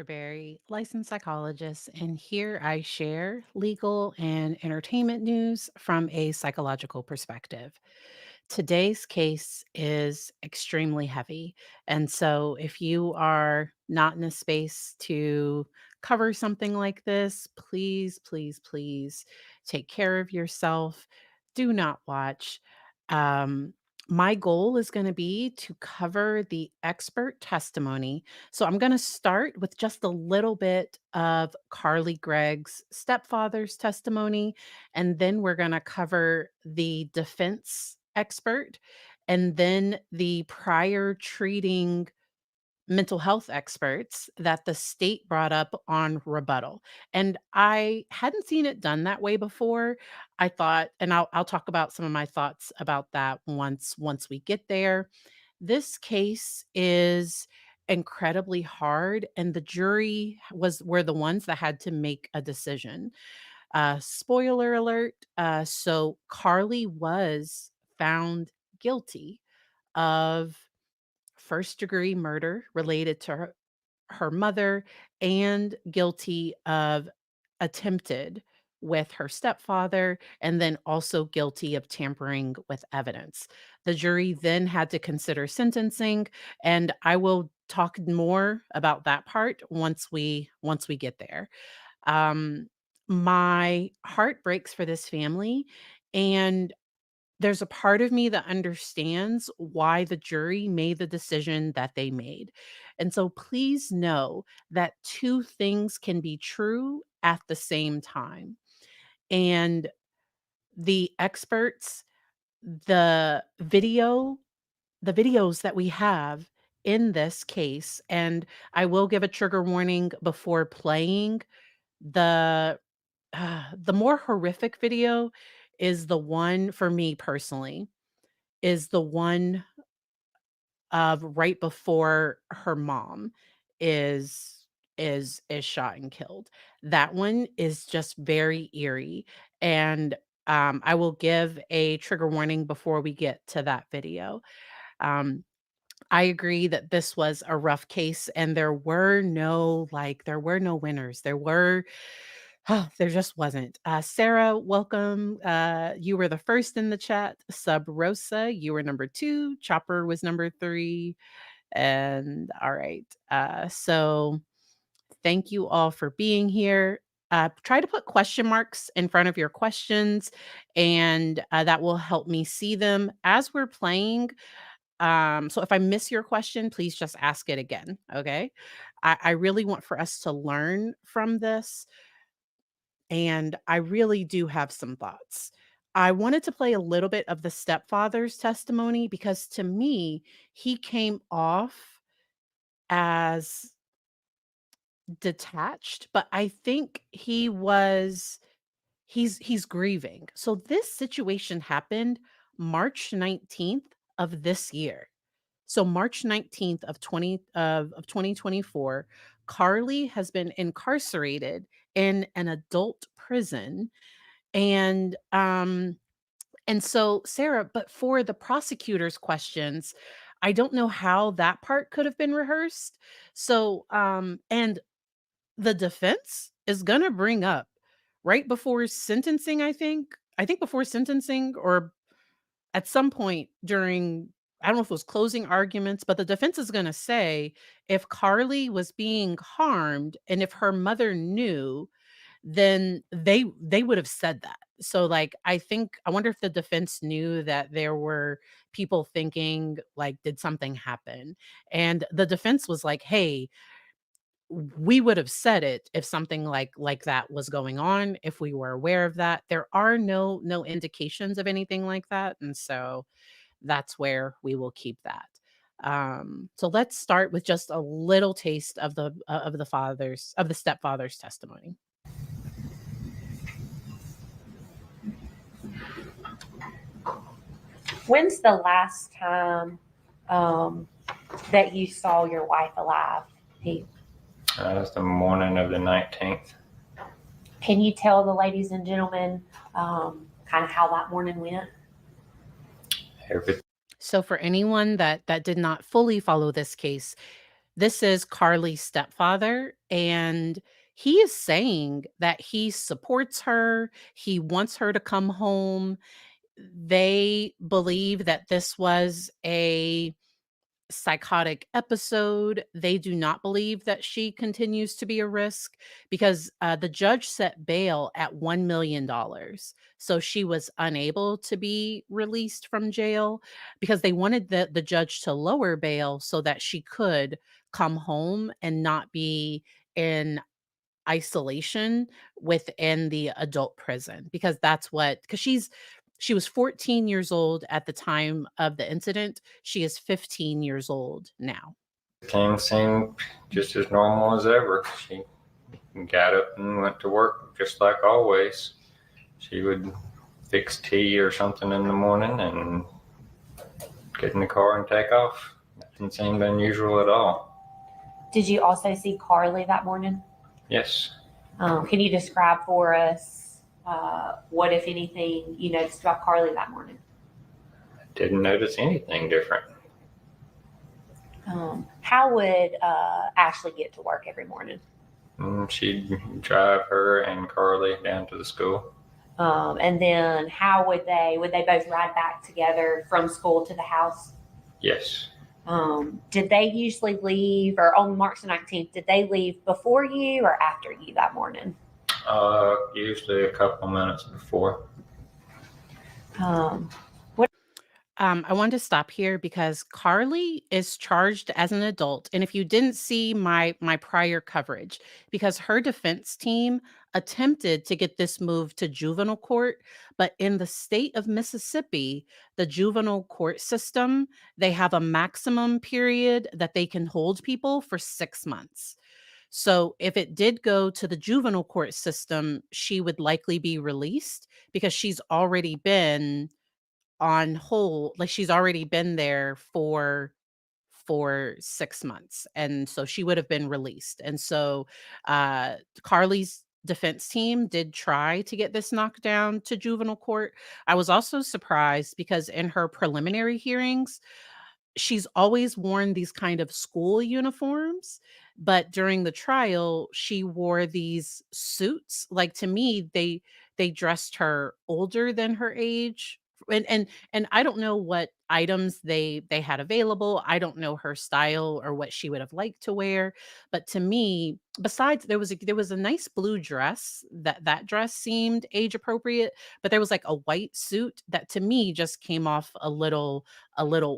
Dr. Barry, licensed psychologist, and here I share legal and entertainment news from a psychological perspective. Today's case is extremely heavy. And so, if you are not in a space to cover something like this, please, please, please take care of yourself. Do not watch. Um, my goal is going to be to cover the expert testimony. So I'm going to start with just a little bit of Carly Gregg's stepfather's testimony, and then we're going to cover the defense expert, and then the prior treating mental health experts that the state brought up on rebuttal. And I hadn't seen it done that way before. I thought, and I'll talk about some of my thoughts about that once we get there. This case is incredibly hard, and the jury were the ones that had to make a decision. Spoiler alert, so Carly was found guilty of first degree murder related to her mother, and guilty of attempted with her stepfather, and then also guilty of tampering with evidence. The jury then had to consider sentencing, and I will talk more about that part once we get there. Um, my heart breaks for this family, and there's a part of me that understands why the jury made the decision that they made. And so please know that two things can be true at the same time. And the experts, the video, the videos that we have in this case, and I will give a trigger warning before playing the the more horrific video is the one for me personally is the one of right before her mom is is shot and killed. That one is just very eerie, and, I will give a trigger warning before we get to that video. Um, I agree that this was a rough case, and there were no winners. There just wasn't. Sarah, welcome. You were the first in the chat. Sub Rosa, you were number 2. Chopper was number 3. And all right. So thank you all for being here. Try to put question marks in front of your questions, and that will help me see them as we're playing. So if I miss your question, please just ask it again. Okay. I really want for us to learn from this, and I really do have some thoughts. I wanted to play a little bit of the stepfather's testimony because to me, he came off as detached, but I think he's grieving. So this situation happened March 19th of this year. So March 19th of 2024, Carly has been incarcerated in an adult prison. And so Sarah, but for the prosecutor's questions, I don't know how that part could have been rehearsed. So and the defense is gonna bring up right before sentencing, I think before sentencing or at some point during, I don't know if it was closing arguments, but the defense is gonna say if Carly was being harmed and if her mother knew, then they would have said that. So, like, I wonder if the defense knew that there were people thinking, like, "Did something happen?" And the defense was like, "Hey, we would have said it if something like that was going on, if we were aware of that." There are no indications of anything like that, and so that's where we will keep that. So let's start with just a little taste of the stepfather's testimony. When's the last time um, that you saw your wife alive? Pete? That's the morning of the 19th. Can you tell the ladies and gentlemen kind of how that morning went? Every So for anyone that did not fully follow this case, This is Carly's stepfather, and he is saying that he supports her, he wants her to come home. They believe that this was a psychotic episode. They do not believe that she continues to be a risk because the judge set bail at $1 million. So she was unable to be released from jail because they wanted the judge to lower bail so that she could come home and not be in isolation within the adult prison because she was 14 years old at the time of the incident. She is 15 years old now. Things seemed just as normal as ever. She got up and went to work just like always. She would fix tea or something in the morning and get in the car and take off. Nothing seemed unusual at all. Did you also see Carly that morning? Yes. Can you describe for us what, if anything, you noticed about Carly that morning? Didn't notice anything different. How would Ashley get to work every morning? She'd drive her and Carly down to the school. And then how would they both ride back together from school to the house? Yes. Did they usually leave, or on March the 19th, did they leave before you or after you that morning? Usually a couple minutes before. I wanted to stop here because Carly is charged as an adult, and if you didn't see my prior coverage, because her defense team attempted to get this moved to juvenile court, but in the state of Mississippi, the juvenile court system, they have a maximum period that they can hold people for 6 months. So if it did go to the juvenile court system, she would likely be released because she's already been on hold, like, she's already been there for 6 months, and so she would have been released, and so, Carly's defense team did try to get this knocked down to juvenile court. I was also surprised because in her preliminary hearings, she's always worn these kind of school uniforms, but during the trial, she wore these suits. Like, to me, they dressed her older than her age. And I don't know what items they had available. I don't know her style or what she would have liked to wear, but to me, besides there was a nice blue dress, that dress seemed age appropriate, but there was like a white suit that to me just came off a little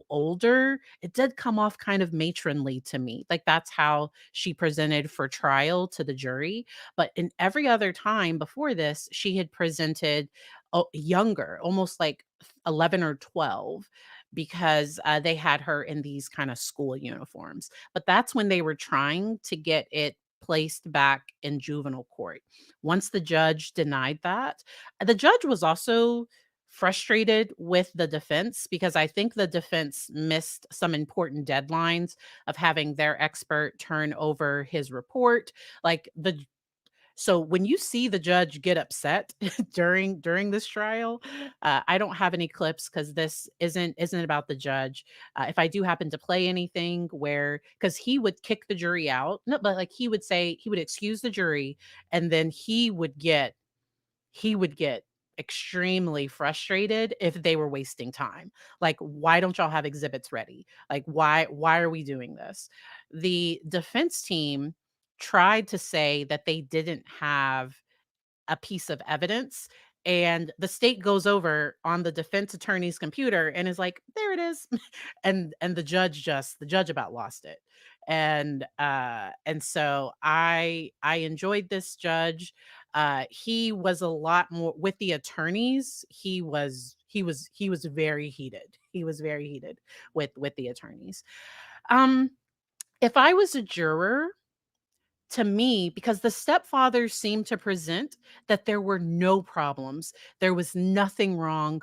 older. It did come off kind of matronly to me. Like, that's how she presented for trial to the jury. But in every other time before this, she had presented younger, almost like 11 or 12, because they had her in these kind of school uniforms. But that's when they were trying to get it placed back in juvenile court. Once the judge denied that, the judge was also frustrated with the defense because I think the defense missed some important deadlines of having their expert turn over his report. Like, so when you see the judge get upset during this trial, I don't have any clips because this isn't about the judge. If I do happen to play anything where, because he would kick the jury out, no, but like he would excuse the jury, and then he would get extremely frustrated if they were wasting time. Like, why don't y'all have exhibits ready? Like, why are we doing this? The defense team tried to say that they didn't have a piece of evidence, and the state goes over on the defense attorney's computer and is like, there it is. And the judge about lost it. And so I enjoyed this judge. He was a lot more with the attorneys. He was very heated. He was very heated with the attorneys. um if I was a juror, to me, because the stepfathers seemed to present that there were no problems, there was nothing wrong.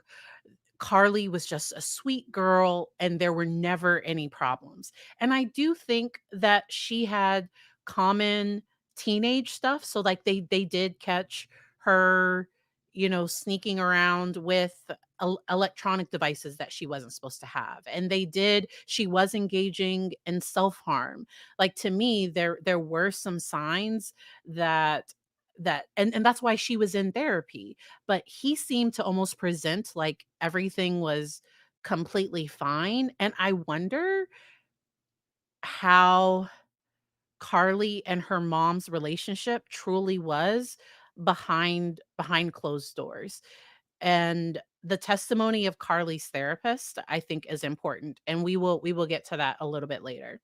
Carly was just a sweet girl and there were never any problems. And I do think that she had common teenage stuff. So like they did catch her, sneaking around with electronic devices that she wasn't supposed to have, and she was engaging in self-harm. Like, to me, there were some signs that and that's why she was in therapy, but he seemed to almost present like everything was completely fine, and I wonder how Carly and her mom's relationship truly was behind closed doors. And the testimony of Carly's therapist, I think, is important, and we will get to that a little bit later.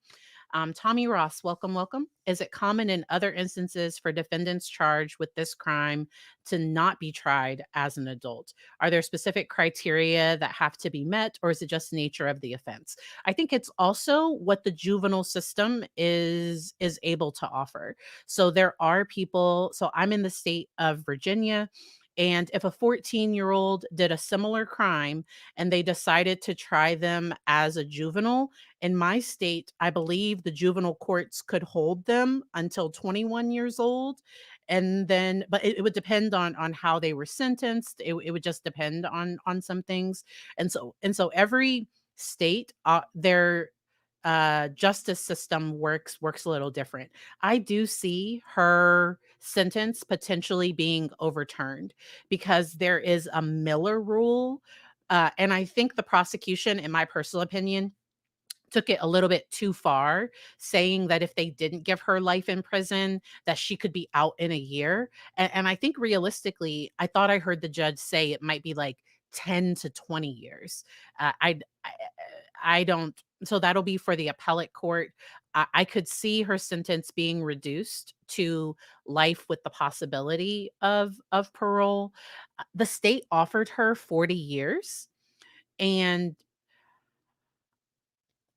Tommy Ross, welcome, welcome. Is it common in other instances for defendants charged with this crime to not be tried as an adult? Are there specific criteria that have to be met, or is it just the nature of the offense? I think it's also what the juvenile system is able to offer. So there are people. So I'm in the state of Virginia. And if a 14-year-old did a similar crime and they decided to try them as a juvenile, in my state, I believe the juvenile courts could hold them until 21 years old. And then, but it would depend on how they were sentenced. It would just depend on some things. And so every state, their justice system works a little different. I do see her sentence potentially being overturned because there is a Miller rule. And I think the prosecution, in my personal opinion, took it a little bit too far, saying that if they didn't give her life in prison, that she could be out in a year. And I think realistically, I thought I heard the judge say it might be like 10 to 20 years. I don't. So that'll be for the appellate court. I could see her sentence being reduced to life with the possibility of parole. The state offered her 40 years, and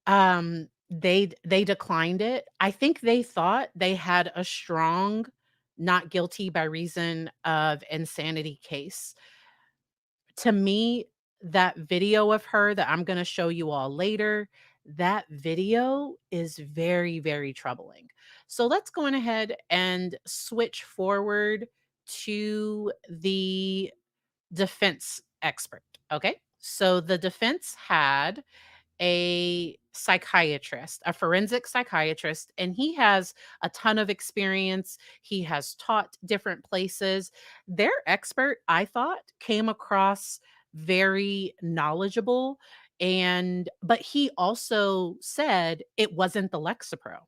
they declined it. I think they thought they had a strong not guilty by reason of insanity case. To me, that video of her that I'm gonna show you all later, that video is very, very troubling. So let's go on ahead and switch forward to the defense expert, okay? So the defense had a psychiatrist, a forensic psychiatrist, and he has a ton of experience. He has taught different places. Their expert, I thought, came across very knowledgeable, and but he also said it wasn't the Lexapro.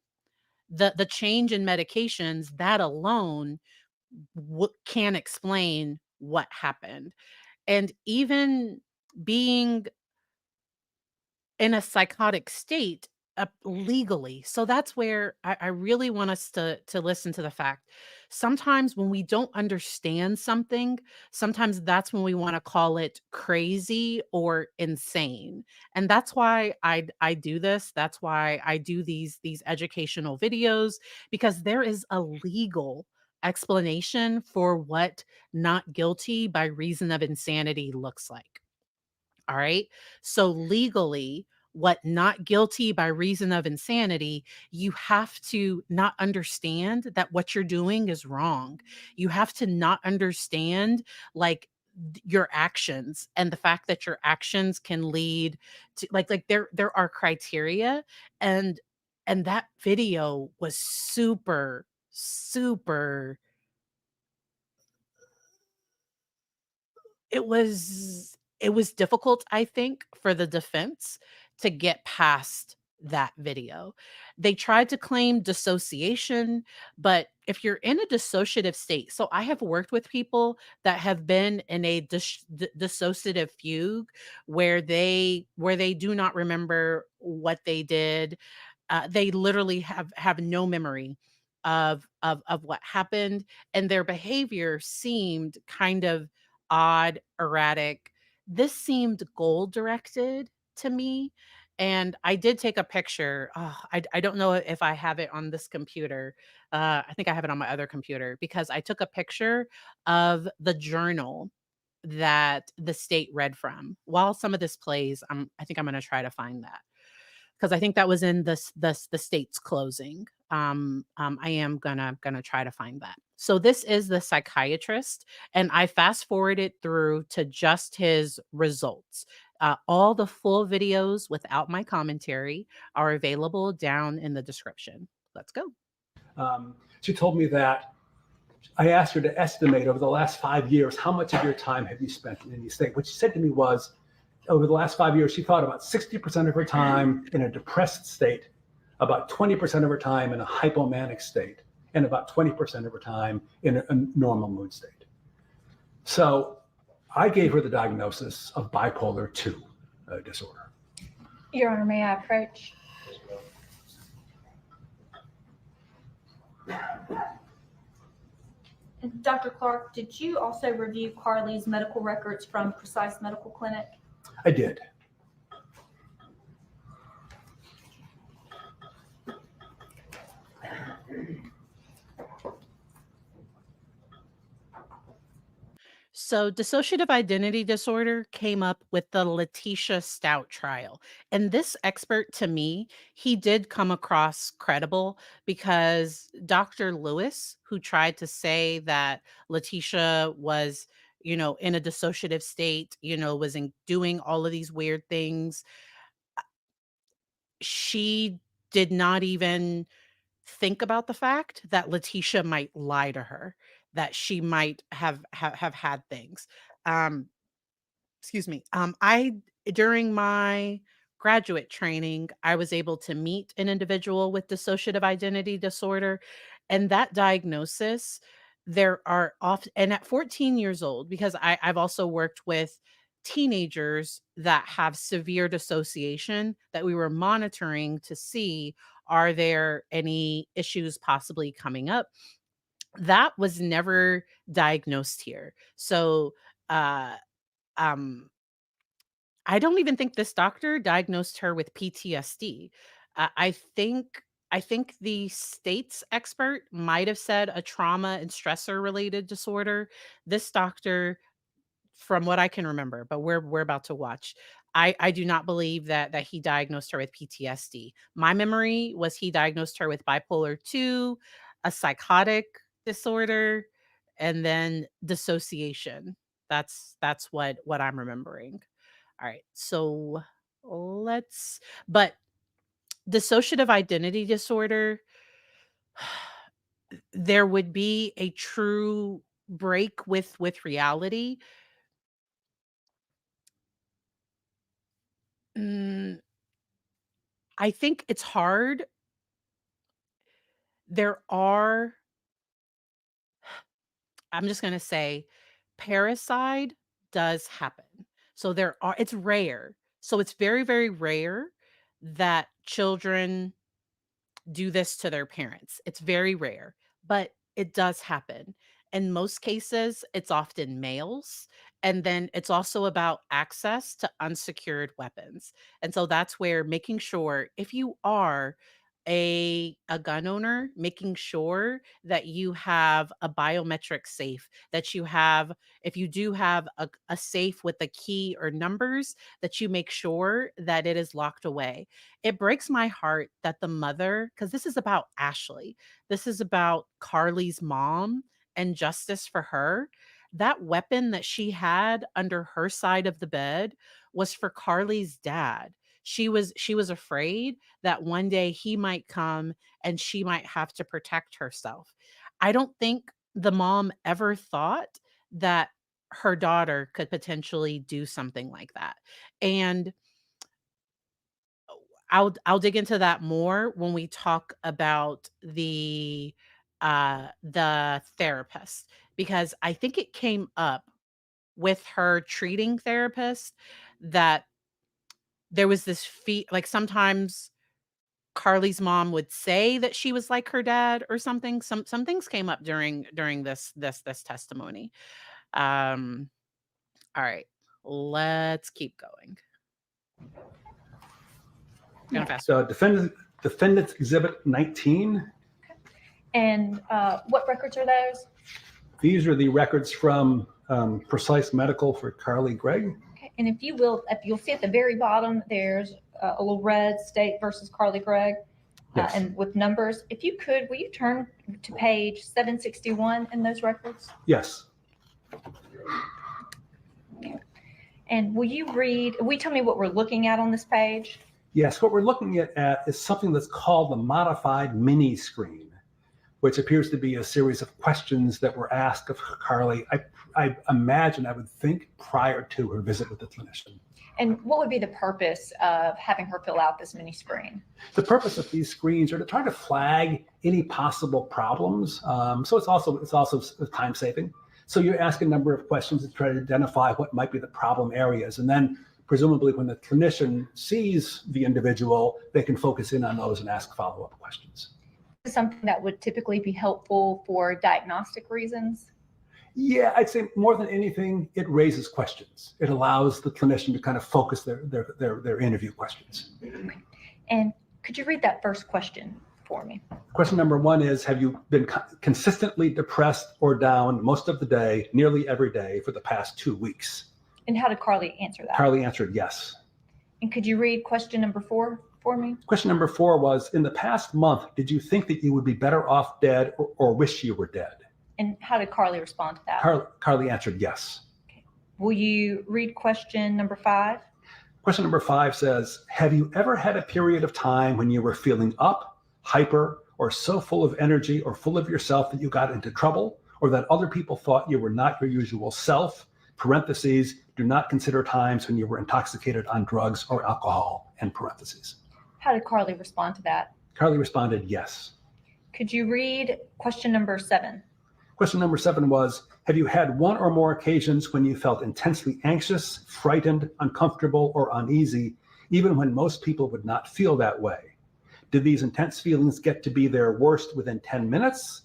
The change in medications, that alone can explain what happened. And even being in a psychotic state, legally. So that's where I really want us to listen to the fact. Sometimes when we don't understand something, sometimes that's when we want to call it crazy or insane. And that's why I do this. That's why I do these educational videos, because there is a legal explanation for what not guilty by reason of insanity looks like. All right. So legally, what not guilty by reason of insanity, you have to not understand that what you're doing is wrong. You have to not understand like your actions, and the fact that your actions can lead to there are criteria. And that video was super. It was difficult, I think, for the defense to get past that video. They tried to claim dissociation, but if you're in a dissociative state, so I have worked with people that have been in a dissociative fugue where they do not remember what they did. They literally have no memory of what happened, and their behavior seemed kind of odd, erratic. This seemed goal directed to me. And I did take a picture. I don't know if I have it on this computer. I think I have it on my other computer, because I took a picture of the journal that the state read from. While some of this plays, I think I'm going to try to find that, because I think that was in the state's closing. I am gonna try to find that. So this is the psychiatrist, and I fast forwarded through to just his results. All the full videos without my commentary are available down in the description. Let's go. She told me that I asked her to estimate over the last 5 years, how much of your time have you spent in any state? What she said to me was, over the last 5 years, she thought about 60% of her time in a depressed state, about 20% of her time in a hypomanic state, and about 20% of her time in a normal mood state. So I gave her the diagnosis of bipolar 2 disorder. Your Honor, may I approach? And Dr. Clark, did you also review Carly's medical records from Precise Medical Clinic? I did. So, dissociative identity disorder came up with the Letitia Stout trial. And this expert, to me, he did come across credible because Dr. Lewis, who tried to say that Letitia was, in a dissociative state, was doing all of these weird things, she did not even think about the fact that Letitia might lie to her, that she might have had things. Um, Excuse me. I During my graduate training, I was able to meet an individual with dissociative identity disorder, and that diagnosis, there are often, and at 14 years old, because I've also worked with teenagers that have severe dissociation that we were monitoring to see, are there any issues possibly coming up? That was never diagnosed here. So, uh, um, I don't even think this doctor diagnosed her with PTSD. I think the state's expert might have said a trauma and stressor related disorder. This doctor, from what I can remember, but we're about to watch. I do not believe that he diagnosed her with PTSD. My memory was he diagnosed her with bipolar 2, a psychotic disorder, and then dissociation. That's what I'm remembering. All right. So let's but dissociative identity disorder, there would be a true break with reality. Mm, I think it's hard. There are, I'm just going to say, parricide does happen. So it's rare. So it's very, very rare that children do this to their parents. It's very rare, but it does happen. In most cases, it's often males. And then it's also about access to unsecured weapons. And so that's where making sure, if you are a gun owner, making sure that you have a biometric safe, that you have, if you do have a safe with a key or numbers, that you make sure that it is locked away. It breaks my heart that the mother, because this is about Ashley, this is about Carly's mom and justice for her. That weapon that she had under her side of the bed was for Carly's dad. She was afraid that one day he might come and she might have to protect herself. I don't think the mom ever thought that her daughter could potentially do something like that. And I'll dig into that more when we talk about the therapist, because I think it came up with her treating therapist that there was this like sometimes Carly's mom would say that she was like her dad or something. Some things came up during this testimony. Um, all right, let's keep going. Gonna fast. So defendant's exhibit 19. And what records are those? These are the records from Precise Medical for Carly Gregg. Okay. And if you'll see at the very bottom, there's a little red state versus Carly Gregg. Yes. and with numbers. If you could, will you turn to page 761 in those records? Yes. And will you tell me what we're looking at on this page? Yes. What we're looking at is something that's called the modified mini screen, which appears to be a series of questions that were asked of Carly. I imagine, I would think, prior to her visit with the clinician. And what would be the purpose of having her fill out this mini screen? The purpose of these screens are to try to flag any possible problems. So it's also time saving. So you ask a number of questions to try to identify what might be the problem areas, and then presumably when the clinician sees the individual, they can focus in on those and ask follow-up questions. Is something that would typically be helpful for diagnostic reasons? Yeah, I'd say more than anything, it raises questions. It allows the clinician to kind of focus their interview questions. And could you read that first question for me? Question number 1 is, have you been consistently depressed or down most of the day, nearly every day for the past 2 weeks? And how did Carly answer that? Carly answered yes. And could you read question number 4 for me? Question number 4 was, in the past month, did you think that you would be better off dead or wish you were dead? And how did Carly respond to that? Carly answered yes. Will you read question number 5? Question number 5 says, have you ever had a period of time when you were feeling up, hyper, or so full of energy or full of yourself that you got into trouble, or that other people thought you were not your usual self? Parentheses, do not consider times when you were intoxicated on drugs or alcohol, end parentheses. How did Carly respond to that? Carly responded yes. Could you read question number 7? Question number 7 was, have you had one or more occasions when you felt intensely anxious, frightened, uncomfortable, or uneasy, even when most people would not feel that way? Did these intense feelings get to be their worst within 10 minutes?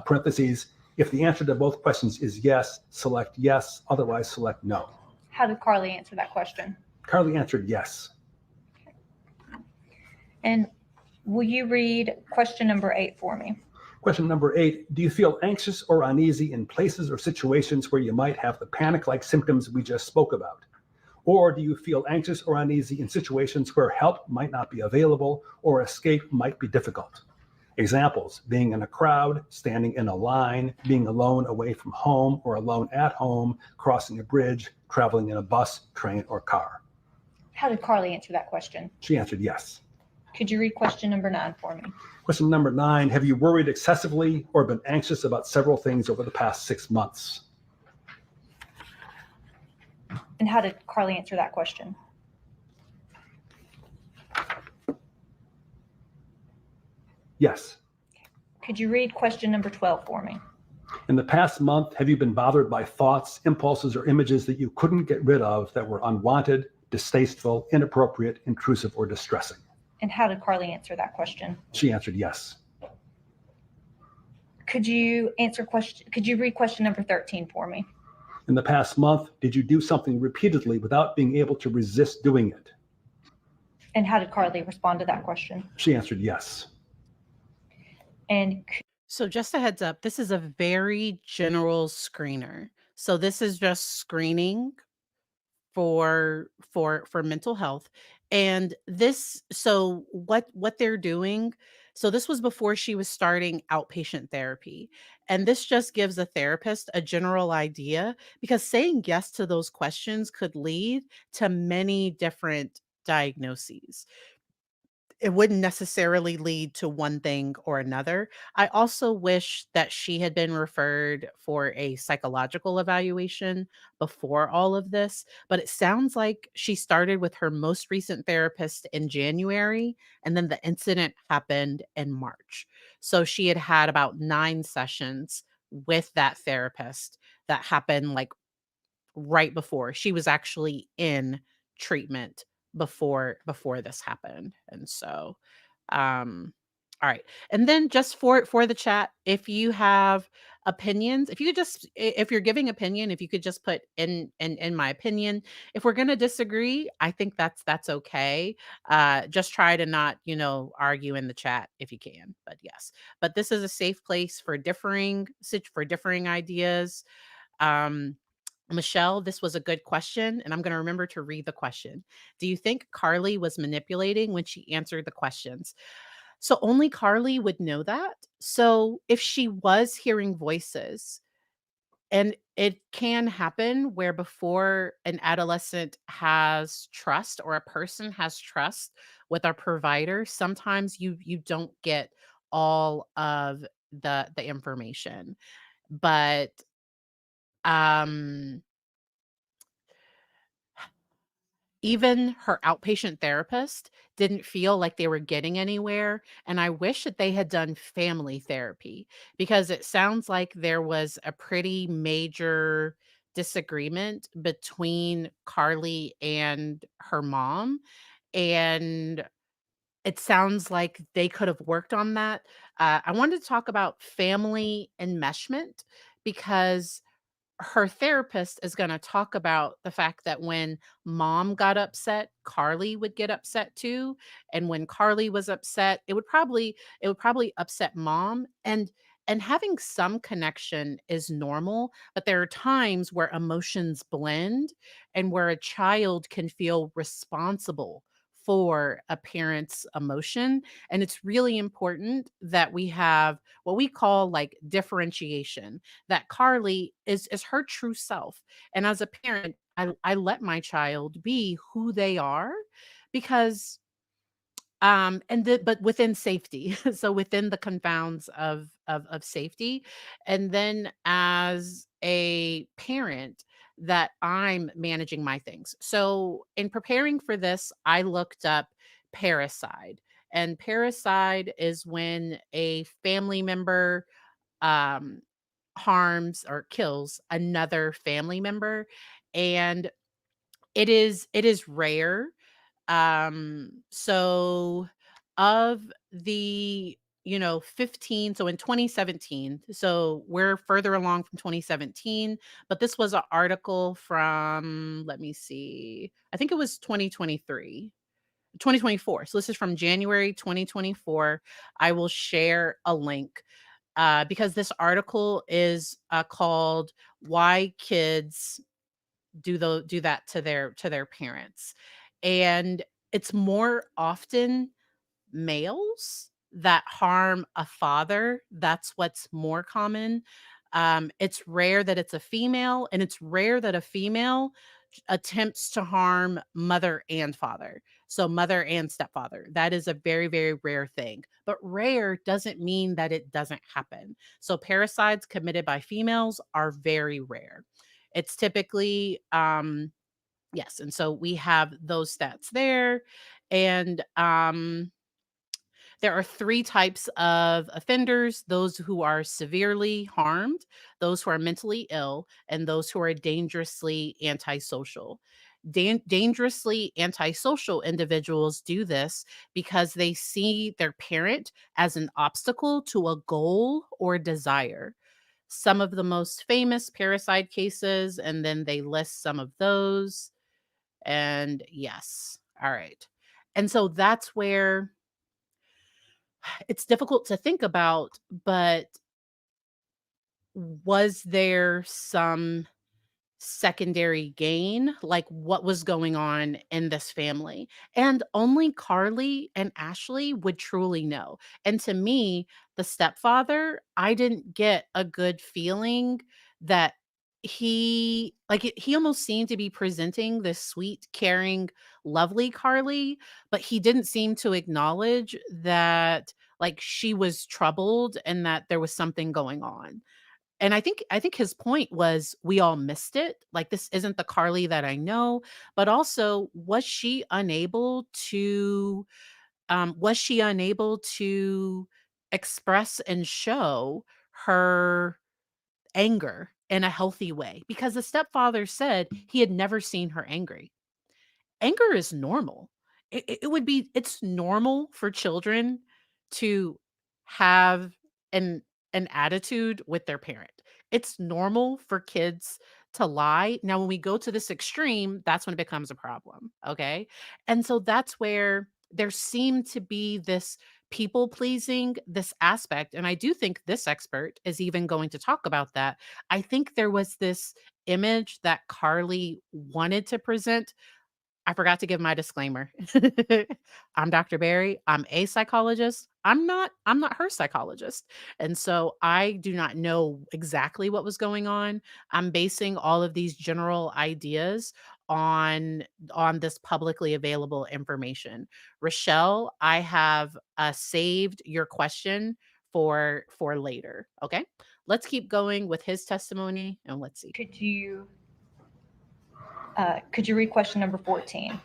Parentheses, if the answer to both questions is yes, select yes, otherwise select no. How did Carly answer that question? Carly answered yes. And will you read question number 8 for me? Question number 8, do you feel anxious or uneasy in places or situations where you might have the panic-like symptoms we just spoke about? Or do you feel anxious or uneasy in situations where help might not be available or escape might be difficult? Examples, being in a crowd, standing in a line, being alone away from home or alone at home, crossing a bridge, traveling in a bus, train, or car. How did Carly answer that question? She answered yes. Could you read question number 9 for me? Question number 9, have you worried excessively or been anxious about several things over the past 6 months? And how did Carly answer that question? Yes. Could you read question number 12 for me? In the past month, have you been bothered by thoughts, impulses, or images that you couldn't get rid of that were unwanted, distasteful, inappropriate, intrusive, or distressing? And how did Carly answer that question? She answered yes. Could you read question number 13 for me? In the past month, did you do something repeatedly without being able to resist doing it? And how did Carly respond to that question? She answered yes. And So just a heads up, this is a very general screener. So this is just screening for mental health. And this so what they're doing, so this was before she was starting outpatient therapy. And this just gives a therapist a general idea, because saying yes to those questions could lead to many different diagnoses. It wouldn't necessarily lead to one thing or another. I also wish that she had been referred for a psychological evaluation before all of this, but it sounds like she started with her most recent therapist in January, and then the incident happened in March. So she had had about 9 sessions with that therapist that happened like right before. She was actually in treatment before this happened. And so all right. And then just for the chat, if you have opinions, if you could just if you're giving opinion, if you could just put in my opinion. If we're going to disagree, I think that's okay. Just try to not, argue in the chat if you can. But yes. But this is a safe place for differing ideas. Um Michelle, this was a good question, and I'm going to remember to read the question. Do you think Carly was manipulating when she answered the questions? So only Carly would know that. So if she was hearing voices, and it can happen where before an adolescent has trust or a person has trust with our provider, sometimes you don't get all of the information. But um even her outpatient therapist didn't feel like they were getting anywhere, and I wish that they had done family therapy because it sounds like there was a pretty major disagreement between Carly and her mom, and it sounds like they could have worked on that. I wanted to talk about family enmeshment because her therapist is gonna talk about the fact that when mom got upset, Carly would get upset too, and when Carly was upset, it would probably upset mom, and having some connection is normal, but there are times where emotions blend and where a child can feel responsible for a parent's emotion, and it's really important that we have what we call, like, differentiation, that Carly is her true self. And as a parent, I let my child be who they are because but within safety. So within the confounds of safety. And then as a parent that I'm managing my things. So in preparing for this, I looked up parricide. And parricide is when a family member um harms or kills another family member, and it is rare. So of the 15, so in 2017, so we're further along from 2017, but this was an article from, let me see, I think it was 2024. So this is from January 2024. I will share a link because this article is called "Why Kids Do That to Their Parents," and it's more often males that harm a father. That's what's more common. It's rare that it's a female, and it's rare that a female attempts to harm mother and father. So, mother and stepfather. That is a very, very rare thing. But rare doesn't mean that it doesn't happen. So, parricides committed by females are very rare. It's typically, yes. And so we have those stats there. And there are three types of offenders: those who are severely harmed, those who are mentally ill, and those who are dangerously antisocial. Dangerously antisocial individuals do this because they see their parent as an obstacle to a goal or desire. Some of the most famous parricide cases, and then they list some of those. And yes, all right. And so that's where it's difficult to think about, but was there some secondary gain? Like, what was going on in this family? And only Carly and Ashley would truly know. And to me, the stepfather, I didn't get a good feeling that he almost seemed to be presenting this sweet, caring, lovely Carly, but he didn't seem to acknowledge that, like, she was troubled and that there was something going on. And I think his point was we all missed it. Like, this isn't the Carly that I know, but also was she unable to express and show her anger in a healthy way? Because the stepfather said he had never seen her angry. Anger is normal. It's normal for children to have an an attitude with their parent. It's normal for kids to lie. Now, when we go to this extreme, that's when it becomes a problem. Okay. And so that's where there seemed to be this people pleasing, this aspect. And I do think this expert is even going to talk about that. I think there was this image that Carly wanted to present. I forgot to give my disclaimer. I'm Dr. Barry. I'm a psychologist. I'm not her psychologist. And so I do not know exactly what was going on. I'm basing all of these general ideas on this publicly available information. Rochelle, I have saved your question for later. Okay. Let's keep going with his testimony and let's see. Could you read question number 14?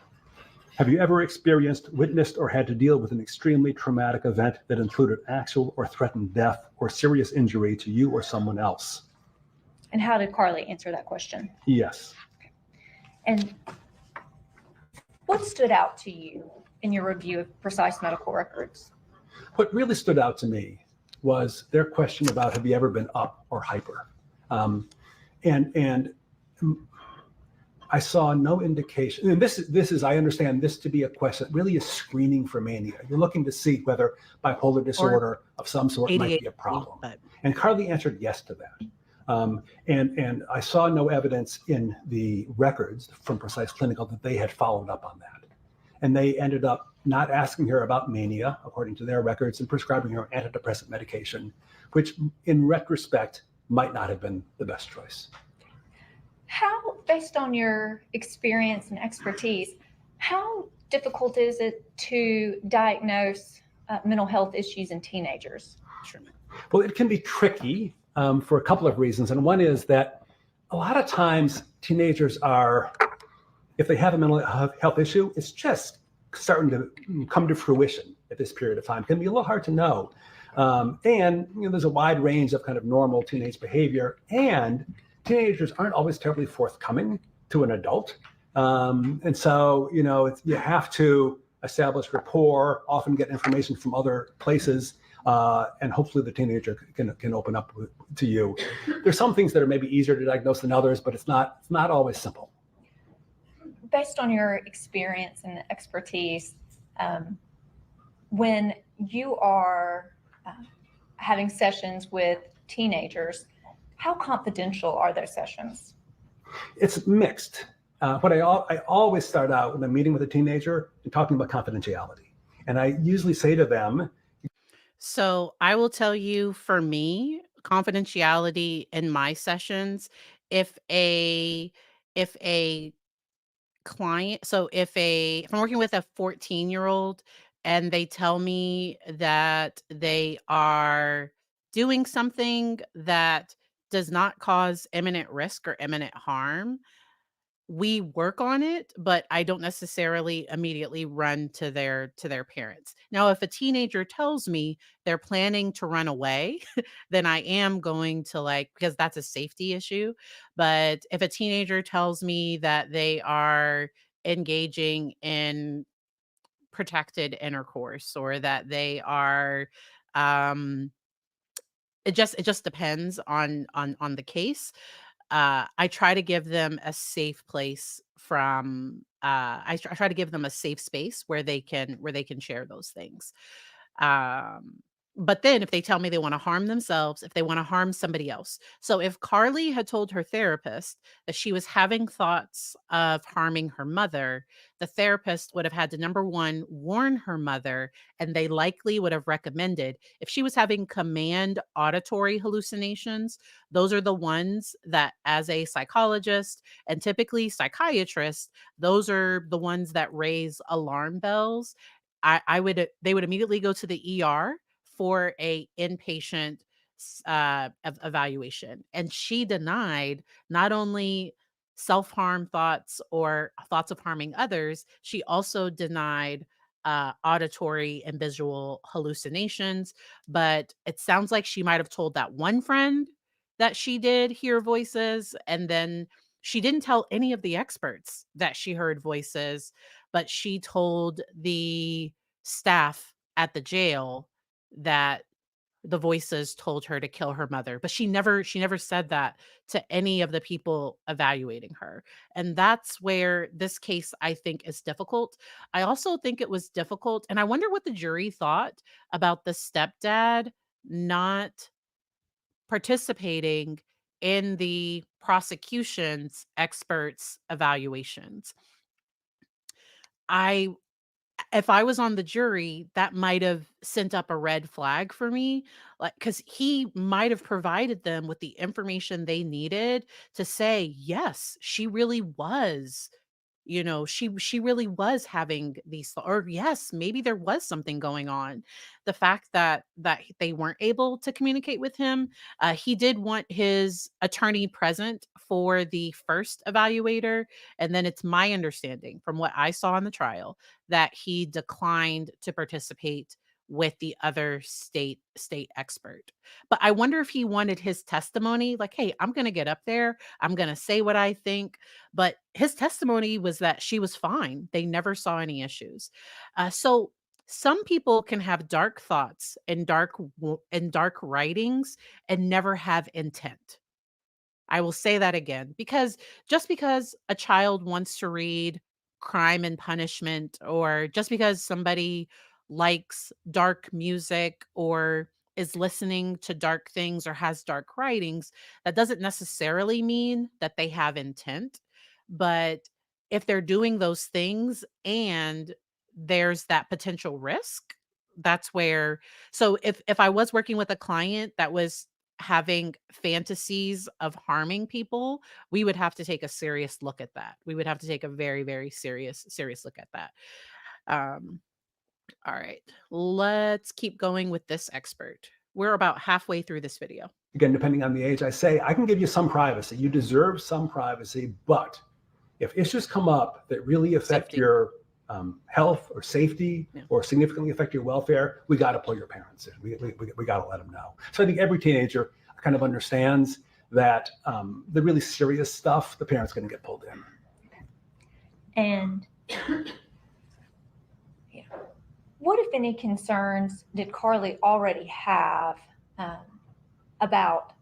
Have you ever experienced, witnessed, or had to deal with an extremely traumatic event that included actual or threatened death or serious injury to you or someone else? And how did Carly answer that question? Yes. And what stood out to you in your review of precise medical records? What really stood out to me was their question about, have you ever been up or hyper? And I saw no indication, and this is, I understand this to be a question that really is screening for mania. You're looking to see whether bipolar disorder of some sort might be a problem. But And Carly answered yes to that. And I saw no evidence in the records from Precise Clinical that they had followed up on that. And they ended up not asking her about mania, according to their records, and prescribing her antidepressant medication, which in retrospect might not have been the best choice. How, based on your experience and expertise, how difficult is it to diagnose mental health issues in teenagers? sure. Well, it can be tricky for a couple of reasons. And one is that a lot of times teenagers are, if they have a mental health issue, it's just starting to come to fruition at this period of time. It can be a little hard to know. And there's a wide range of kind of normal teenage behavior, and teenagers aren't always terribly forthcoming to an adult. And so, you have to establish rapport, often get information from other places, and hopefully the teenager can open up to you. There's some things that are maybe easier to diagnose than others, but it's not always simple. Based on your experience and expertise, when you are having sessions with teenagers, how confidential are those sessions? It's mixed. What I always start out when I'm meeting with a teenager and talking about confidentiality. And I usually say to them, So I will tell you, for me, confidentiality in my sessions, if a client, so if I'm working with a 14-year-old and they tell me that they are doing something that does not cause imminent risk or imminent harm, we work on it, but I don't necessarily immediately run to their parents. Now, if a teenager tells me they're planning to run away, then I am going to, like, because that's a safety issue. But if a teenager tells me that they are engaging in protected intercourse or that they are um it just depends on the case. I try to give them a safe place from I try to give them a safe space where they can share those things. Um, but then if they tell me they want to harm themselves, if they want to harm somebody else. So if Carly had told her therapist that she was having thoughts of harming her mother, the therapist would have had to, number one, warn her mother, and they likely would have recommended, if she was having command auditory hallucinations, those are the ones that, as a psychologist and typically psychiatrist, those are the ones that raise alarm bells. I would they would immediately go to the ER for a inpatient evaluation. And she denied not only self-harm thoughts or thoughts of harming others, she also denied auditory and visual hallucinations. But it sounds like she might have told that one friend that she did hear voices, and then she didn't tell any of the experts that she heard voices, but she told the staff at the jail that the voices told her to kill her mother, but she never said that to any of the people evaluating her. And that's where this case, I think, is difficult. I also think it was difficult, and I wonder what the jury thought about the stepdad not participating in the prosecution's experts evaluations. I if I was on the jury, that might have sent up a red flag for me, like, because he might have provided them with the information they needed to say, "Yes, she really was." She really was having these or yes, maybe there was something going on. The fact that they weren't able to communicate with him, he did want his attorney present for the first evaluator, and then it's my understanding from what I saw in the trial that he declined to participate with the other state expert. But I wonder if he wanted his testimony, like, "Hey, I'm gonna get up there. I'm gonna say what I think." But his testimony was that she was fine. They never saw any issues. So some people can have dark thoughts and dark writings and never have intent. I will say that again because just because a child wants to read Crime and Punishment, or just because somebody likes dark music or is listening to dark things or has dark writings, that doesn't necessarily mean that they have intent. But if they're doing those things and there's that potential risk, that's where so if I was working with a client that was having fantasies of harming people, we would have to take a serious look at that. We would have to take a very, very serious look at that. Um, all right, let's keep going with this expert. We're about halfway through this video. Again, depending on the age, I say, I can give you some privacy. You deserve some privacy, but if issues come up that really affect Safety. your health or safety Yeah. or significantly affect your welfare, we got to pull your parents in. We got to let them know. So I think every teenager kind of understands that the really serious stuff, the parent's going to get pulled in. And yeah, what, if any, concerns did Carly already have about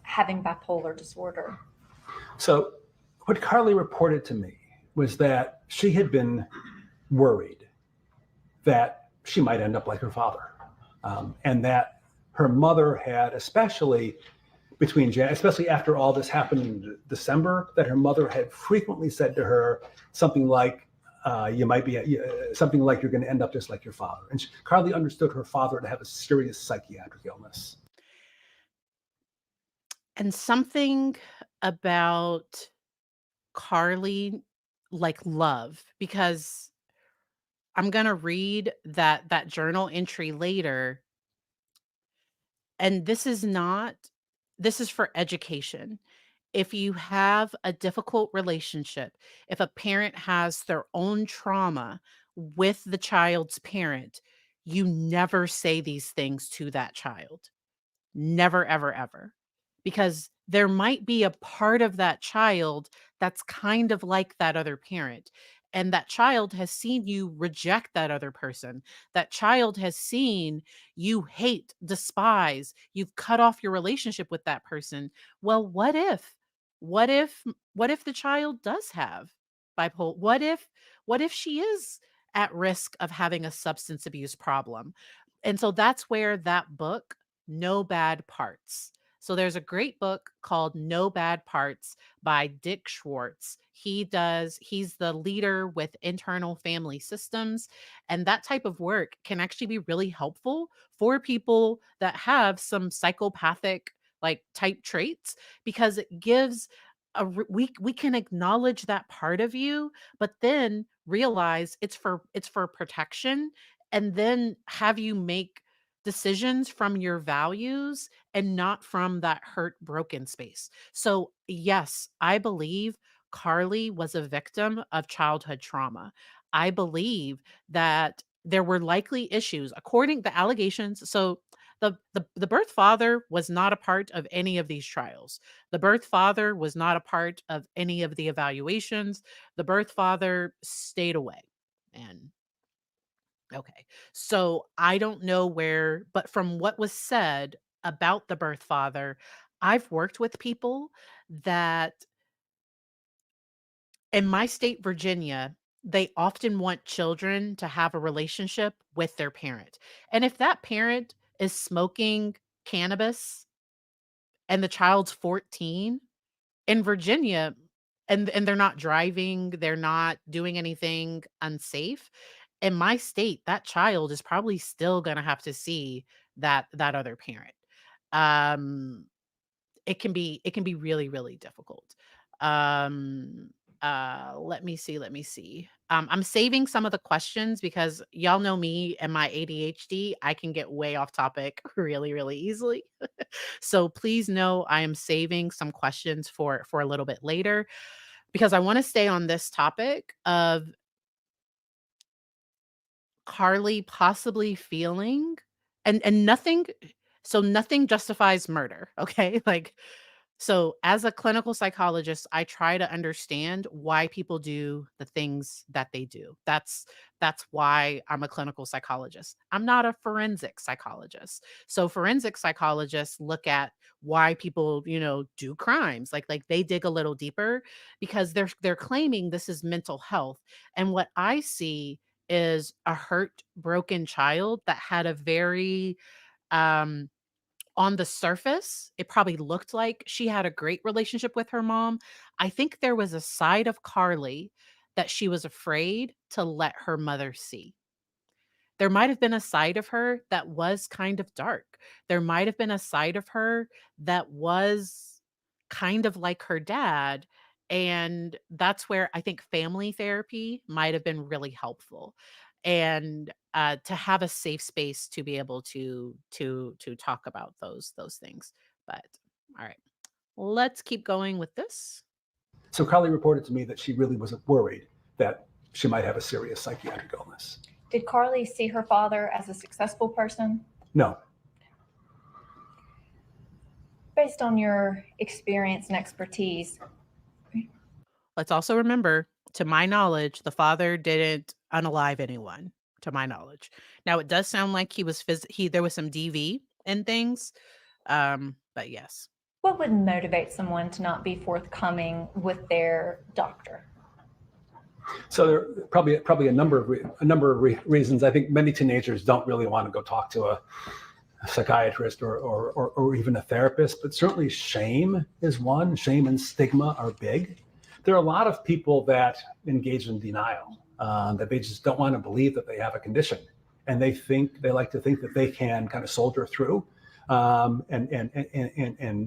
having bipolar disorder? So what Carly reported to me was that she had been worried that she might end up like her father, and that her mother had, especially after all this happened in December, that her mother had frequently said to her something like, something like you're going to end up just like your father. And Carly understood her father to have a serious psychiatric illness. And something about Carly, like love, because I'm gonna read that journal entry later, and this is for education. If you have a difficult relationship, if a parent has their own trauma with the child's parent, you never say these things to that child. Never, ever, ever. Because there might be a part of that child that's kind of like that other parent. And that child has seen you reject that other person. That child has seen you hate, despise, you've cut off your relationship with that person. Well, what if? What if what if the child does have bipolar? What if she is at risk of having a substance abuse problem? And so that's where that book, No Bad Parts. So there's a great book called No Bad Parts by Dick Schwartz. He's the leader with internal family systems. And that type of work can actually be really helpful for people that have some psychopathic like type traits, because it gives we can acknowledge that part of you, but then realize it's for protection, and then have you make decisions from your values and not from that hurt, broken space. So, yes, I believe Carly was a victim of childhood trauma. I believe that there were likely issues according the allegations. So, the birth father was not a part of any of these trials. The birth father was not a part of any of the evaluations. The birth father stayed away. And okay. So I don't know where, but from what was said about the birth father, I've worked with people that in my state, Virginia, they often want children to have a relationship with their parent. And if that parent is smoking cannabis and the child's 14 in Virginia, and they're not driving, they're not doing anything unsafe, in my state, that child is probably still gonna have to see that other parent. Um, it can be really, really difficult. Um, let me see. I'm saving some of the questions because y'all know me and my ADHD. I can get way off topic really, really easily. So please know I am saving some questions for a little bit later because I want to stay on this topic of Carly possibly feeling and nothing, so nothing justifies murder, okay? Like, so as a clinical psychologist, I try to understand why people do the things that they do. That's why I'm a clinical psychologist. I'm not a forensic psychologist. So forensic psychologists look at why people, do crimes. Like they dig a little deeper because they're claiming this is mental health. And what I see is a hurt, broken child that had a very um on the surface, it probably looked like she had a great relationship with her mom. I think there was a side of Carly that she was afraid to let her mother see. There might have been a side of her that was kind of dark. There might have been a side of her that was kind of like her dad. And that's where I think family therapy might have been really helpful. And to have a safe space to be able to talk about those things. But all right, let's keep going with this. So Carly reported to me that she really wasn't worried that she might have a serious psychiatric illness. Did Carly see her father as a successful person? No. Based on your experience and expertise, Let's also remember, to my knowledge, the father didn't unalive anyone, to my knowledge. Now, it does sound like he was there was some DV and things, but yes. what would motivate someone to not be forthcoming with their doctor? So there are probably a number of reasons. I think many teenagers don't really want to go talk to a psychiatrist or even a therapist, but certainly shame is one. Shame and stigma are big. There are a lot of people that engage in denial, that they just don't want to believe that they have a condition, and they like to think that they can kind of soldier through, and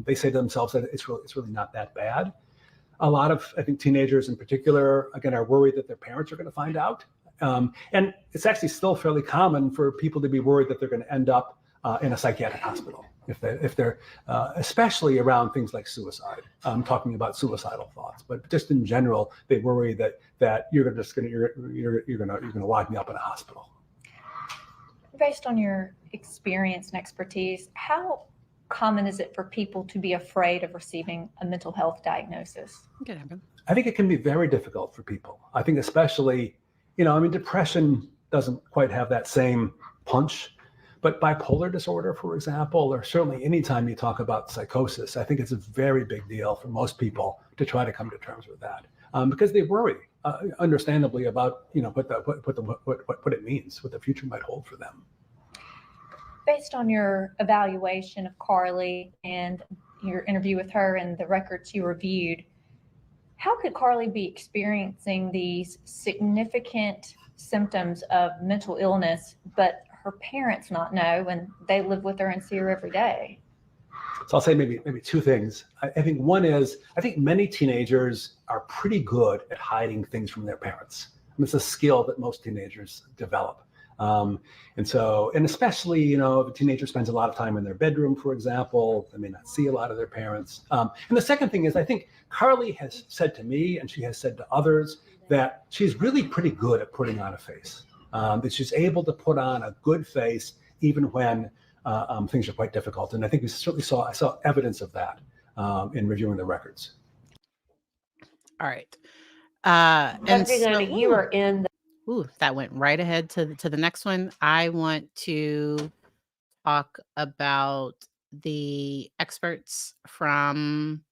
they say to themselves that it's really not that bad. A lot of, I think, teenagers in particular, again, are worried that their parents are going to find out. And it's actually still fairly common for people to be worried that they're going to end up in a psychiatric hospital if they're especially around things like suicide. I'm talking about suicidal thoughts, but just in general, they worry that you're going to lock me up in a hospital. Based on your experience and expertise, how common is it for people to be afraid of receiving a mental health diagnosis? It happen. I think it can be very difficult for people. I think especially, depression doesn't quite have that same punch, but bipolar disorder, for example, or certainly anytime you talk about psychosis, I think it's a very big deal for most people to try to come to terms with that, because they worry, understandably, about what it means, what the future might hold for them. Based on your evaluation of Carly and your interview with her and the records you reviewed, how could Carly be experiencing these significant symptoms of mental illness, but her parents not know and they live with her and see her every day? So I'll say maybe two things. I think one is, I think many teenagers are pretty good at hiding things from their parents. And it's a skill that most teenagers develop. And especially, if a teenager spends a lot of time in their bedroom, for example, they may not see a lot of their parents. And the second thing is, I think Carly has said to me, and she has said to others, that she's really pretty good at putting on a face, that she's able to put on a good face even when things are quite difficult. And I think I saw evidence of that in reviewing the records. All right. You are in Ooh, that went right ahead to the next one. I want to talk about the experts from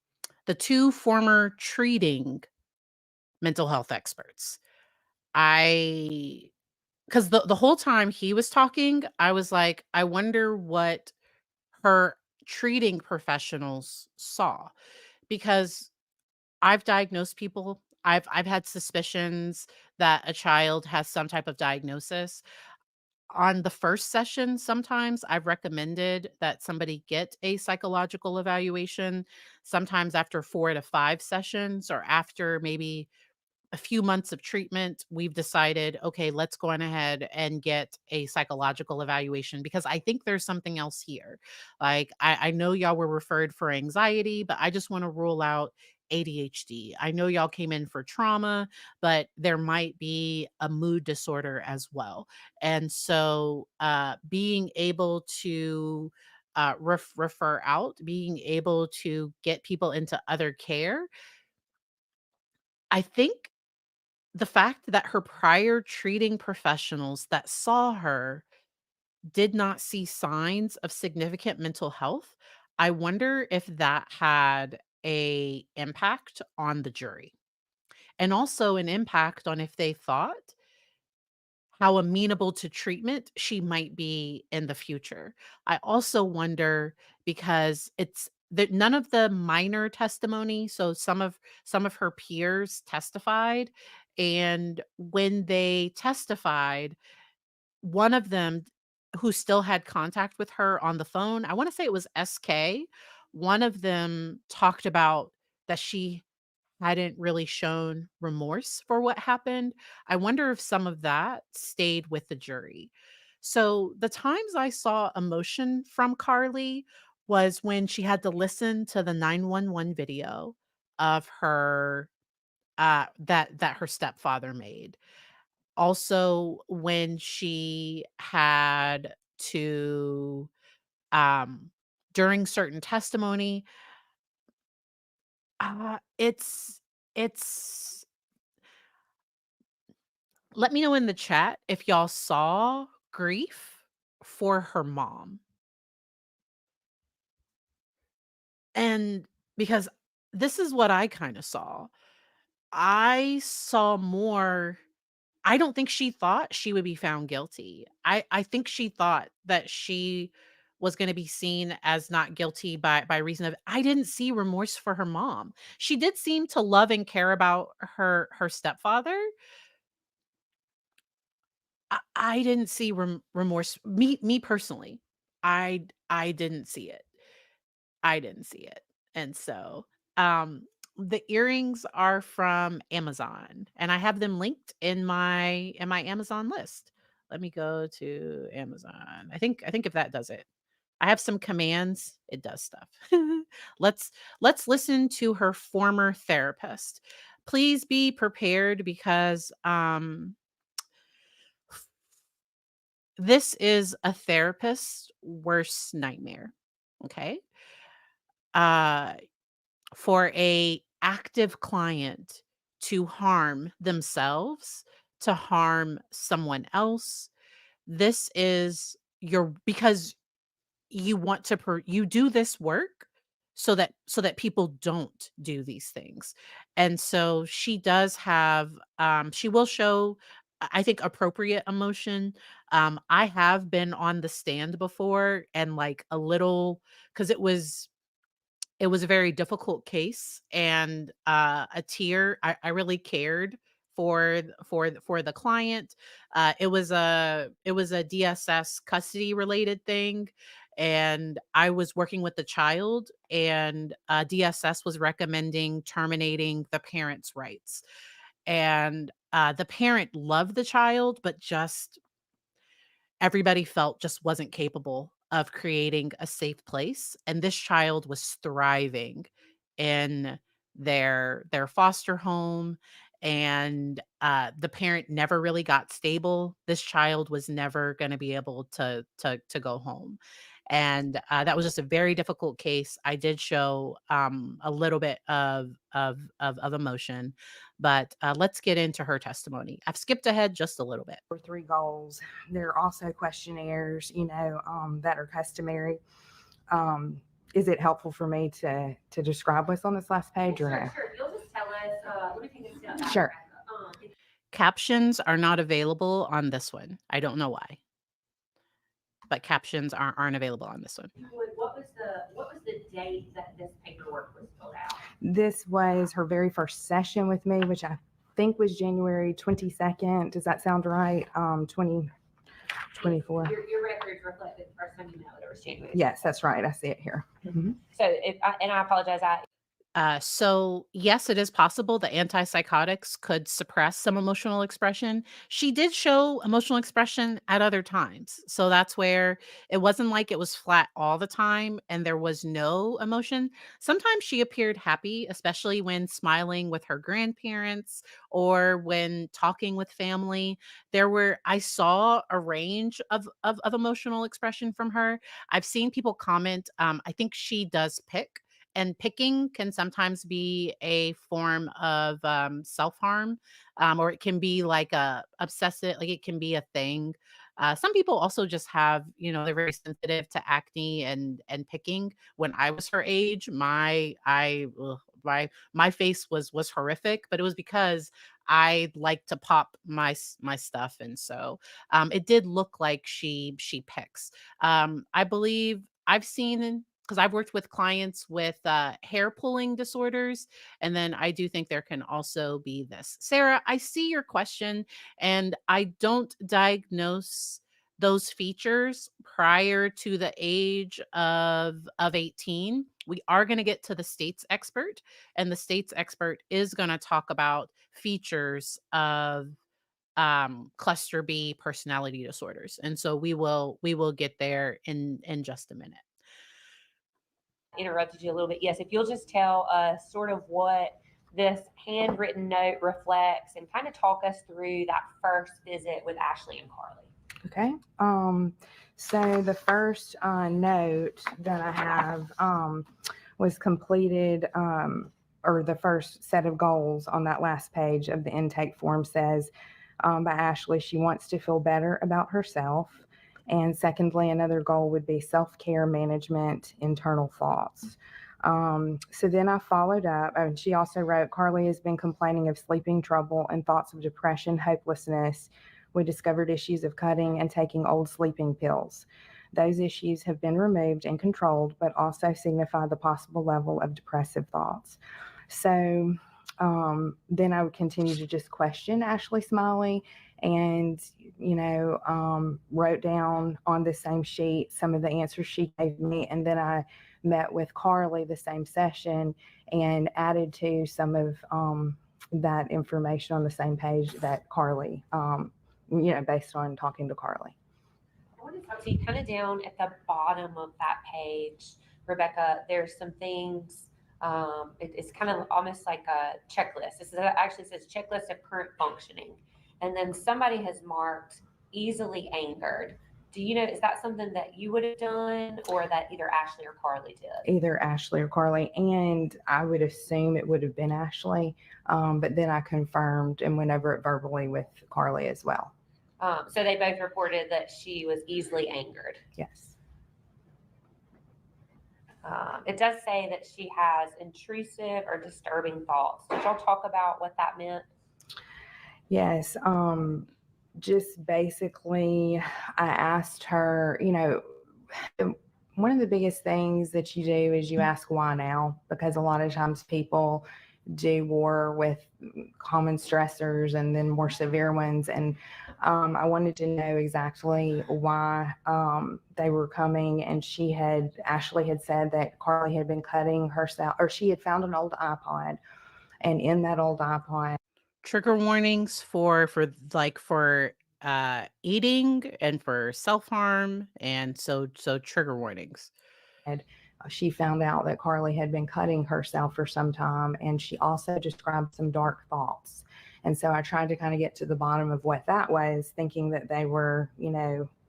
the two former treating mental health experts. Because the whole time he was talking, I was like, I wonder what her treating professionals saw, because I've diagnosed people I've had suspicions that a child has some type of diagnosis. On the first session, sometimes I've recommended that somebody get a psychological evaluation. Sometimes after 4 to 5 sessions or after maybe a few months of treatment, we've decided, okay, let's go on ahead and get a psychological evaluation because I think there's something else here. Like, I know y'all were referred for anxiety, but I just want to rule out ADHD. I know y'all came in for trauma, but there might be a mood disorder as well. And so, being able to refer out, being able to get people into other care, I think the fact that her prior treating professionals that saw her did not see signs of significant mental health, I wonder if that had a impact on the jury, and also an impact on if they thought how amenable to treatment she might be in the future. I also wonder because it's that none of the minor testimony, so some of her peers testified, and when they testified, one of them who still had contact with her on the phone, I want to say it was SK, one of them talked about that she hadn't really shown remorse for what happened. I wonder if some of that stayed with the jury. So the times I saw emotion from Carly was when she had to listen to the 911 video of her that her stepfather made. Also when she had to um during certain testimony, it's let me know in the chat if y'all saw grief for her mom. And because this is what I kind of saw. I saw more. I don't think she thought she would be found guilty. I think she thought that she was going to be seen as not guilty by reason of I didn't see remorse for her mom. She did seem to love and care about her stepfather. I didn't see remorse. Me personally, I didn't see it. I didn't see it. And so, the earrings are from Amazon, and I have them linked in my Amazon list. Let me go to Amazon. I think if that does it. I have some commands, it does stuff. Let's let's listen to her former therapist. Please be prepared because this is a therapist's worst nightmare. Okay? Uh for a active client to harm themselves, to harm someone else, this is your because you want to you do this work so that people don't do these things. And so she does have she will show I think appropriate emotion. I have been on the stand before and like a little cuz it was a very difficult case and a tear. I really cared for the client. It was a DSS custody related thing, and I was working with the child, and DSS was recommending terminating the parent's rights, and the parent loved the child, but just everybody felt just wasn't capable of creating a safe place, and this child was thriving in their foster home, and the parent never really got stable. This child was never going to be able to go home, and that was just a very difficult case. I did show a little bit of emotion, but let's get into her testimony. I've skipped ahead just a little bit. Or 3 goals. There are also questionnaires, that are customary. Is it helpful for me to describe what's on this last page or no? Sure. You'll just tell us. Let me take a step back. Sure. Captions are not available on this one. I don't know why, but captions aren't available on this one. What was the date that this paperwork was filled out? This was her very first session with me, which I think was January 22nd. Does that sound right? 2024. Your records reflect the first time you met her was January. Yes, that's right. I see it here. Mhm. So and I apologize. So yes, it is possible that antipsychotics could suppress some emotional expression. She did show emotional expression at other times. So that's where it wasn't like it was flat all the time and there was no emotion. Sometimes she appeared happy, especially when smiling with her grandparents or when talking with family. I saw a range of emotional expression from her. I've seen people comment, I think she does pick, and picking can sometimes be a form of self-harm, or it can be like a obsessive, like it can be a thing. Some people also just have, they're very sensitive to acne and picking. When I was her age, my face was horrific, but it was because I like to pop my stuff, and so it did look like she picks. I believe I've seen, because I've worked with clients with hair pulling disorders. And then I do think there can also be this. Sarah, I see your question, and I don't diagnose those features prior to the age of 18. We are going to get to the state's expert, and the state's expert is going to talk about features of cluster B personality disorders. And so we will get there in just a minute. Interrupted you a little bit. Yes, if you'll just tell us sort of what this handwritten note reflects and kind of talk us through that first visit with Ashley and Carly. Okay. So the first note that I have was completed, or the first set of goals on that last page of the intake form says, by Ashley, she wants to feel better about herself. And secondly, another goal would be self-care management, internal thoughts. So then I followed up, and she also wrote, Carly has been complaining of sleeping trouble and thoughts of depression, hopelessness. We discovered issues of cutting and taking old sleeping pills. Those issues have been removed and controlled, but also signify the possible level of depressive thoughts. So then I would continue to just question Ashley Smiley, and wrote down on the same sheet some of the answers she gave me. And then I met with Carly the same session and added to some of that information on the same page that Carly, based on talking to Carly. I want to talk to you kind of down at the bottom of that page, Rebecca. There's some things. It's kind of almost like a checklist. This actually says checklist of current functioning. And then somebody has marked easily angered. Do you know, is that something that you would have done, or that either Ashley or Carly did? Either Ashley or Carly, and I would assume it would have been Ashley, but then I confirmed and went over it verbally with Carly as well. So they both reported that she was easily angered. Yes. It does say that she has intrusive or disturbing thoughts. Did y'all talk about what that meant? Yes. Just basically, I asked her, one of the biggest things that you do is you ask why now, because a lot of times people do war with common stressors and then more severe ones. And I wanted to know exactly why they were coming. And Ashley had said that Carly had been cutting herself, or she had found an old iPod. And in that old iPod, Trigger warnings for eating and for self-harm, and so trigger warnings. she found out that Carly had been cutting herself for some time, and she also described some dark thoughts. And so I tried to kind of get to the bottom of what that was, thinking that they were,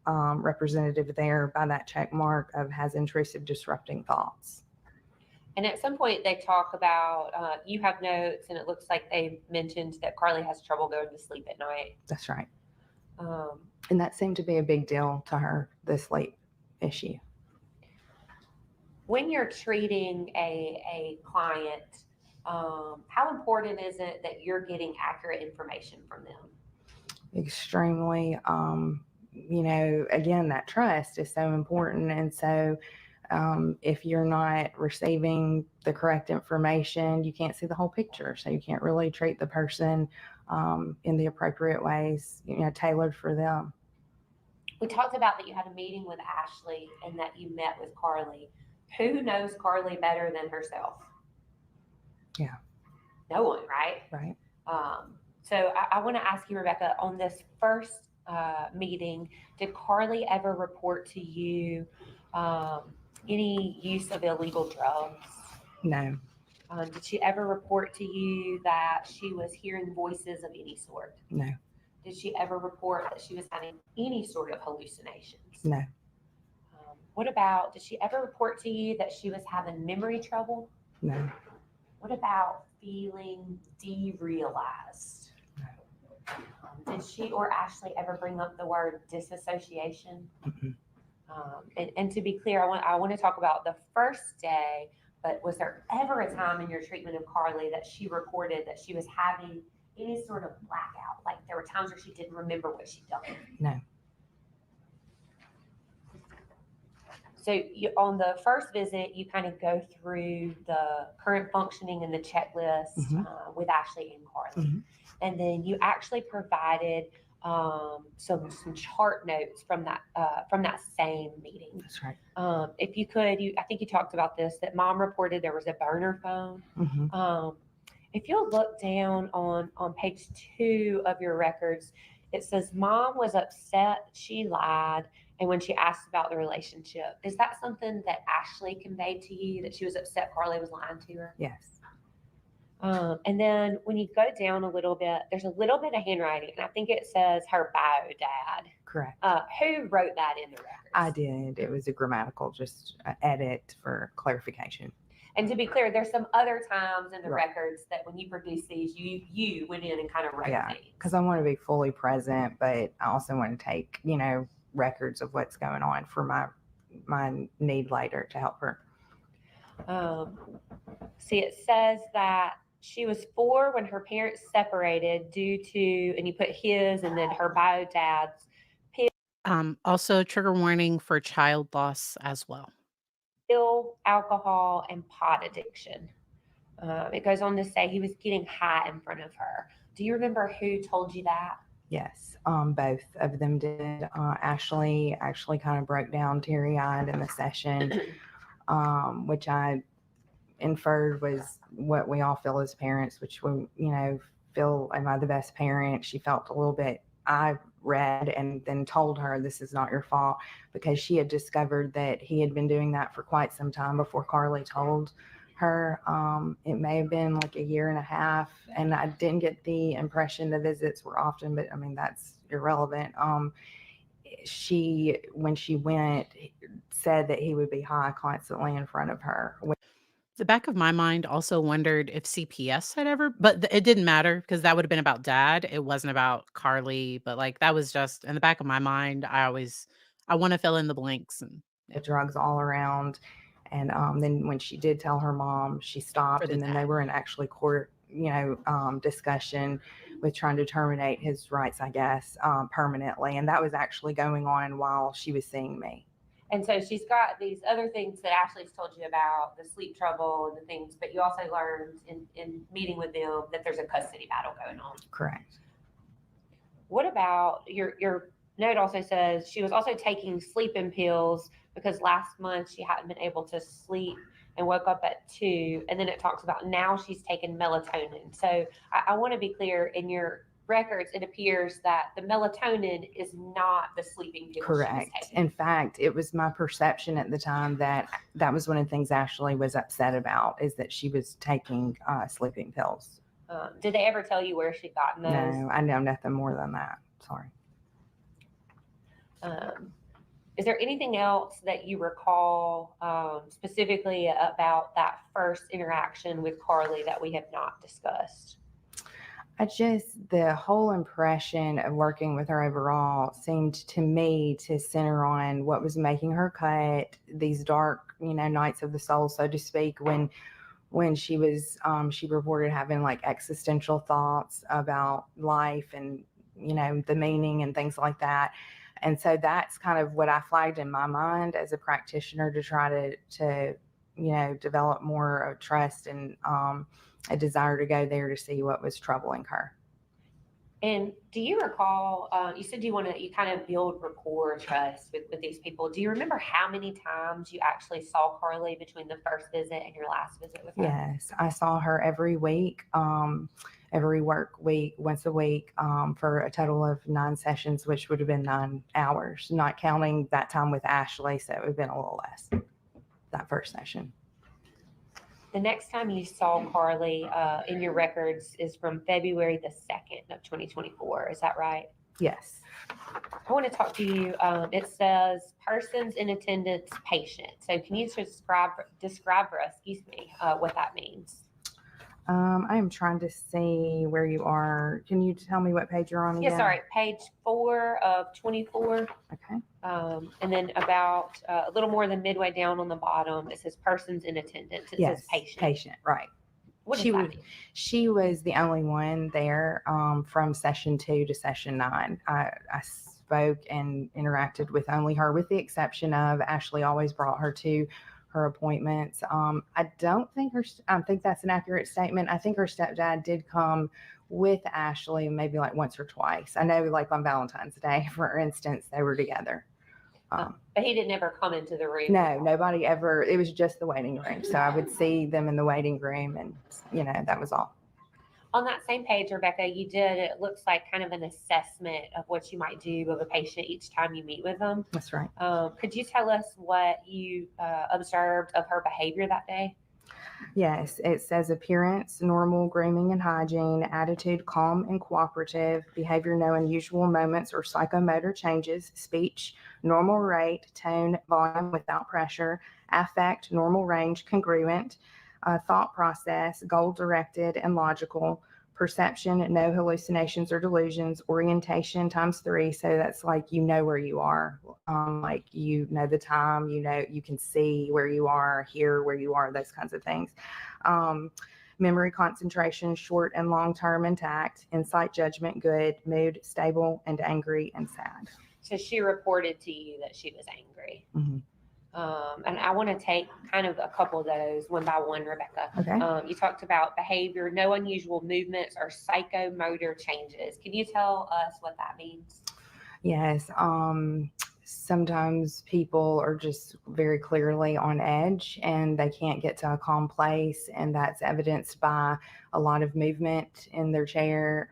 representative there by that check mark of has intrusive, disrupting thoughts. And at some point they talk about, you have notes, and it looks like they mentioned that Carly has trouble going to sleep at night. That's right. And that seemed to be a big deal to her, the sleep issue. When you're treating a client, how important is it that you're getting accurate information from them? Extremely. Again, that trust is so important. And so If you're not receiving the correct information, you can't see the whole picture. So you can't really treat the person in the appropriate ways, tailored for them. We talked about that you had a meeting with Ashley and that you met with Carly. Who knows Carly better than herself? Yeah. No one, right? Right. So I want to ask you, Rebecca, on this first meeting, did Carly ever report to you any use of illegal drugs? No. Did she ever report to you that she was hearing voices of any sort? No. Did she ever report that she was having any sort of hallucinations? No. What about, did she ever report to you that she was having memory trouble? No. What about feeling derealized? Did she or Ashley ever bring up the word disassociation? Mm-mm. And to be clear, I want to talk about the first day, but was there ever a time in your treatment of Carly that she reported that she was having any sort of blackout? Like there were times where she didn't remember what she'd done? No. So on the first visit, you kind of go through the current functioning and the checklist with Ashley and Carly. Mhm. And then you actually provided some chart notes from that same meeting. That's right. If you could, I think you talked about this, that mom reported there was a burner phone. Mm-hmm. If you'll look down on page 2 of your records, it says mom was upset, she lied, and when she asked about the relationship. Is that something that Ashley conveyed to you, that she was upset Carly was lying to her? Yes. And then when you go down a little bit, there's a little bit of handwriting, and I think it says her bio dad. Correct. Who wrote that in the records? I did. It was a grammatical just edit for clarification. And to be clear, there's some other times in the Right. records that when you produce these, you went in and kind of wrote Yeah, things. because I want to be fully present, but I also want to take, records of what's going on for my need later to help her. See, it says that she was 4 when her parents separated due to, and you put his and then her bio dad's Also, trigger warning for child loss as well. pill, alcohol, and pot addiction. It goes on to say he was getting high in front of her. Do you remember who told you that? Yes, both of them did. Ashley actually kind of broke down teary-eyed in the session, which I inferred was what we all feel as parents, which we, feel, am I the best parent? She felt a little bit, I read and then told her, this is not your fault, because she had discovered that he had been doing that for quite some time before Carly told her. It may have been like a year and a half, and I didn't get the impression the visits were often, but I mean, that's irrelevant. She, when she went, said that he would be high constantly in front of her. The back of my mind also wondered if CPS had ever, but it didn't matter because that would have been about dad. It wasn't about Carly, but like that was just in the back of my mind. I want to fill in the blanks and The drugs all around. And then when she did tell her mom, she stopped, the and then they dad. were in actually court, discussion with trying to terminate his rights, I guess, permanently. And that was actually going on while she was seeing me. And so she's got these other things that Ashley's told you about, the sleep trouble and the things, but you also learned in meeting with them that there's a custody battle going on. Correct. What about your note also says she was also taking sleeping pills because last month she hadn't been able to sleep and woke up at 2. And then it talks about now she's taking melatonin. So I want to be clear, in your records, it appears that the melatonin is not the sleeping pill. Correct. In fact, it was my perception at the time that was one of the things Ashley was upset about, is that she was taking sleeping pills. Did they ever tell you where she'd gotten those? No, I know nothing more than that. Sorry. Is there anything else that you recall specifically about that first interaction with Carly that we have not discussed? The whole impression of working with her overall seemed to me to center on what was making her cut, these dark, nights of the soul, so to speak, when she was, she reported having like existential thoughts about life and, the meaning and things like that. And so that's kind of what I flagged in my mind as a practitioner to try to develop more trust and a desire to go there to see what was troubling her. And do you recall, you said you kind of build rapport, trust with these people. Do you remember how many times you actually saw Carly between the first visit and your last visit with her? Yes, I saw her every week, every work week, once a week, for a total of 9 sessions, which would have been 9 hours, not counting that time with Ashley. So it would have been a little less that first session. The next time you saw Carly in your records is from February the 2nd of 2024. Is that right? Yes. I want to talk to you. It says persons in attendance, patient. So can you describe for us, what that means? I am trying to see where you are. Can you tell me what page you're on again? Yeah, sorry, page 4 of 24. Okay. And then about a little more than midway down on the bottom, it says persons in attendance. It says patient. Patient, right. What does She that was mean? she was the only one there from session 2 to session 9. I spoke and interacted with only her, with the exception of Ashley always brought her to her appointments. I don't think I think that's an accurate statement. I think her stepdad did come with Ashley maybe like once or twice. I know, like on Valentine's Day, for instance, they were together. But he didn't ever come into the room. No, nobody ever. It was just the waiting room. So I would see them in the waiting room, and that was all. On that same page, Rebecca, you did, it looks like kind of an assessment of what you might do of a patient each time you meet with them. That's right. Could you tell us what you observed of her behavior that day? Yes, it says appearance, normal, grooming and hygiene, attitude, calm and cooperative, behavior, no unusual moments or psychomotor changes, speech, normal rate, tone, volume without pressure, affect, normal range, congruent, thought process, goal directed and logical, perception, no hallucinations or delusions, orientation ×3. So that's like, where you are, like, the time, you can see where you are, hear where you are, those kinds of things. Memory, concentration, short and long term intact, insight, judgment, good, mood, stable and angry and sad. So she reported to you that she was angry. Mm-hmm. And I want to take kind of a couple of those one by one, Rebecca. Okay. You talked about behavior, no unusual movements or psychomotor changes. Can you tell us what that means? Yes. Sometimes people are just very clearly on edge and they can't get to a calm place, and that's evidenced by a lot of movement in their chair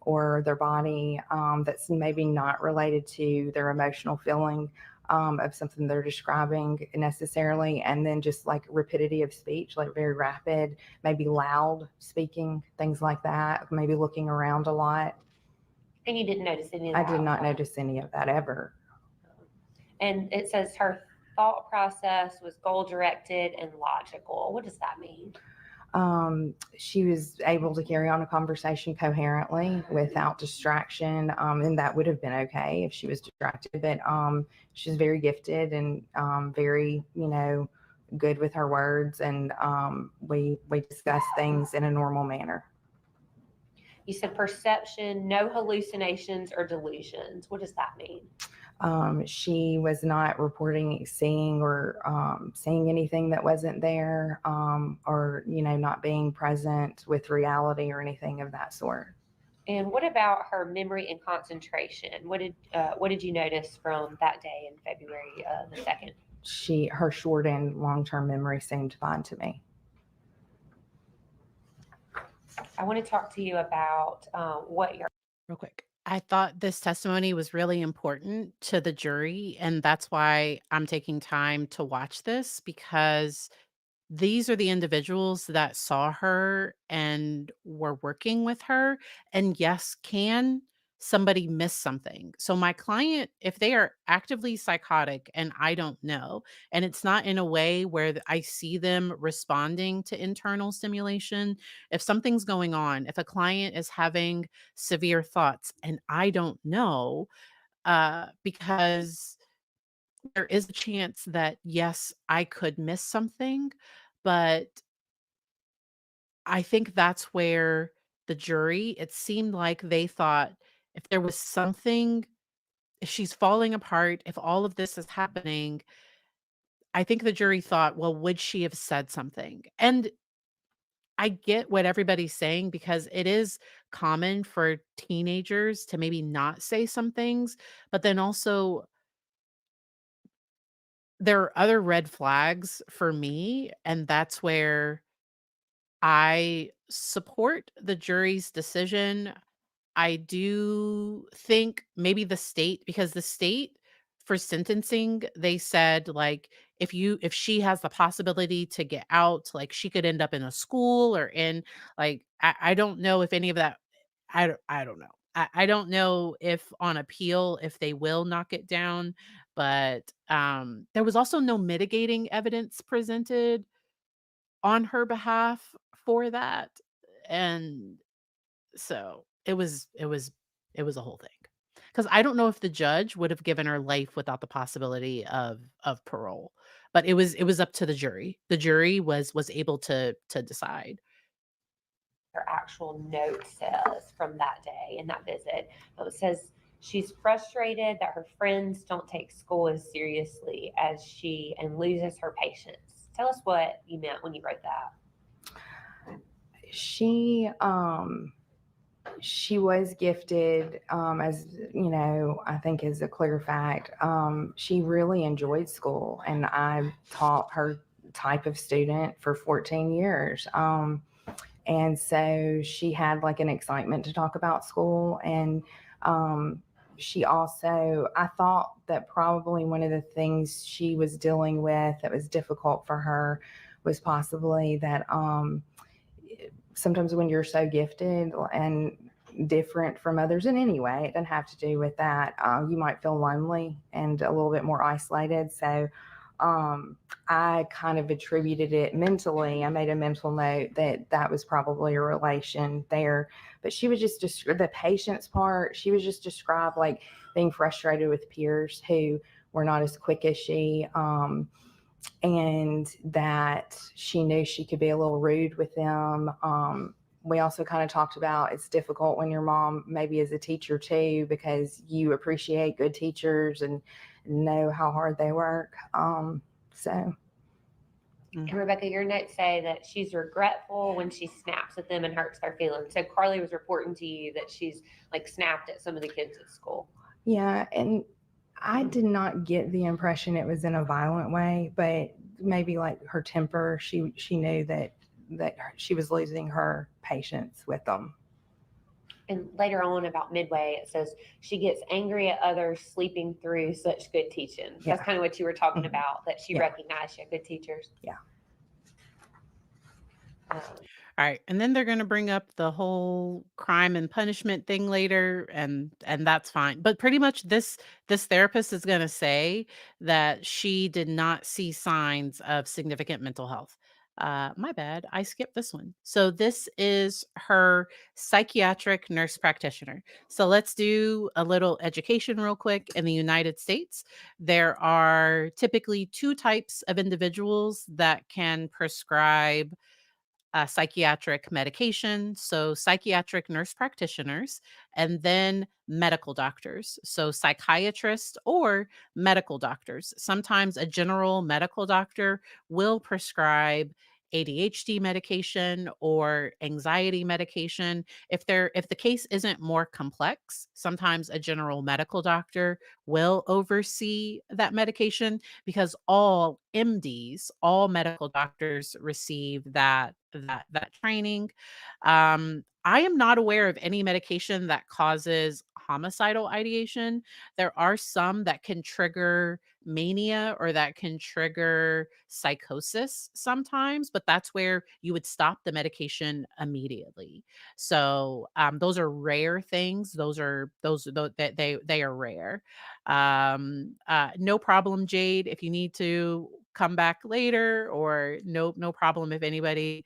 or their body that's maybe not related to their emotional feeling of something they're describing necessarily, and then just like rapidity of speech, like very rapid, maybe loud speaking, things like that, maybe looking around a lot. And you didn't notice any of that? I did not notice any of that ever. And it says her thought process was goal directed and logical. What does that mean? She was able to carry on a conversation coherently without distraction, and that would have been okay if she was distracted, but she's very gifted and very good with her words, and we discuss things in a normal manner. You said perception, no hallucinations or delusions. What does that mean? She was not reporting seeing or seeing anything that wasn't there, or not being present with reality or anything of that sort. And what about her memory and concentration? What did you notice from that day in February the 2nd? Her short and long-term memory seemed fine to me. I want to talk to you about what your Real quick. I thought this testimony was really important to the jury, and that's why I'm taking time to watch this, because these are the individuals that saw her and were working with her. And yes, can somebody miss something? So, my client, if they are actively psychotic and I don't know, and it's not in a way where I see them responding to internal stimulation, if something's going on, if a client is having severe thoughts and I don't know, because there is a chance that, yes, I could miss something, but I think that's where the jury, it seemed like they thought if there was something, if she's falling apart, if all of this is happening, I think the jury thought, well, would she have said something? And I get what everybody's saying because it is common for teenagers to maybe not say some things, but then also there are other red flags for me, and that's where I support the jury's decision. I do think maybe the state, because the state for sentencing, they said like if she has the possibility to get out, like she could end up in a school or in like I don't know if any of that I don't know. I don't know if on appeal if they will knock it down, but there was also no mitigating evidence presented on her behalf for that. And so, it was a whole thing. Because I don't know if the judge would have given her life without the possibility of parole, but it was up to the jury. The jury was able to decide. Her actual note says from that day and that visit. It says she's frustrated that her friends don't take school as seriously as she and loses her patience. Tell us what you meant when you wrote that. She she was gifted, as you know, I think is a clear fact. She really enjoyed school, and I taught her type of student for 14 years. And so she had like an excitement to talk about school. And she also, I thought that probably one of the things she was dealing with that was difficult for her was possibly that sometimes when you're so gifted and different from others in any way, it doesn't have to do with that. You might feel lonely and a little bit more isolated. So I kind of attributed it mentally. I made a mental note that that was probably a relation there. But she was just the patience part. She was just described like being frustrated with peers who were not as quick as she. And that she knew she could be a little rude with them. We also kind of talked about it's difficult when your mom maybe is a teacher too, because you appreciate good teachers and know how hard they work. So And Rebecca, your notes say that she's regretful when she snaps at them and hurts their feelings. So Carly was reporting to you that she's like snapped at some of the kids at school. yeah, and I did not get the impression it was in a violent way, but maybe like her temper, she knew that she was losing her patience with them. And later on, about midway, it says she gets angry at others sleeping through such good teaching. Yeah. That's kind of what you were talking Mhm. about, that she Yeah. recognized she had good teachers. Yeah. Um, Alright, and then they're gonna bring up the whole crime and punishment thing later, and that's fine. But pretty much this therapist is gonna say that she did not see signs of significant mental health. My bad, I skipped this one. So this is her psychiatric nurse practitioner. So let's do a little education real quick. In the United States, there are typically 2 types of individuals that can prescribe psychiatric medication, so psychiatric nurse practitioners, and then medical doctors, so psychiatrists or medical doctors. Sometimes a general medical doctor will prescribe ADHD medication or anxiety medication. If the case isn't more complex, sometimes a general medical doctor will oversee that medication because all MDs, all medical doctors receive that training. I am not aware of any medication that causes homicidal ideation. There are some that can trigger mania or that can trigger psychosis sometimes, but that's where you would stop the medication immediately. So those are rare things. That they are rare. No problem, Jade. If you need to come back later, or no problem if anybody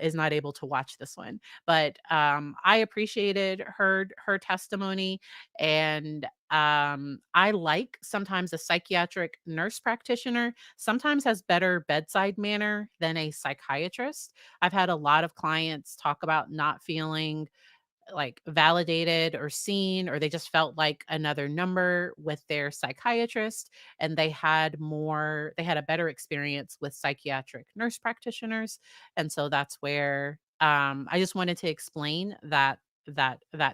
is not able to watch this one. But I appreciated her testimony, and I like sometimes a psychiatric nurse practitioner sometimes has better bedside manner than a psychiatrist. I've had a lot of clients talk about not feeling like validated or seen, or they just felt like another number with their psychiatrist, and they had a better experience with psychiatric nurse practitioners. And so that's where I just wanted to explain that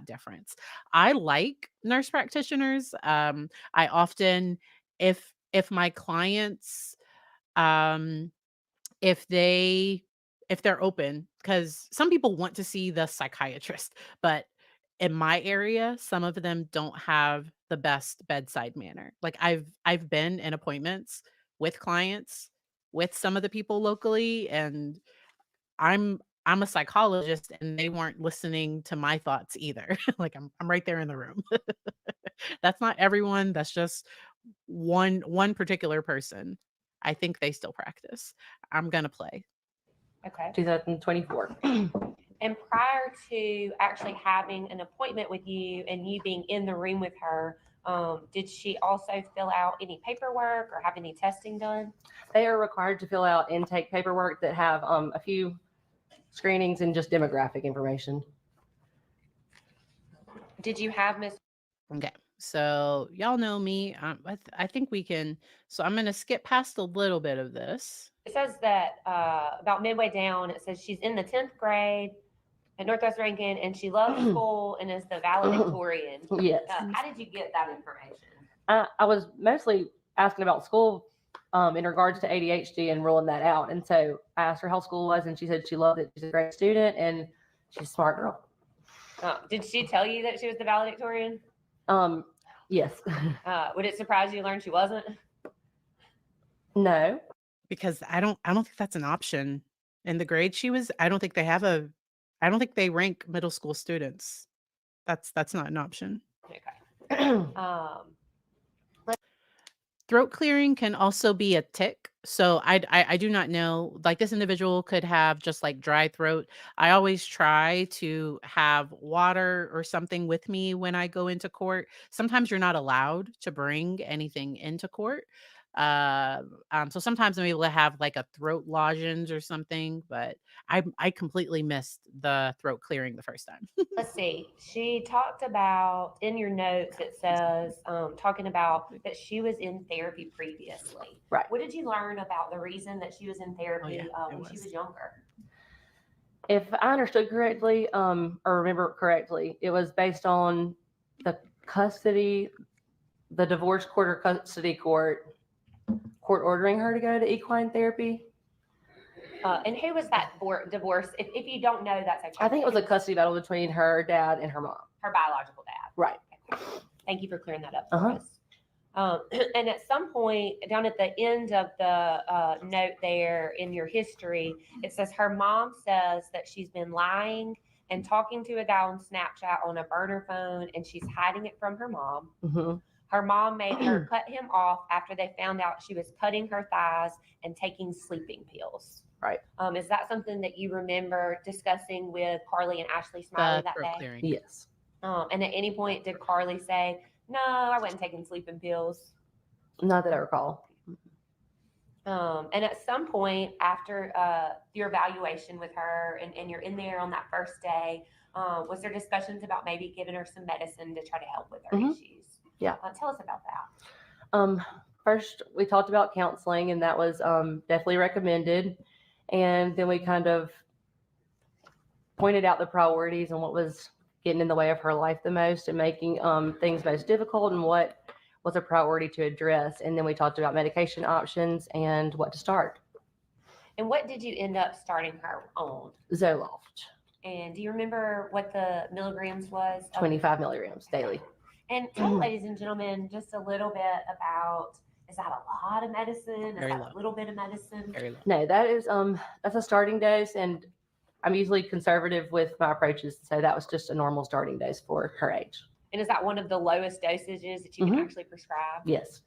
difference. I like nurse practitioners. I often, if my clients, um if they if they're open, because some people want to see the psychiatrist, but in my area, some of them don't have the best bedside manner. Like, I've been in appointments with clients with some of the people locally, and I'm a psychologist, and they weren't listening to my thoughts either. Like, I'm right there in the room. That's not everyone, that's just one particular person. I think they still practice. I'm gonna play. Okay. 2024. And prior to actually having an appointment with you and you being in the room with her, did she also fill out any paperwork or have any testing done? They are required to fill out intake paperwork that have a few screenings and just demographic information. Did you have Miss? Okay. So y'all know me. I think we can. So I'm gonna skip past a little bit of this. It says that about midway down, it says she's in the 10th grade at Northwest Rankin and she loves school and is the valedictorian. Yes. How did you get that information? I was mostly asking about school in regards to ADHD and ruling that out. And so I asked her how school was, and she said she loved it. She's a great student and she's a smart girl. Did she tell you that she was the valedictorian? Yes. Would it surprise you to learn she wasn't? No. Because I don't think that's an option. In the grade she was, I don't think they rank middle school students. That's not an option. Okay. Throat clearing can also be a tic. So I do not know. Like, this individual could have just like dry throat. I always try to have water or something with me when I go into court. Sometimes you're not allowed to bring anything into court. So sometimes I'm able to have like a throat lozenge or something, but I completely missed the throat clearing the first time. Let's see. She talked about, in your notes, it says, talking about that she was in therapy previously. Right. What did you learn about the reason that she was in therapy it when she was. was younger? If I understood correctly, or remember correctly, it was based on the divorce court or custody court ordering her to go to equine therapy. And who was that divorce? If you don't know, that's okay. I think it was a custody battle between her dad and her mom. her biological dad. Right. Thank you for clearing that up for us. And at some point down at the end of the note there in your history, it says her mom says that she's been lying and talking to a guy on Snapchat on a burner phone, and she's hiding it from her mom. Mm-hmm. Her mom made her cut him off after they found out she was cutting her thighs and taking sleeping pills. Right. Is that something that you remember discussing with Carly and Ashley Smiley that throat day? clearing. Yes. And at any point did Carly say, "No, I wasn't taking sleeping pills"? Not that I recall. And at some point after your evaluation with her and you're in there on that first day, was there discussions about maybe giving her some medicine to try to help with her issues? Yeah. Tell us about that. First, we talked about counseling, and that was definitely recommended. And then we kind of pointed out the priorities and what was getting in the way of her life the most and making things most difficult and what was a priority to address. And then we talked about medication options and what to start. And what did you end up starting her on? Zoloft, And do you remember what the milligrams was? 25 milligrams daily. And tell ladies and gentlemen just a little bit about, is that a lot of medicine? Is Very that low. a little bit of medicine? Very low. No, that is that's a starting dose, and I'm usually conservative with my approaches, so that was just a normal starting dose for her age. And is that one of the lowest dosages that you can actually prescribe? Yes.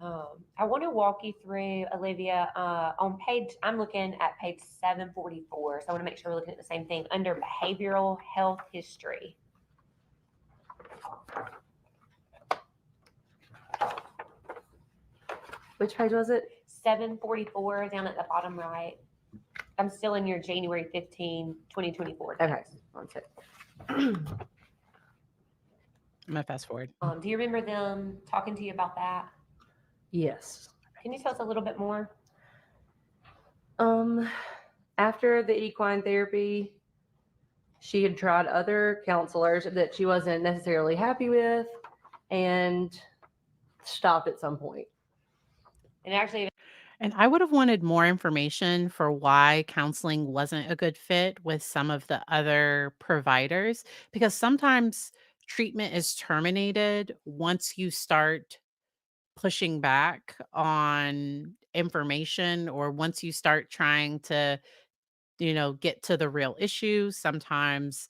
I want to walk you through, Olivia, I'm looking at page 744. So I want to make sure we're looking at the same thing under behavioral health history. Which page was it? 744 down at the bottom right. I'm still in your January 15, 2024. Okay. One sec. I'm gonna fast forward. Do you remember them talking to you about that? Yes. Can you tell us a little bit more? After the equine therapy, she had tried other counselors that she wasn't necessarily happy with and stopped at some point. And actually, And I would have wanted more information for why counseling wasn't a good fit with some of the other providers, because sometimes treatment is terminated once you start pushing back on information or once you start trying to, get to the real issue. Sometimes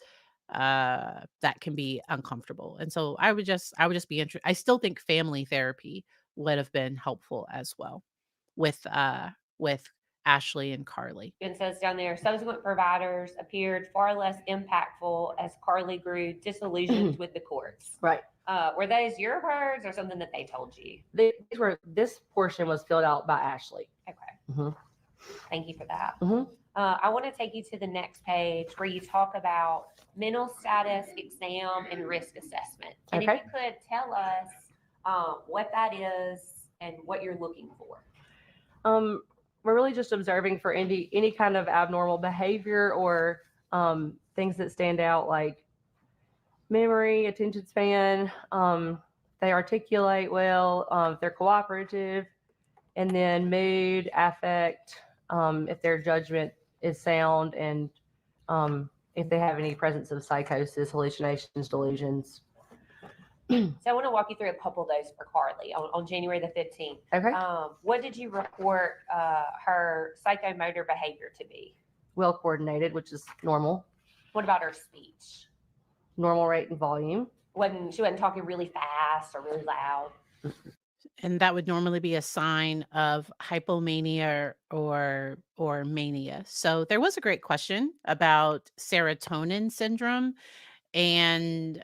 that can be uncomfortable. And so I would just be interested. I still think family therapy would have been helpful as well with Ashley and Carly. it says down there, subsequent providers appeared far less impactful as Carly grew disillusioned with the courts. Right. Were those your words or something that they told you? This portion was filled out by Ashley. Okay. Mhm. Thank you for that. Mhm. I want to take you to the next page where you talk about mental status exam and risk assessment. And if Okay. you could tell us what that is and what you're looking for. We're really just observing for any kind of abnormal behavior or things that stand out, like memory, attention span. They articulate well, if they're cooperative, and then mood, affect, if their judgment is sound, and if they have any presence of psychosis, hallucinations, delusions. So I want to walk you through a couple of those for Carly on January the 15th. Okay. What did you report her psychomotor behavior to be? Well coordinated, which is normal. What about her speech? Normal rate and volume. She wasn't talking really fast or really loud. And that would normally be a sign of hypomania or mania. So there was a great question about serotonin syndrome. And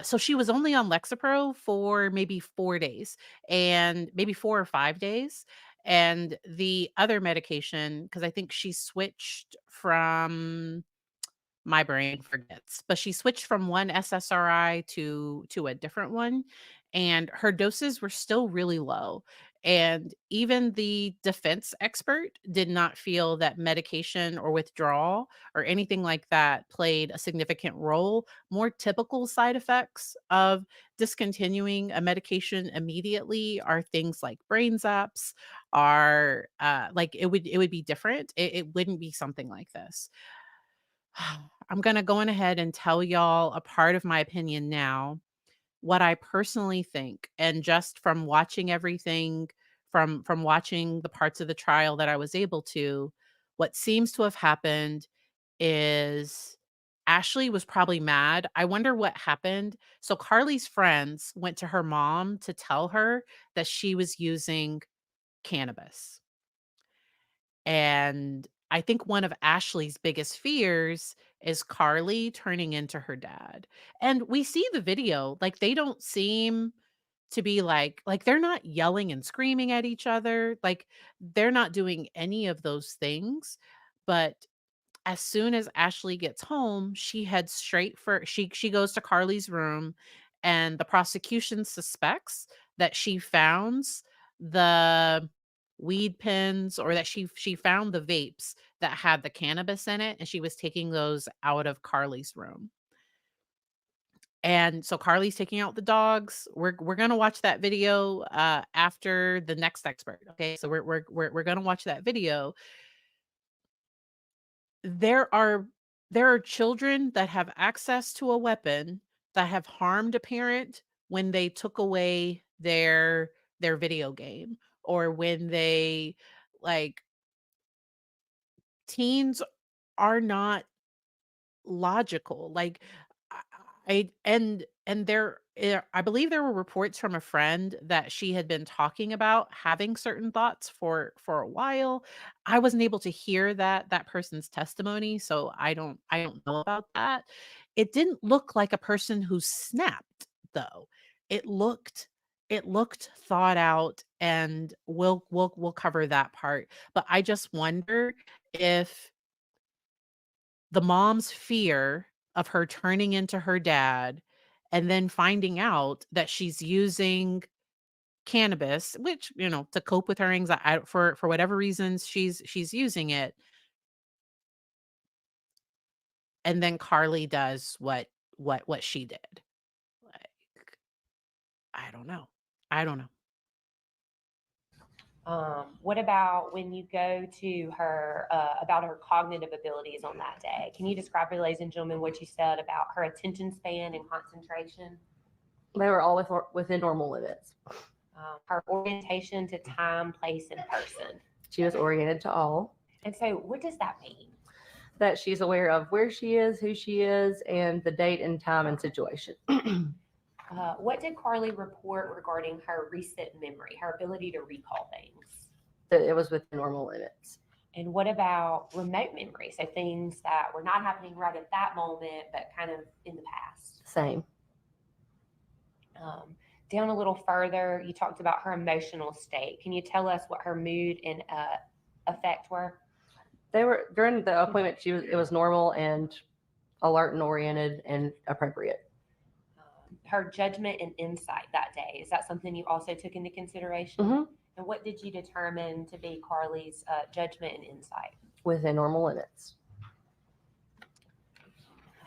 so she was only on Lexapro for maybe 4 days, and maybe 4 or 5 days. And the other medication, because I think she switched from, my brain forgets, but she switched from one SSRI to a different one, and her doses were still really low. And even the defense expert did not feel that medication or withdrawal or anything like that played a significant role. More typical side effects of discontinuing a medication immediately are things like brain zaps, are like it would be different. It wouldn't be something like this. I'm going to go on ahead and tell y'all a part of my opinion now, what I personally think. And just from watching everything, from watching the parts of the trial that I was able to, what seems to have happened is Ashley was probably mad. I wonder what happened. So Carly's friends went to her mom to tell her that she was using cannabis. And I think one of Ashley's biggest fears is Carly turning into her dad. And we see the video, like they don't seem to be like they're not yelling and screaming at each other. Like they're not doing any of those things. But as soon as Ashley gets home, she heads straight for she goes to Carly's room, and the prosecution suspects that she found the weed pens, or that she found the vapes that had the cannabis in it, and she was taking those out of Carly's room. And so Carly's taking out the dogs. We're gonna watch that video after the next expert. Okay, so we're gonna watch that video. There are children that have access to a weapon that have harmed a parent when they took away their video game, or when they, like, teens are not logical. Like, and I believe there were reports from a friend that she had been talking about having certain thoughts for a while. I wasn't able to hear that person's testimony, so I don't know about that. It didn't look like a person who snapped, though. It looked thought out, and we'll cover that part. But I just wonder if the mom's fear of her turning into her dad and then finding out that she's using cannabis, which, to cope with her anxiety for whatever reasons she's using it. And then Carly does what she did. Like, I don't know. I don't know. What about when you go to her about her cognitive abilities on that day? Can you describe, for ladies and gentlemen, what you said about her attention span and concentration? They were all within normal limits. Her orientation to time, place, and person. She was oriented to all. And so, what does that mean? That she's aware of where she is, who she is, and the date and time and situation. What did Carly report regarding her recent memory, her ability to recall things? That it was within normal limits. And what about remote memory? So things that were not happening right at that moment, but kind of in the past. Same. Down a little further, you talked about her emotional state. Can you tell us what her mood and affect were? They were during the appointment. It was normal and alert and oriented and appropriate. Her judgment and insight that day, is that something you also took into consideration? Mm-hmm. And what did you determine to be Carly's judgment and insight? Within normal limits.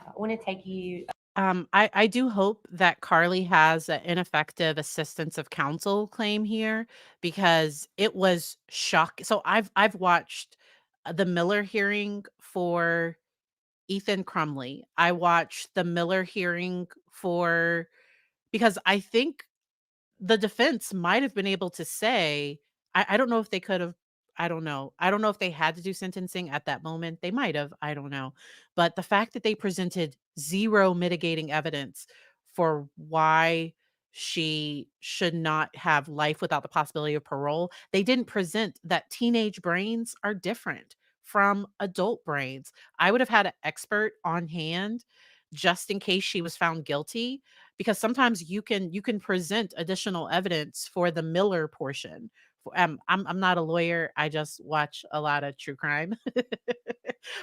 I want to take you. I do hope that Carly has an ineffective assistance of counsel claim here, because it was shock. So I've watched the Miller hearing for Ethan Crumley. I watched the Miller hearing because I think the defense might have been able to say, I don't know if they could have, I don't know. I don't know if they had to do sentencing at that moment. They might have, I don't know. But the fact that they presented zero mitigating evidence for why she should not have life without the possibility of parole, they didn't present that teenage brains are different from adult brains. I would have had an expert on hand just in case she was found guilty, because sometimes you can present additional evidence for the Miller portion. I'm not a lawyer. I just watch a lot of true crime.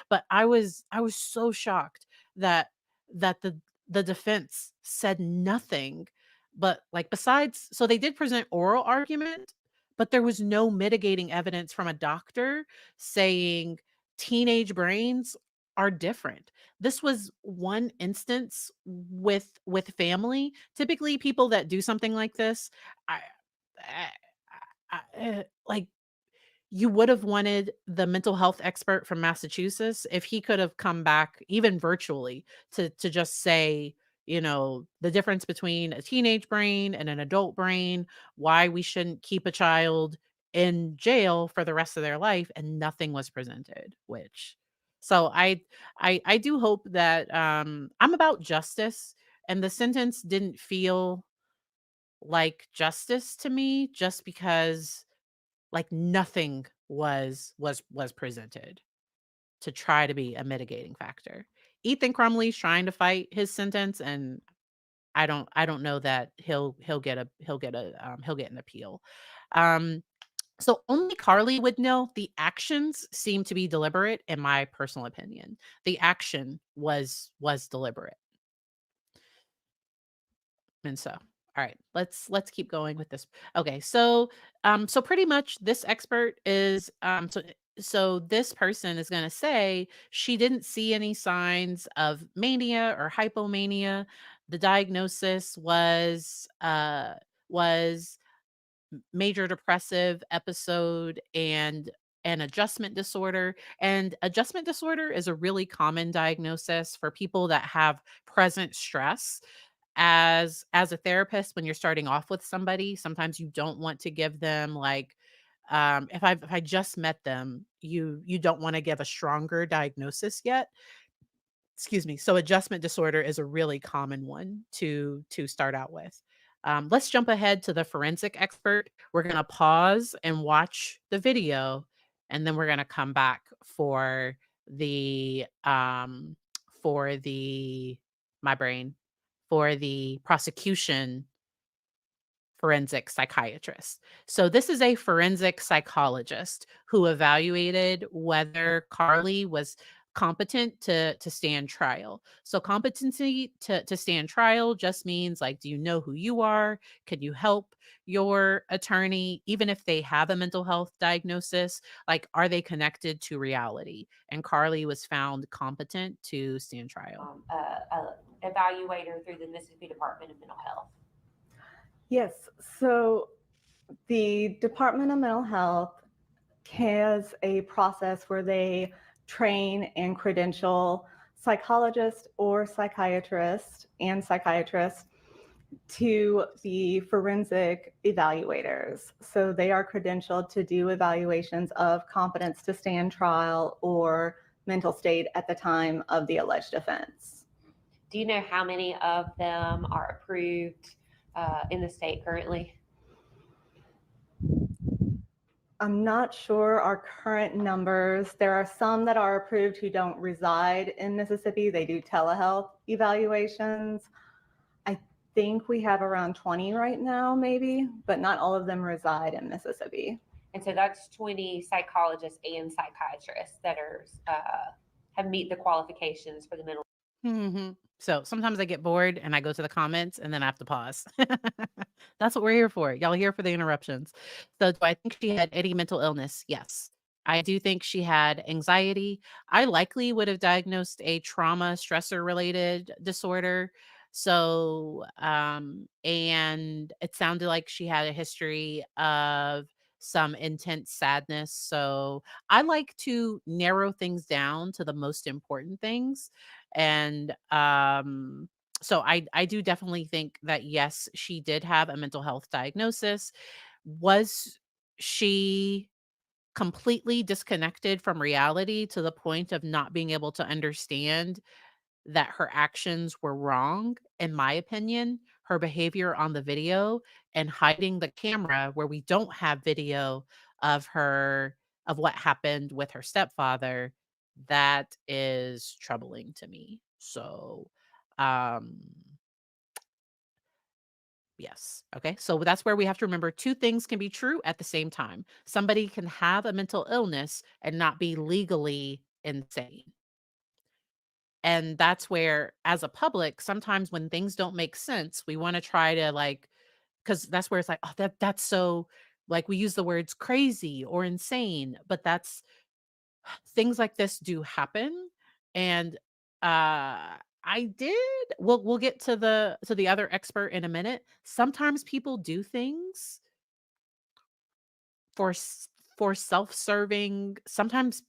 But I was so shocked that the defense said nothing, but like, besides, so they did present oral argument, but there was no mitigating evidence from a doctor saying teenage brains are different. This was one instance with family. Typically, people that do something like this, I, like, you would have wanted the mental health expert from Massachusetts, if he could have come back even virtually to just say, the difference between a teenage brain and an adult brain, why we shouldn't keep a child in jail for the rest of their life, and nothing was presented, which, so I do hope that, I'm about justice, and the sentence didn't feel like justice to me, just because, like, nothing was presented to try to be a mitigating factor. Ethan Crumley's trying to fight his sentence, and I don't know that he'll get an appeal. Um, so only Carly would know. The actions seem to be deliberate, in my personal opinion. The action was deliberate. And so, all right, let's keep going with this. Okay, so pretty much this expert is, so this person is going to say she didn't see any signs of mania or hypomania. The diagnosis was major depressive episode and an adjustment disorder. And adjustment disorder is a really common diagnosis for people that have present stress. As a therapist, when you're starting off with somebody, sometimes you don't want to give them, like, if I just met them, you don't want to give a stronger diagnosis yet. Excuse me. So adjustment disorder is a really common one to start out with. Let's jump ahead to the forensic expert. We're going to pause and watch the video, and then we're going to come back for the my brain for the prosecution forensic psychiatrist. So this is a forensic psychologist who evaluated whether Carly was competent to stand trial. So competency to stand trial just means like, do you know who you are? Can you help your attorney, even if they have a mental health diagnosis? Like, are they connected to reality? And Carly was found competent to stand trial. Evaluator through the Mississippi Department of Mental Health. Yes. So the Department of Mental Health has a process where they train and credential psychologists or psychiatrists and psychiatrists to be forensic evaluators. So they are credentialed to do evaluations of competence to stand trial or mental state at the time of the alleged offense. Do you know how many of them are approved in the state currently? I'm not sure our current numbers. There are some that are approved who don't reside in Mississippi. They do telehealth evaluations. I think we have around 20 right now, maybe, but not all of them reside in Mississippi. And so that's 20 psychologists and psychiatrists that are have meet the qualifications for the mental. So sometimes I get bored and I go to the comments and then I have to pause. That's what we're here for. Y'all are here for the interruptions. So do I think she had any mental illness? Yes. I do think she had anxiety. I likely would have diagnosed a trauma stressor related disorder. So, and it sounded like she had a history of some intense sadness. So I like to narrow things down to the most important things. And so I do definitely think that yes, she did have a mental health diagnosis. Was she completely disconnected from reality to the point of not being able to understand that her actions were wrong? In my opinion, her behavior on the video and hiding the camera where we don't have video of her, of what happened with her stepfather, that is troubling to me. So, um, yes. Okay. So that's where we have to remember two things can be true at the same time. Somebody can have a mental illness and not be legally insane. And that's where, as a public, sometimes when things don't make sense, we want to try to like, because that's where it's like, oh, that's so, like we use the words crazy or insane, but that's, things like this do happen. And I did, we'll get to the other expert in a minute. Sometimes people do things for for self-serving. Sometimes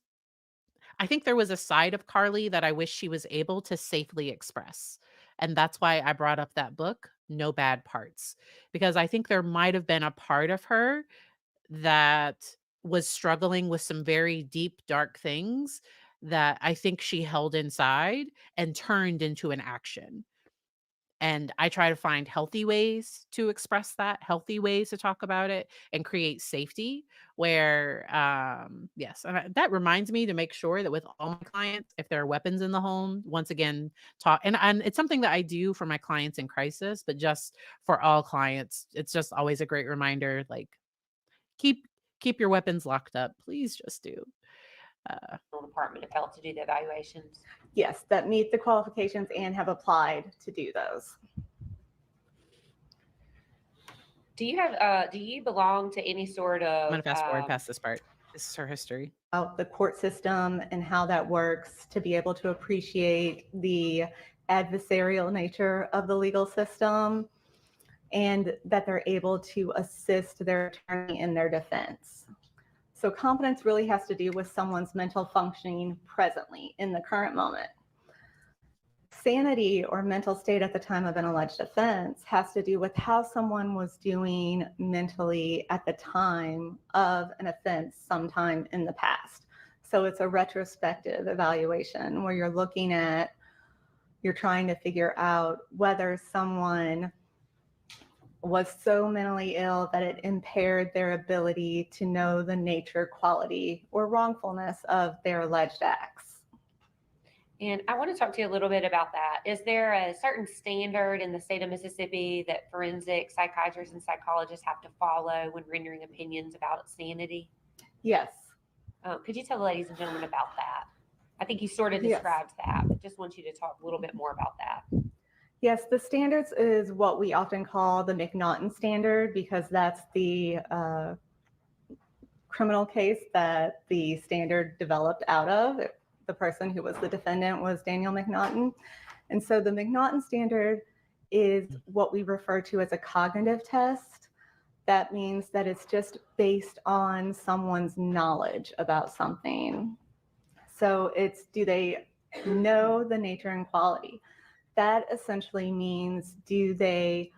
I think there was a side of Carly that I wish she was able to safely express. And that's why I brought up that book, No Bad Parts, because I think there might have been a part of her that was struggling with some very deep, dark things that I think she held inside and turned into an action. And I try to find healthy ways to express that, healthy ways to talk about it and create safety where, yes. And that reminds me to make sure that with all my clients, if there are weapons in the home, once again, talk. And it's something that I do for my clients in crisis, but just for all clients, it's just always a great reminder, like keep, keep your weapons locked up. Please just do. Department of Health to do the evaluations. Yes, that meet the qualifications and have applied to do those. Do you belong to any sort of? I'm going to fast forward past this part. This is her history. About the court system and how that works to be able to appreciate the adversarial nature of the legal system and that they're able to assist their attorney in their defense. So competence really has to do with someone's mental functioning presently in the current moment. Sanity or mental state at the time of an alleged offense has to do with how someone was doing mentally at the time of an offense sometime in the past. So it's a retrospective evaluation where you're trying to figure out whether someone was so mentally ill that it impaired their ability to know the nature, quality, or wrongfulness of their alleged acts. And I want to talk to you a little bit about that. Is there a certain standard in the state of Mississippi that forensic psychiatrists and psychologists have to follow when rendering opinions about sanity? Yes. Could you tell the ladies and gentlemen about that? I think you sort of Yes. described that, but just want you to talk a little bit more about that. Yes, the standards is what we often call the McNaughton standard because that's the criminal case that the standard developed out of. The person who was the defendant was Daniel McNaughton. And so the McNaughton standard is what we refer to as a cognitive test. That means that it's just based on someone's knowledge about something. So it's, do they know the nature and quality? That essentially means, do they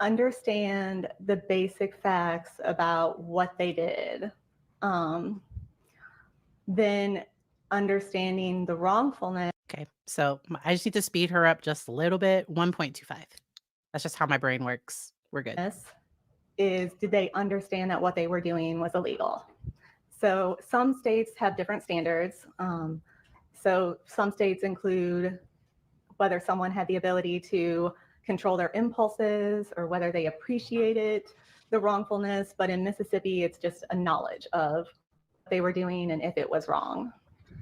understand the basic facts about what they did? Then understanding the wrongfulness Okay, so I just need to speed her up just a little bit. 1.25. That's just how my brain works. We're good. is, did they understand that what they were doing was illegal? So some states have different standards. So some states include whether someone had the ability to control their impulses or whether they appreciated the wrongfulness. But in Mississippi, it's just a knowledge of what they were doing and if it was wrong.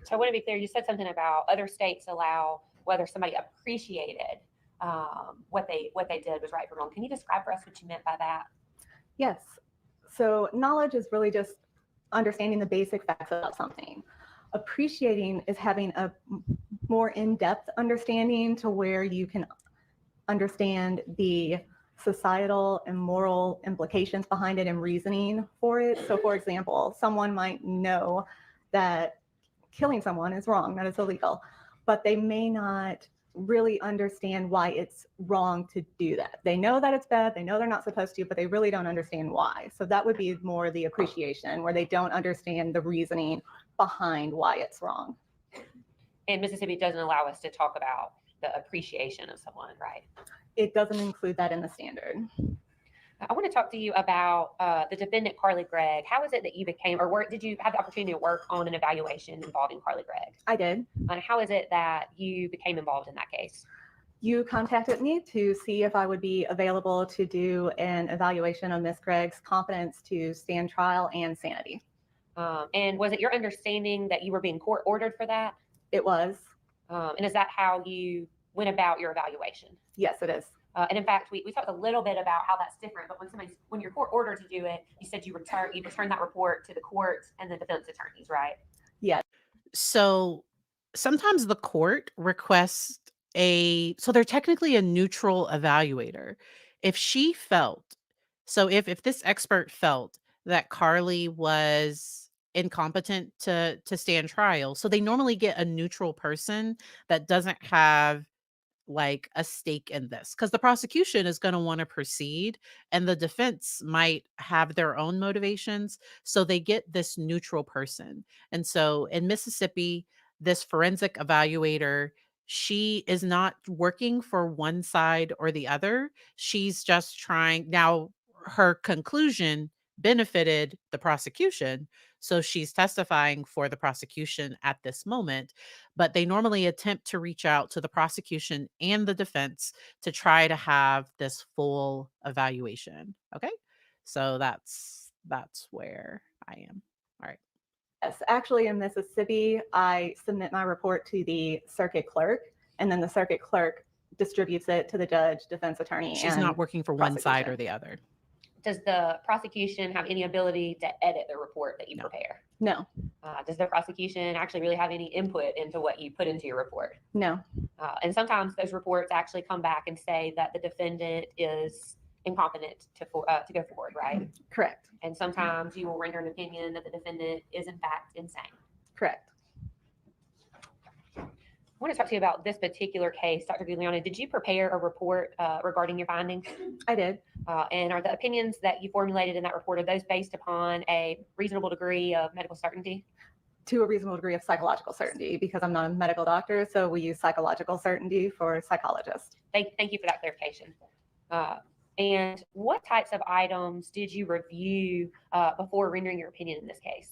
So I want to be clear, you said something about other states allow whether somebody appreciated what they did was right or wrong. Can you describe for us what you meant by that? Yes. So knowledge is really just understanding the basic facts about something. Appreciating is having a more in-depth understanding to where you can understand the societal and moral implications behind it and reasoning for it. So for example, someone might know that killing someone is wrong, that it's illegal, but they may not really understand why it's wrong to do that. They know that it's bad, they know they're not supposed to, but they really don't understand why. So that would be more the appreciation, where they don't understand the reasoning behind why it's wrong. And Mississippi doesn't allow us to talk about the appreciation of someone, right? It doesn't include that in the standard. I want to talk to you about the defendant, Carly Gregg. How is it that you became, or did you have the opportunity to work on an evaluation involving Carly Gregg? I did. And how is it that you became involved in that case? You contacted me to see if I would be available to do an evaluation of Ms. Gregg's competence to stand trial and sanity. And was it your understanding that you were being court ordered for that? It was. And is that how you went about your evaluation? Yes, it is. And in fact, we talked a little bit about how that's different. But when you're court ordered to do it, you said you return that report to the court and the defense attorneys, right? Yes. So sometimes the court requests so they're technically a neutral evaluator. If she felt, so if this expert felt that Carly was incompetent to stand trial, so they normally get a neutral person that doesn't have like a stake in this, because the prosecution is going to want to proceed and the defense might have their own motivations, so they get this neutral person. And so in Mississippi, this forensic evaluator, she is not working for one side or the other. She's just trying. Now her conclusion benefited the prosecution, so she's testifying for the prosecution at this moment, but they normally attempt to reach out to the prosecution and the defense to try to have this full evaluation. Okay. So that's where I am. All right. Yes, actually in Mississippi, I submit my report to the circuit clerk, and then the circuit clerk distributes it to the judge, defense attorney. She's not working for one side or the other. Does the prosecution have any ability to edit the report that you No. prepare? No, Does the prosecution actually really have any input into what you put into your report? no. And sometimes those reports actually come back and say that the defendant is incompetent to go forward, right? Correct. And sometimes you will render an opinion that the defendant is in fact insane. Correct. I want to talk to you about this particular case, Dr. Guglielmo. Did you prepare a report regarding your findings? I did. And are the opinions that you formulated in that report, are those based upon a reasonable degree of medical certainty? To a reasonable degree of psychological certainty, because I'm not a medical doctor, so we use psychological certainty for psychologist. Thank you for that clarification. And what types of items did you review before rendering your opinion in this case?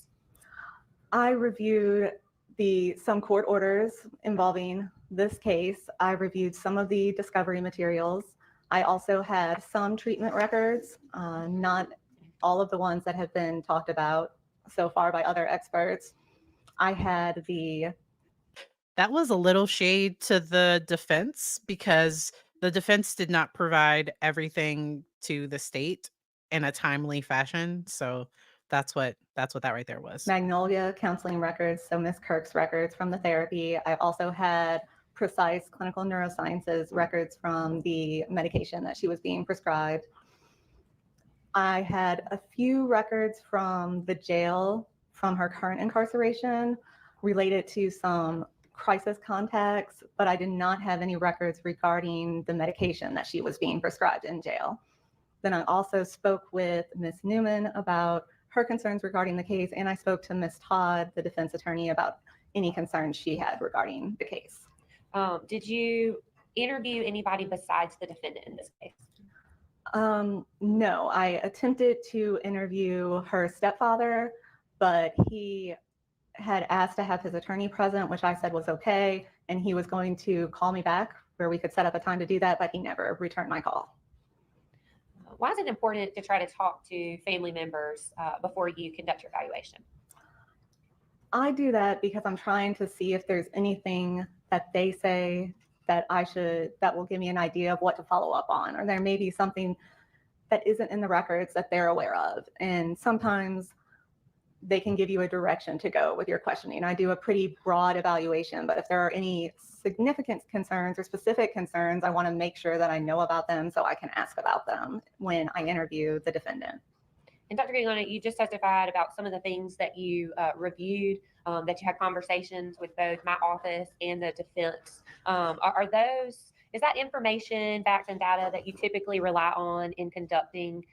I reviewed some court orders involving this case. I reviewed some of the discovery materials. I also had some treatment records, not all of the ones that have been talked about so far by other experts. I had the That was a little shade to the defense because the defense did not provide everything to the state in a timely fashion. So that's what that right there was. Magnolia counseling records, so Miss Kirk's records from the therapy. I also had precise clinical neurosciences records from the medication that she was being prescribed. I had a few records from the jail from her current incarceration related to some crisis contacts, but I did not have any records regarding the medication that she was being prescribed in jail. Then I also spoke with Ms. Newman about her concerns regarding the case, and I spoke to Ms. Todd, the defense attorney, about any concerns she had regarding the case. Did you interview anybody besides the defendant in this case? No, I attempted to interview her stepfather, but he had asked to have his attorney present, which I said was okay, and he was going to call me back where we could set up a time to do that, but he never returned my call. Why is it important to try to talk to family members before you conduct your evaluation? I do that because I'm trying to see if there's anything that they say that that will give me an idea of what to follow up on, or there may be something that isn't in the records that they're aware of. And sometimes they can give you a direction to go with your questioning. I do a pretty broad evaluation, but if there are any significant concerns or specific concerns, I want to make sure that I know about them so I can ask about them when I interview the defendant. And Dr. Gregg, you just testified about some of the things that you reviewed, that you had conversations with both my office and the defense. Is that information, facts, and data that you typically rely on in conducting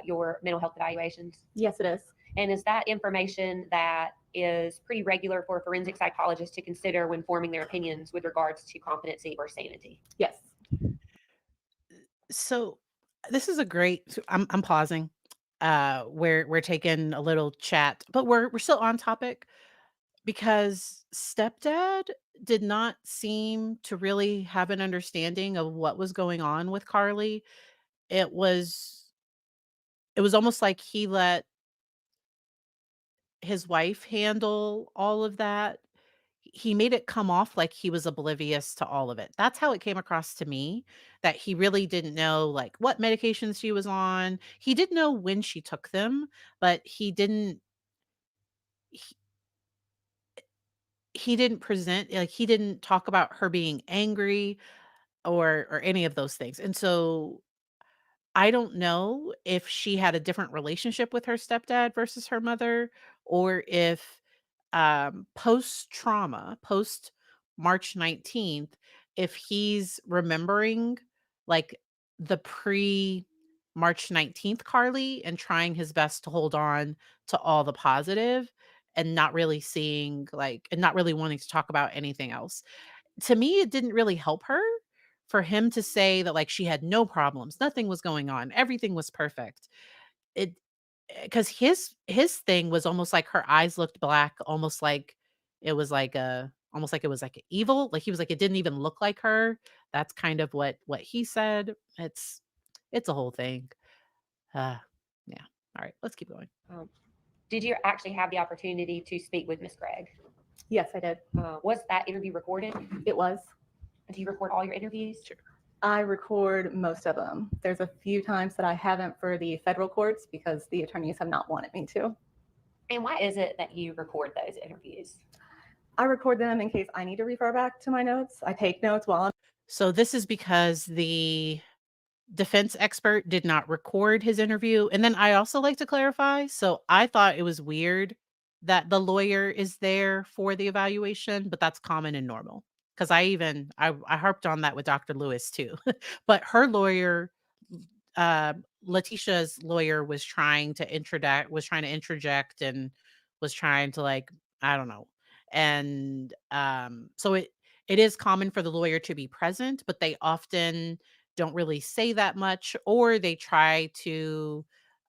your mental health evaluations? Yes, it is. And is that information that is pretty regular for a forensic psychologist to consider when forming their opinions with regards to competency or sanity? Yes. So this is a great. I'm pausing. We're taking a little chat, but we're still on topic because stepdad did not seem to really have an understanding of what was going on with Carly. It was it was almost like he let his wife handle all of that. He made it come off like he was oblivious to all of it. That's how it came across to me, that he really didn't know, like, what medications she was on. He did know when she took them, but he he didn't present like, he didn't talk about her being angry or any of those things. And so I don't know if she had a different relationship with her stepdad versus her mother, or if post trauma, post March 19th, if he's remembering like the pre March 19th Carly and trying his best to hold on to all the positive and not really seeing like and not really wanting to talk about anything else. To me, it didn't really help her for him to say that, like, she had no problems, nothing was going on, everything was perfect. It because his thing was almost like her eyes looked black, almost like it was like evil, like, he was like, "It didn't even look like her." That's kind of what he said. It's a whole thing. Uh, yeah. Alright, let's keep going. Did you actually have the opportunity to speak with Ms. Gregg? Yes, I did. Was that interview recorded? It was. Do you record all your interviews? Sure. I record most of them. There's a few times that I haven't for the federal courts because the attorneys have not wanted me to. And why is it that you record those interviews? I record them in case I need to refer back to my notes. I take notes while I'm. So this is because the defense expert did not record his interview. And then I also like to clarify, so I thought it was weird that the lawyer is there for the evaluation, but that's common and normal. Because I harped on that with Dr. Lewis too. But her lawyer, Letitia's lawyer was trying to interject and was trying to like, I don't know. And so it is common for the lawyer to be present, but they often don't really say that much, or they try to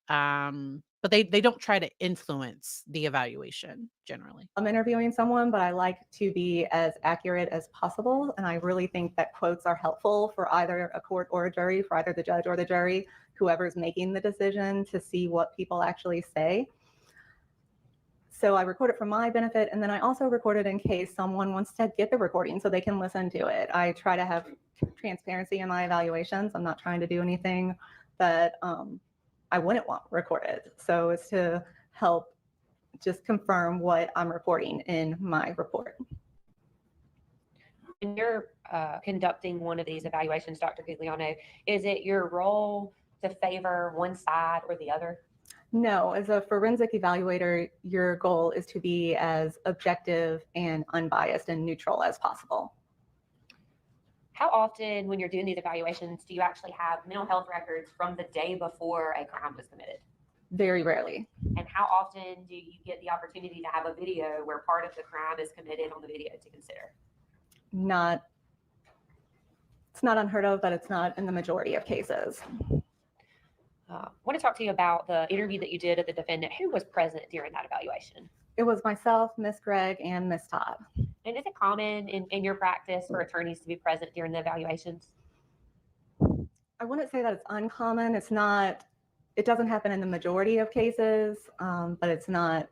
but they don't try to influence the evaluation generally. I'm interviewing someone, but I like to be as accurate as possible. And I really think that quotes are helpful for either a court or a jury, for either the judge or the jury, whoever's making the decision, to see what people actually say. So I record it for my benefit, and then I also record it in case someone wants to get the recording so they can listen to it. I try to have transparency in my evaluations. I'm not trying to do anything that I wouldn't want recorded. So it's to help just confirm what I'm reporting in my report. When you're conducting one of these evaluations, Dr. Giuliano, is it your role to favor one side or the other? No, as a forensic evaluator, your goal is to be as objective and unbiased and neutral as possible. How often, when you're doing these evaluations, do you actually have mental health records from the day before a crime was committed? Very rarely. And how often do you get the opportunity to have a video where part of the crime is committed on the video to consider? It's not unheard of, but it's not in the majority of cases. I want to talk to you about the interview that you did of the defendant. Who was present during that evaluation? It was myself, Miss Gregg, and Miss Todd. And is it common in your practice for attorneys to be present during the evaluations? I wouldn't say that it's uncommon. It doesn't happen in the majority of cases, but it's not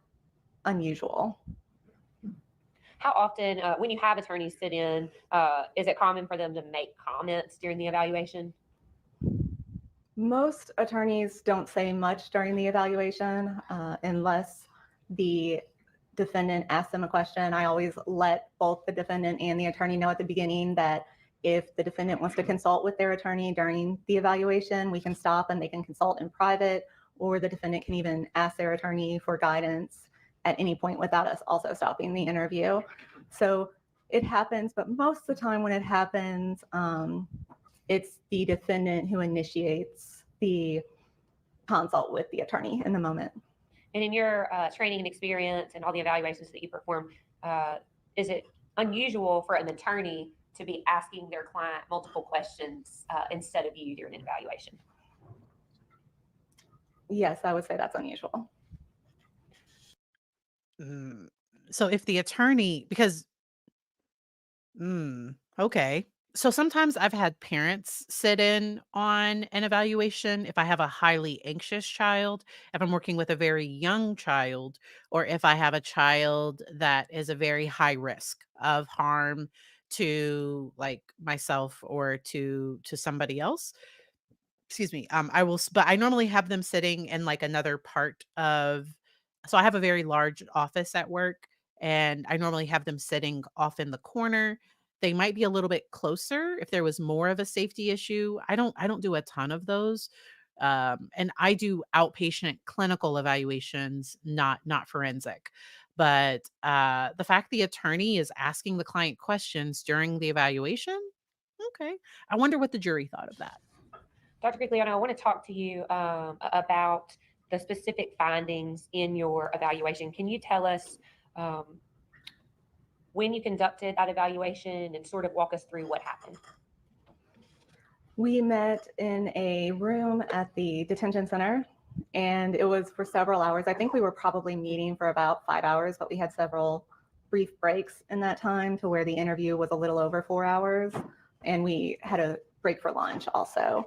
unusual. How often, when you have attorneys sit in, is it common for them to make comments during the evaluation? Most attorneys don't say much during the evaluation unless the defendant asks them a question. I always let both the defendant and the attorney know at the beginning that if the defendant wants to consult with their attorney during the evaluation, we can stop and they can consult in private, or the defendant can even ask their attorney for guidance at any point without us also stopping the interview. So it happens, but most of the time when it happens, it's the defendant who initiates the consult with the attorney in the moment. And in your training and experience and all the evaluations that you perform, is it unusual for an attorney to be asking their client multiple questions instead of you during an evaluation? Yes, I would say that's unusual. So if the attorney, because, okay. So sometimes I've had parents sit in on an evaluation if I have a highly anxious child, if I'm working with a very young child, or if I have a child that is a very high risk of harm to like myself or to somebody else. Excuse me. But I normally have them sitting in like another part of, so I have a very large office at work and I normally have them sitting off in the corner. They might be a little bit closer if there was more of a safety issue. I don't do a ton of those. And I do outpatient clinical evaluations, not forensic. But the fact the attorney is asking the client questions during the evaluation, okay. I wonder what the jury thought of that. Dr. Giuliano, I want to talk to you about the specific findings in your evaluation. Can you tell us when you conducted that evaluation and sort of walk us through what happened? We met in a room at the detention center, and it was for several hours. I think we were probably meeting for about 5 hours, but we had several brief breaks in that time to where the interview was a little over 4 hours, and we had a break for lunch also.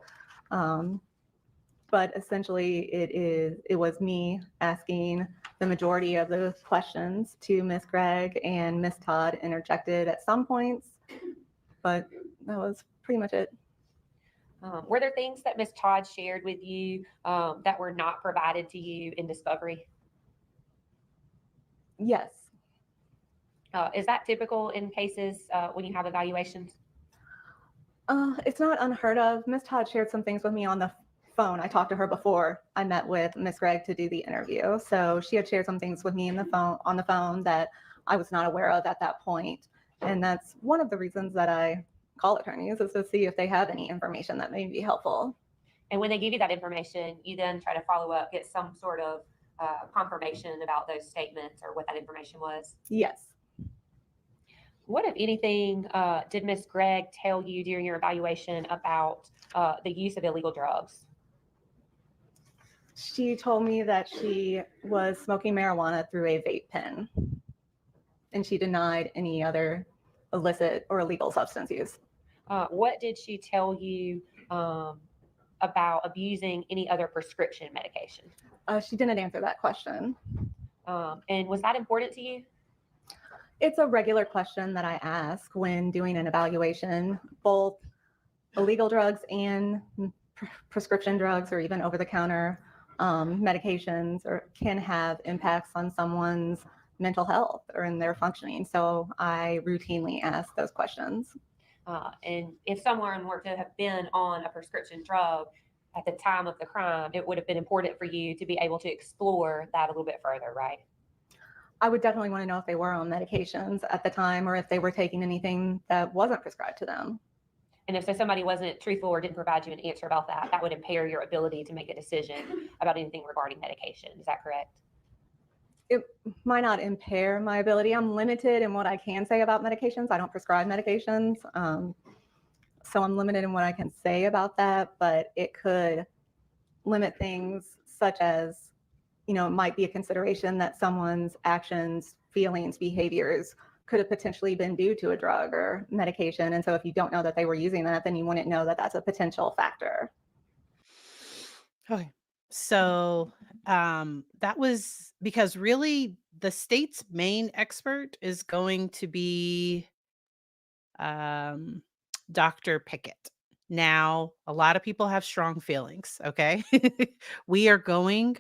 But essentially it was me asking the majority of the questions to Miss Gregg, and Miss Todd interjected at some points, but that was pretty much it. Were there things that Ms. Todd shared with you that were not provided to you in discovery? Yes. Is that typical in cases when you have evaluations? It's not unheard of. Miss Todd shared some things with me on the phone. I talked to her before I met with Miss Gregg to do the interview. So she had shared some things with me on the phone that I was not aware of at that point. And that's one of the reasons that I call attorneys, is to see if they have any information that may be helpful. And when they give you that information, you then try to follow up, get some sort of confirmation about those statements or what that information was? Yes. What, if anything, did Ms. Gregg tell you during your evaluation about the use of illegal drugs? She told me that she was smoking marijuana through a vape pen, and she denied any other illicit or illegal substance use. What did she tell you about abusing any other prescription medication? She didn't answer that question. And was that important to you? It's a regular question that I ask when doing an evaluation, both illegal drugs and prescription drugs or even over-the-counter medications can have impacts on someone's mental health or in their functioning. So I routinely ask those questions. And if someone were to have been on a prescription drug at the time of the crime, it would have been important for you to be able to explore that a little bit further, right? I would definitely want to know if they were on medications at the time or if they were taking anything that wasn't prescribed to them. And if somebody wasn't truthful or didn't provide you an answer about that, that would impair your ability to make a decision about anything regarding medication. Is that correct? It might not impair my ability. I'm limited in what I can say about medications. I don't prescribe medications. So I'm limited in what I can say about that, but it could limit things such as, it might be a consideration that someone's actions, feelings, behaviors could have potentially been due to a drug or medication. And so if you don't know that they were using that, then you wouldn't know that that's a potential factor. Okay. So that was because really the state's main expert is going to be um, Dr. Pickett. Now, a lot of people have strong feelings. Okay. We are going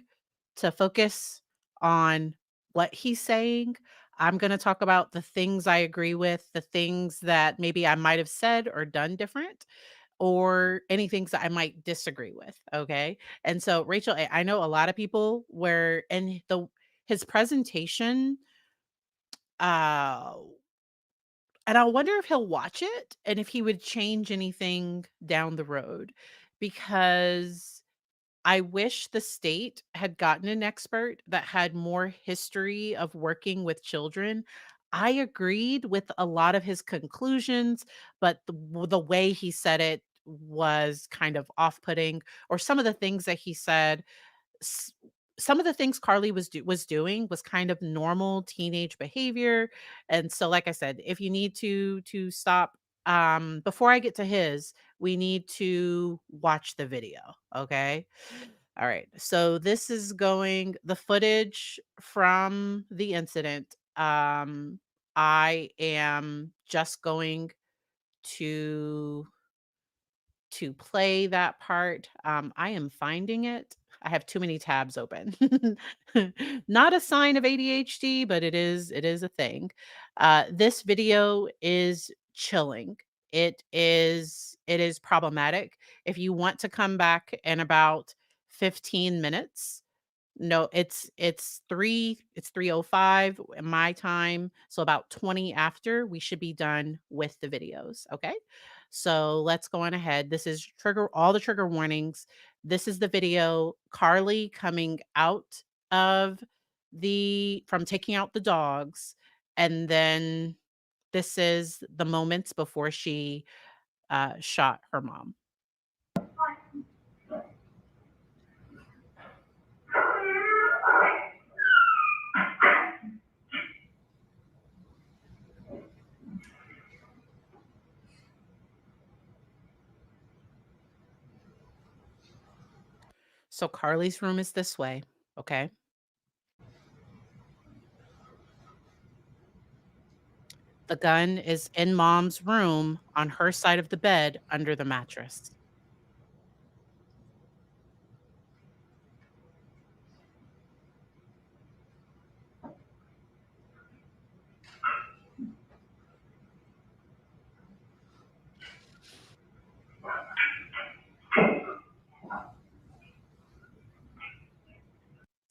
to focus on what he's saying. I'm going to talk about the things I agree with, the things that maybe I might have said or done different, or any things that I might disagree with, okay? And so, Rachel, I know a lot of people were in his presentation, uh, and I wonder if he'll watch it and if he would change anything down the road, because I wish the state had gotten an expert that had more history of working with children. I agreed with a lot of his conclusions, but the way he said it was kind of off-putting, or some of the things that he said, s- some of the things Carly was doing was kind of normal teenage behavior. And so, like I said, if you need to stop, before I get to his, we need to watch the video, okay? All right. So this is going the footage from the incident. I am just going to play that part. I am finding it. I have too many tabs open. Not a sign of ADHD, but it is a thing. This video is chilling. It is problematic. If you want to come back in about 15 minutes, no, it's 3:05 my time, so about 20 after, we should be done with the videos, okay? So, let's go on ahead. This is all the trigger warnings. This is the video, Carly coming out of from taking out the dogs, and then this is the moments before she, shot her mom. So, Carly's room is this way, okay? The gun is in mom's room on her side of the bed under the mattress.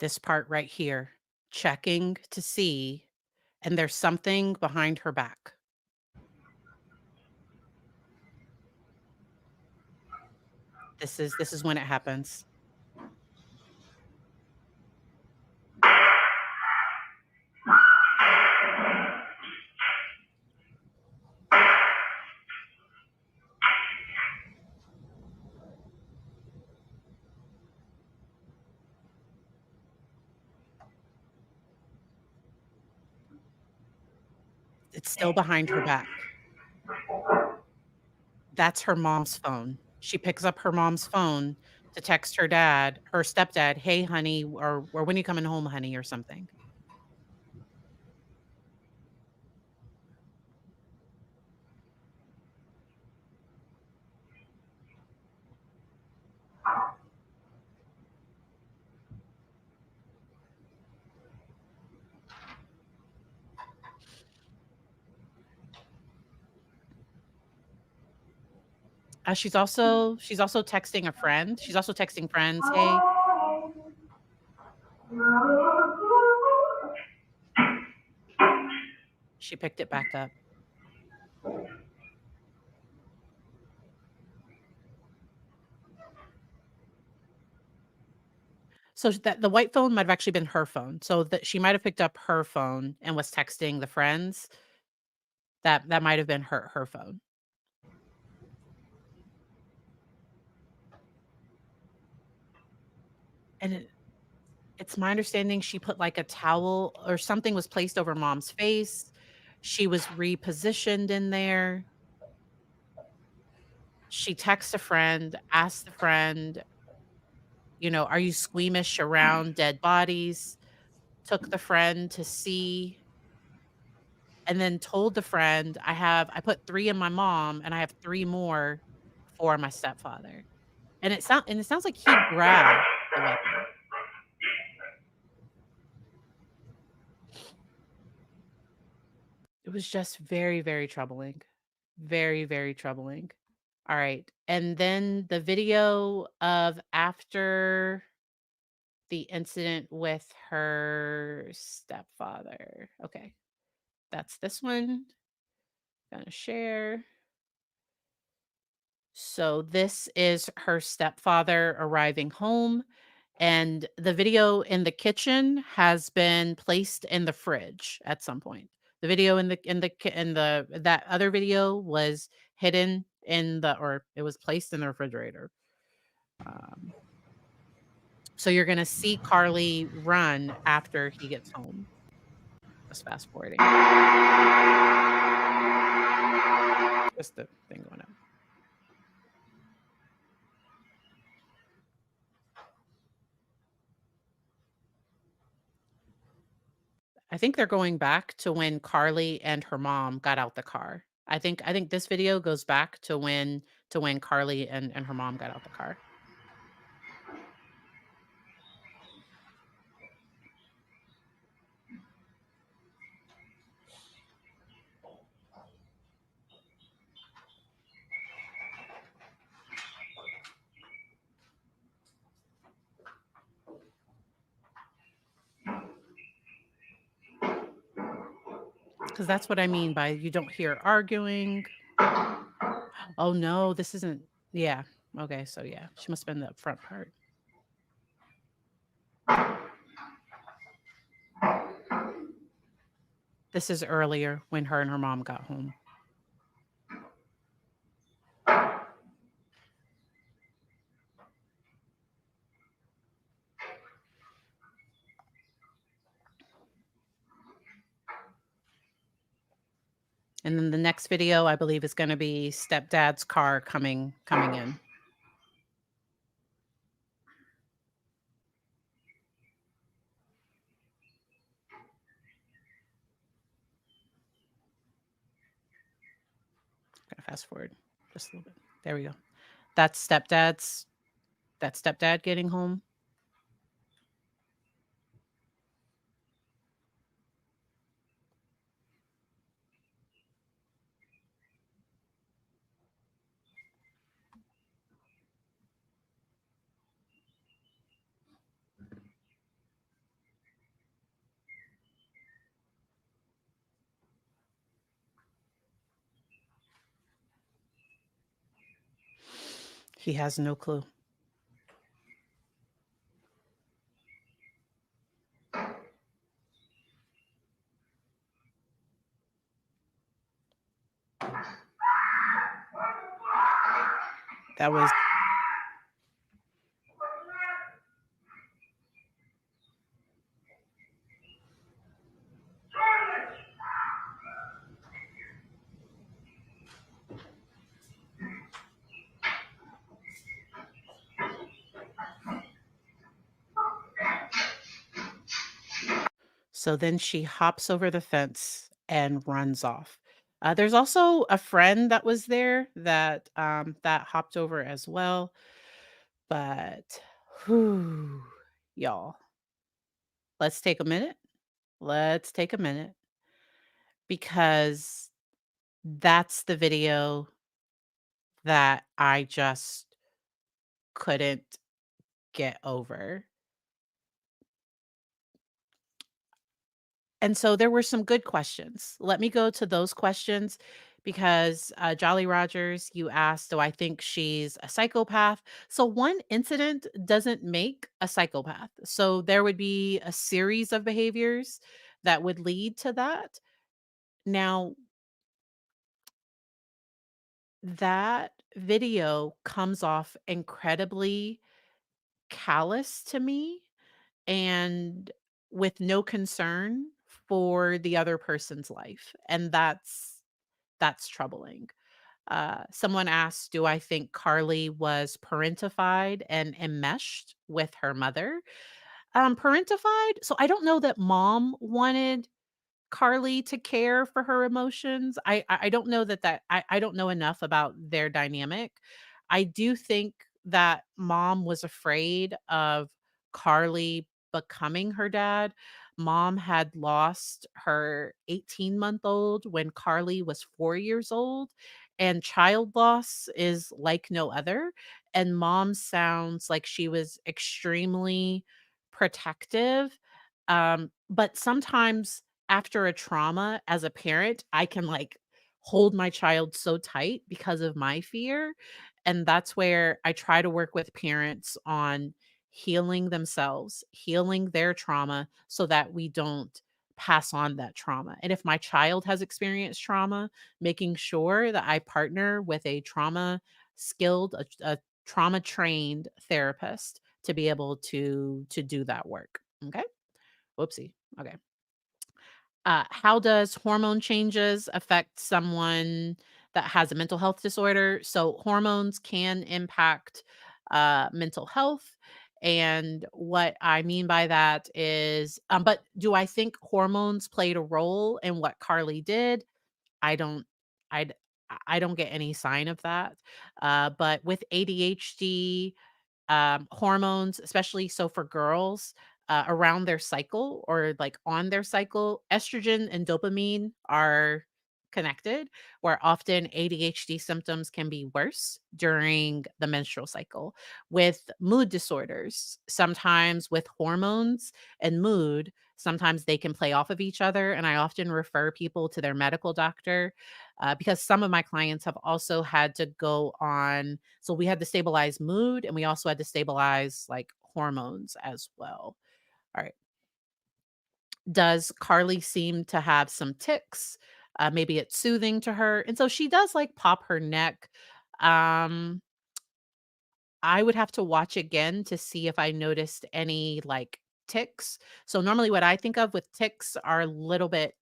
This part right here, checking to see, and there's something behind her back. This is when it happens. It's still behind her back. That's her mom's phone. She picks up her mom's phone to text her stepdad, "Hey, honey," or "When are you coming home, honey?" or something. She's also texting a friend. She's also texting friends, "Hey." She picked it back up. So that the white phone might have actually been her phone. So that she might have picked up her phone and was texting the friends. That might have been her phone. And it's my understanding she put, like, a towel or something was placed over mom's face. She was repositioned in there. She texts a friend, asks the friend, "Are you squeamish around dead bodies?" Took the friend to see, and then told the friend, I put 3 in my mom, and I have 3 more for my stepfather." And it sounds like he grabbed the weapon. It was just very, very troubling. Very, very troubling. Alright, and then the video of after the incident with her stepfather. Okay, that's this one. Gonna share. So this is her stepfather arriving home, and the video in the kitchen has been placed in the fridge at some point. The video in the that other video was hidden or it was placed in the refrigerator. Um, so you're gonna see Carly run after he gets home. Just fast forwarding. Just the thing going up. I think they're going back to when Carly and her mom got out the car. I think this video goes back to when Carly and her mom got out the car. Because that's what I mean by you don't hear arguing. Oh, no, this isn't. Yeah. Okay, so yeah, she must have been the front part. This is earlier when her and her mom got home. And then the next video, I believe, is gonna be stepdad's car coming in. Gonna fast forward just a little bit. There we go. That's stepdad getting home. He has no clue. That was So then she hops over the fence and runs off. There's also a friend that was there that hopped over as well. But whew, y'all, let's take a minute. Let's take a minute because that's the video that I just couldn't get over. And so there were some good questions. Let me go to those questions because Jolly Rogers, you asked, do I think she's a psychopath? So one incident doesn't make a psychopath. So there would be a series of behaviors that would lead to that. Now, that video comes off incredibly callous to me and with no concern for the other person's life. And that's troubling. Someone asked, do I think Carly was parentified and enmeshed with her mother? Parentified. So I don't know that mom wanted Carly to care for her emotions. I don't know I don't know enough about their dynamic. I do think that mom was afraid of Carly becoming her dad. Mom had lost her 18-month-old when Carly was 4 years old, and child loss is like no other, and mom sounds like she was extremely protective. But sometimes after a trauma as a parent, I can like hold my child so tight because of my fear. And that's where I try to work with parents on healing themselves, healing their trauma so that we don't pass on that trauma. And if my child has experienced trauma, making sure that I partner with a trauma skilled, a trauma trained therapist to be able to do that work. Okay. Whoopsie. Okay. How does hormone changes affect someone that has a mental health disorder? So hormones can impact mental health. And what I mean by that is, but do I think hormones played a role in what Carly did? I don't, I, d- I don't get any sign of that. But with ADHD, hormones, especially so for girls, around their cycle or like on their cycle, estrogen and dopamine are connected, where often ADHD symptoms can be worse during the menstrual cycle. With mood disorders, sometimes with hormones and mood, sometimes they can play off of each other. And I often refer people to their medical doctor because some of my clients have also had to go on. So we had to stabilize mood and we also had to stabilize like hormones as well. All right. Does Carly seem to have some ticks? Maybe it's soothing to her. And so she does like pop her neck. Um, I would have to watch again to see if I noticed any like ticks. So normally what I think of with ticks are a little bit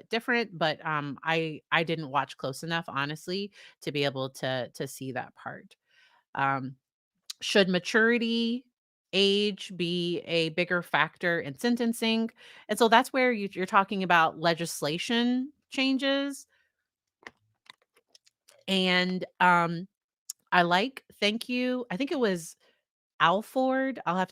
different, but I didn't watch close enough honestly to be able to see that part. Um should maturity age be a bigger factor in sentencing? And so that's where you're talking about legislation changes and I like thank you. I think it was Alford, I'll have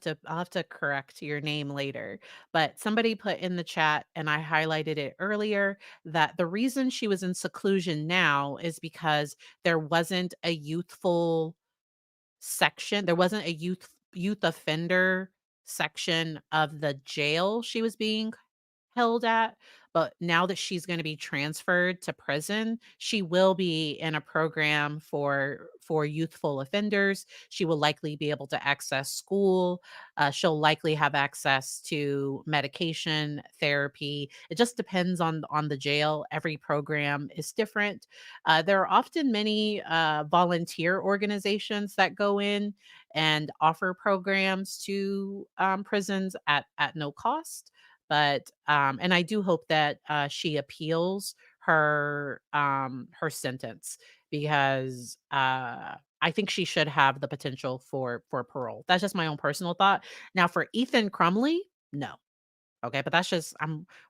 to correct your name later, but somebody put in the chat, and I highlighted it earlier, that the reason she was in seclusion now is because there wasn't a youthful section. There wasn't a youth offender section of the jail she was being held at, but now that she's gonna be transferred to prison, she will be in a program for youthful offenders. She will likely be able to access school. She'll likely have access to medication, therapy. It just depends on the jail. Every program is different. There are often many volunteer organizations that go in and offer programs to prisons at no cost, but and I do hope that she appeals her sentence because I think she should have the potential for parole. That's just my own personal thought. Now for Ethan Crumley, no. Okay, but that's just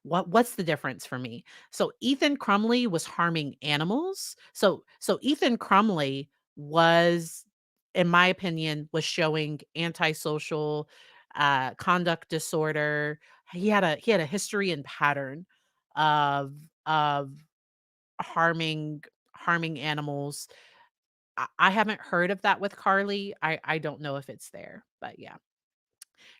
what's the difference for me? So Ethan Crumley was harming animals. So Ethan Crumley was, in my opinion, was showing antisocial conduct disorder. He had a history and pattern of of harming animals. I haven't heard of that with Carly. I don't know if it's there, but yeah.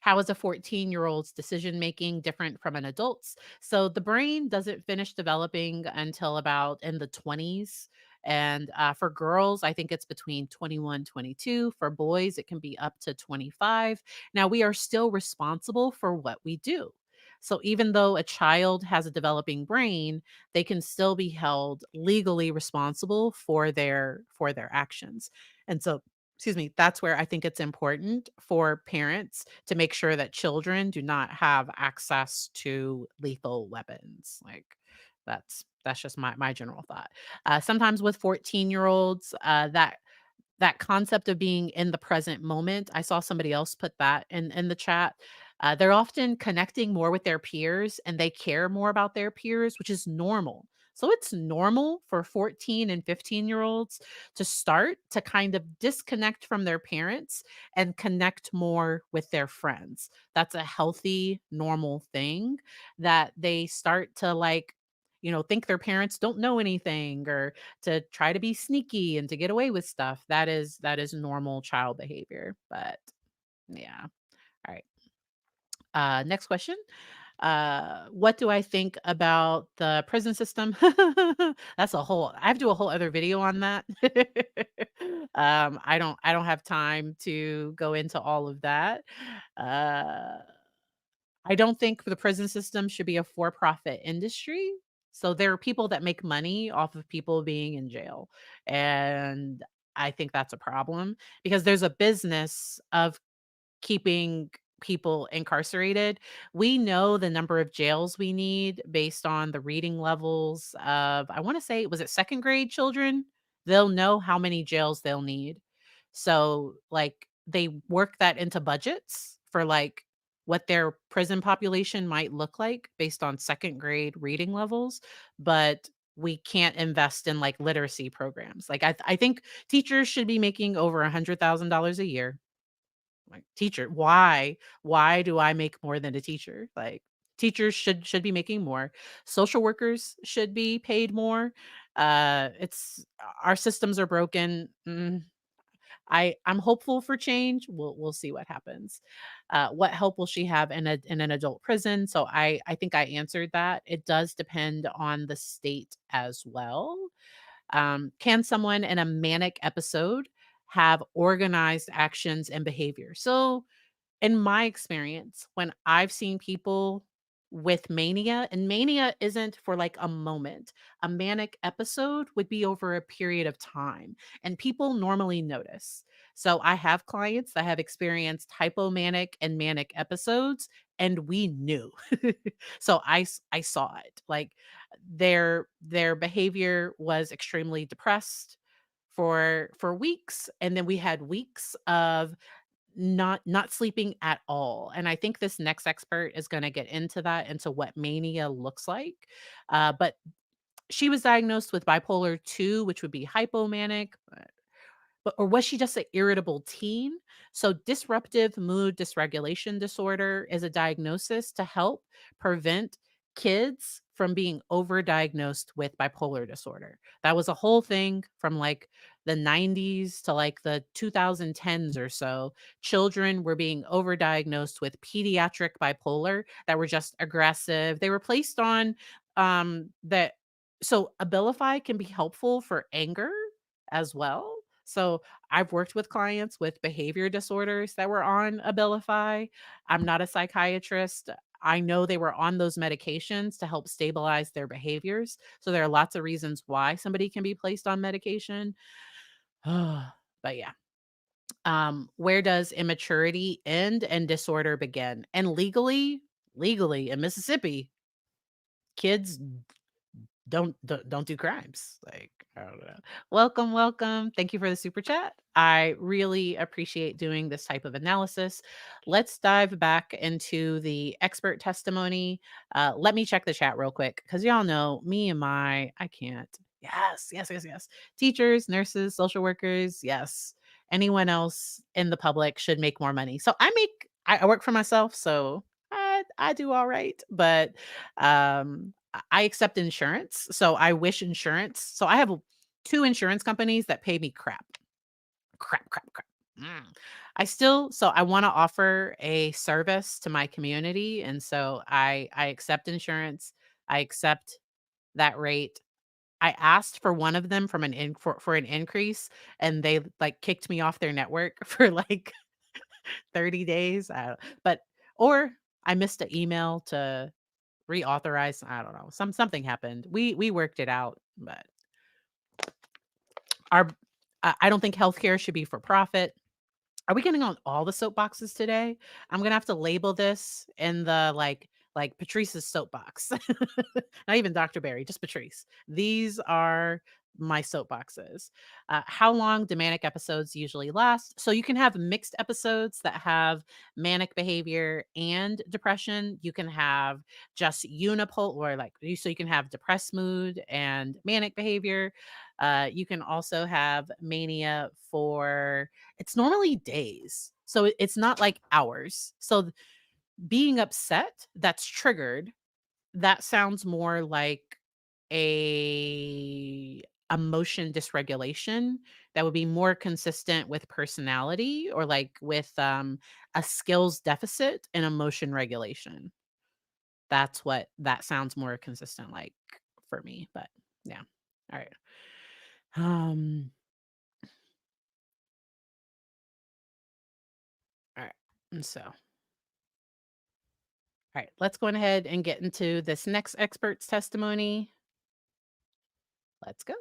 How is a 14-year-old's decision making different from an adult's? So the brain doesn't finish developing until about in the 20s. And for girls, I think it's between 21, 22. For boys, it can be up to 25. Now, we are still responsible for what we do. So even though a child has a developing brain, they can still be held legally responsible for their actions. And so excuse me, that's where I think it's important for parents to make sure that children do not have access to lethal weapons. Like that's just my general thought. Sometimes with 14-year-olds, that concept of being in the present moment, I saw somebody else put that in the chat. They're often connecting more with their peers and they care more about their peers, which is normal. So it's normal for 14 and 15-year-olds to start to kind of disconnect from their parents and connect more with their friends. That's a healthy, normal thing that they start to like, think their parents don't know anything, or to try to be sneaky and to get away with stuff. That is normal child behavior. But yeah. All right. Next question. What do I think about the prison system? That's a whole I have to do a whole other video on that. I don't have time to go into all of that. Uh I don't think the prison system should be a for-profit industry. So there are people that make money off of people being in jail. And I think that's a problem because there's a business of keeping people incarcerated. We know the number of jails we need based on the reading levels of, I want to say, was it second grade children? They'll know how many jails they'll need. So, like, they work that into budgets for like what their prison population might look like based on second grade reading levels. But we can't invest in like literacy programs. Like, I think teachers should be making over $100,000 a year. Like, teacher, why do I make more than a teacher? Like, teachers should be making more. Social workers should be paid more. It's Our systems are broken. I'm hopeful for change. We'll see what happens. What help will she have in an adult prison? So I think I answered that. It does depend on the state as well. Can someone in a manic episode have organized actions and behavior? So, in my experience, when I've seen people with mania, and mania isn't for like a moment, a manic episode would be over a period of time, and people normally notice. So, I have clients that have experienced hypomanic and manic episodes, and we knew. So, I saw it. Like, their behavior was extremely depressed for weeks, and then we had weeks of not sleeping at all. And I think this next expert is going to get into that, into what mania looks like. But she was diagnosed with bipolar 2, which would be hypomanic. But or was she just an irritable teen? So disruptive mood dysregulation disorder is a diagnosis to help prevent kids from being overdiagnosed with bipolar disorder. That was a whole thing from like the 90s to like the 2010s or so. Children were being overdiagnosed with pediatric bipolar that were just aggressive. They were placed on that so Abilify can be helpful for anger as well. So I've worked with clients with behavior disorders that were on Abilify. I'm not a psychiatrist. I know they were on those medications to help stabilize their behaviors. So there are lots of reasons why somebody can be placed on medication. But yeah. Where does immaturity end and disorder begin? And legally in Mississippi, kids don't do crimes. Like, I don't know. Welcome, welcome. Thank you for the super chat. I really appreciate doing this type of analysis. Let's dive back into the expert testimony. Let me check the chat real quick because y'all know me and I can't. Yes, yes, yes, yes. Teachers, nurses, social workers, yes. Anyone else in the public should make more money. So I work for myself, so I do all right. But I accept insurance, so I wish insurance. So I have 2 insurance companies that pay me crap. Crap, crap, crap. I want to offer a service to my community. And so I accept insurance. I accept that rate. I asked for one of them from for an increase, and they like kicked me off their network for like 30 days. But or I missed an email to reauthorize. I don't know. Something happened. We worked it out, but our I don't think healthcare should be for profit. Are we getting on all the soapboxes today? I'm gonna have to label this in the like Patrice's soapbox. Not even Dr. Barry, just Patrice. These are my soapboxes. How long do manic episodes usually last? So you can have mixed episodes that have manic behavior and depression. You can have just unipolar, or so you can have depressed mood and manic behavior. You can also have mania for it's normally days. So it's not like hours. So being upset that's triggered, that sounds more like a emotion dysregulation that would be more consistent with personality, or like with a skills deficit in emotion regulation. That's what that sounds more consistent like for me, but yeah. All right. Um all right. And so all right, let's go ahead and get into this next expert's testimony. Let's go.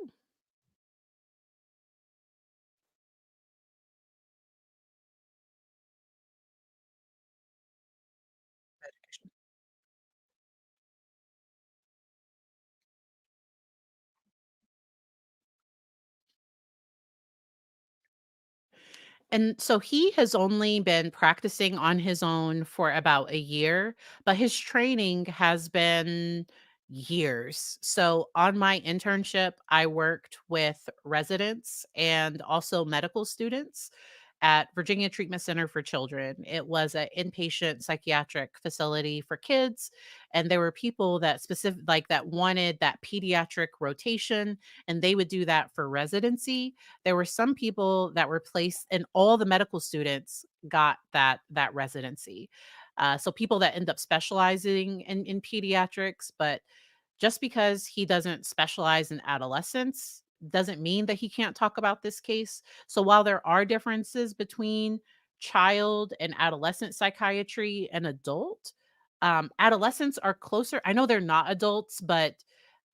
And so he has only been practicing on his own for about a year, but his training has been years. So on my internship, I worked with residents and also medical students at Virginia Treatment Center for Children. It was an inpatient psychiatric facility for kids, and there were people that that wanted that pediatric rotation, and they would do that for residency. There were some people that were placed, and all the medical students got that residency. So people that end up specializing in pediatrics, but just because he doesn't specialize in adolescence doesn't mean that he can't talk about this case. So while there are differences between child and adolescent psychiatry and adult, adolescents are closer. I know they're not adults, but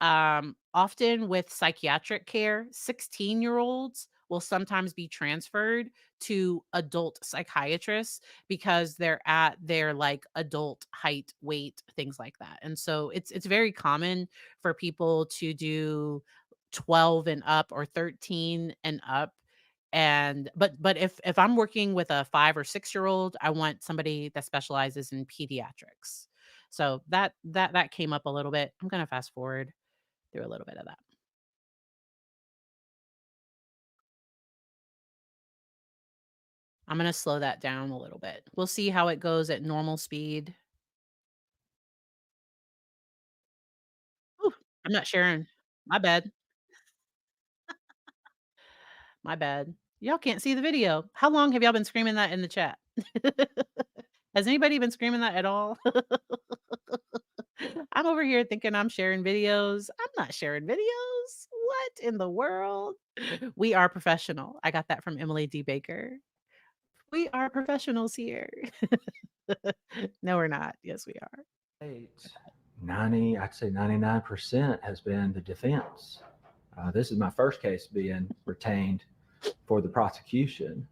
often with psychiatric care, 16-year-olds will sometimes be transferred to adult psychiatrists because they're at their like adult height, weight, things like that. And so it's very common for people to do 12 and up or 13 and up. And but if I'm working with a 5 or 6-year-old, I want somebody that specializes in pediatrics. So that came up a little bit. I'm gonna fast forward through a little bit of that. I'm gonna slow that down a little bit. We'll see how it goes at normal speed. Ooh, I'm not sharing. My bad. My bad. Y'all can't see the video. How long have y'all been screaming that in the chat? Has anybody been screaming that at all? I'm over here thinking I'm sharing videos. I'm not sharing videos. What in the world? We are professional. I got that from Emily D. Baker. We are professionals here. No, we're not. Yes, we are. Eight, 90, I'd say 99% has been the defense. This is my first case being retained for the prosecution.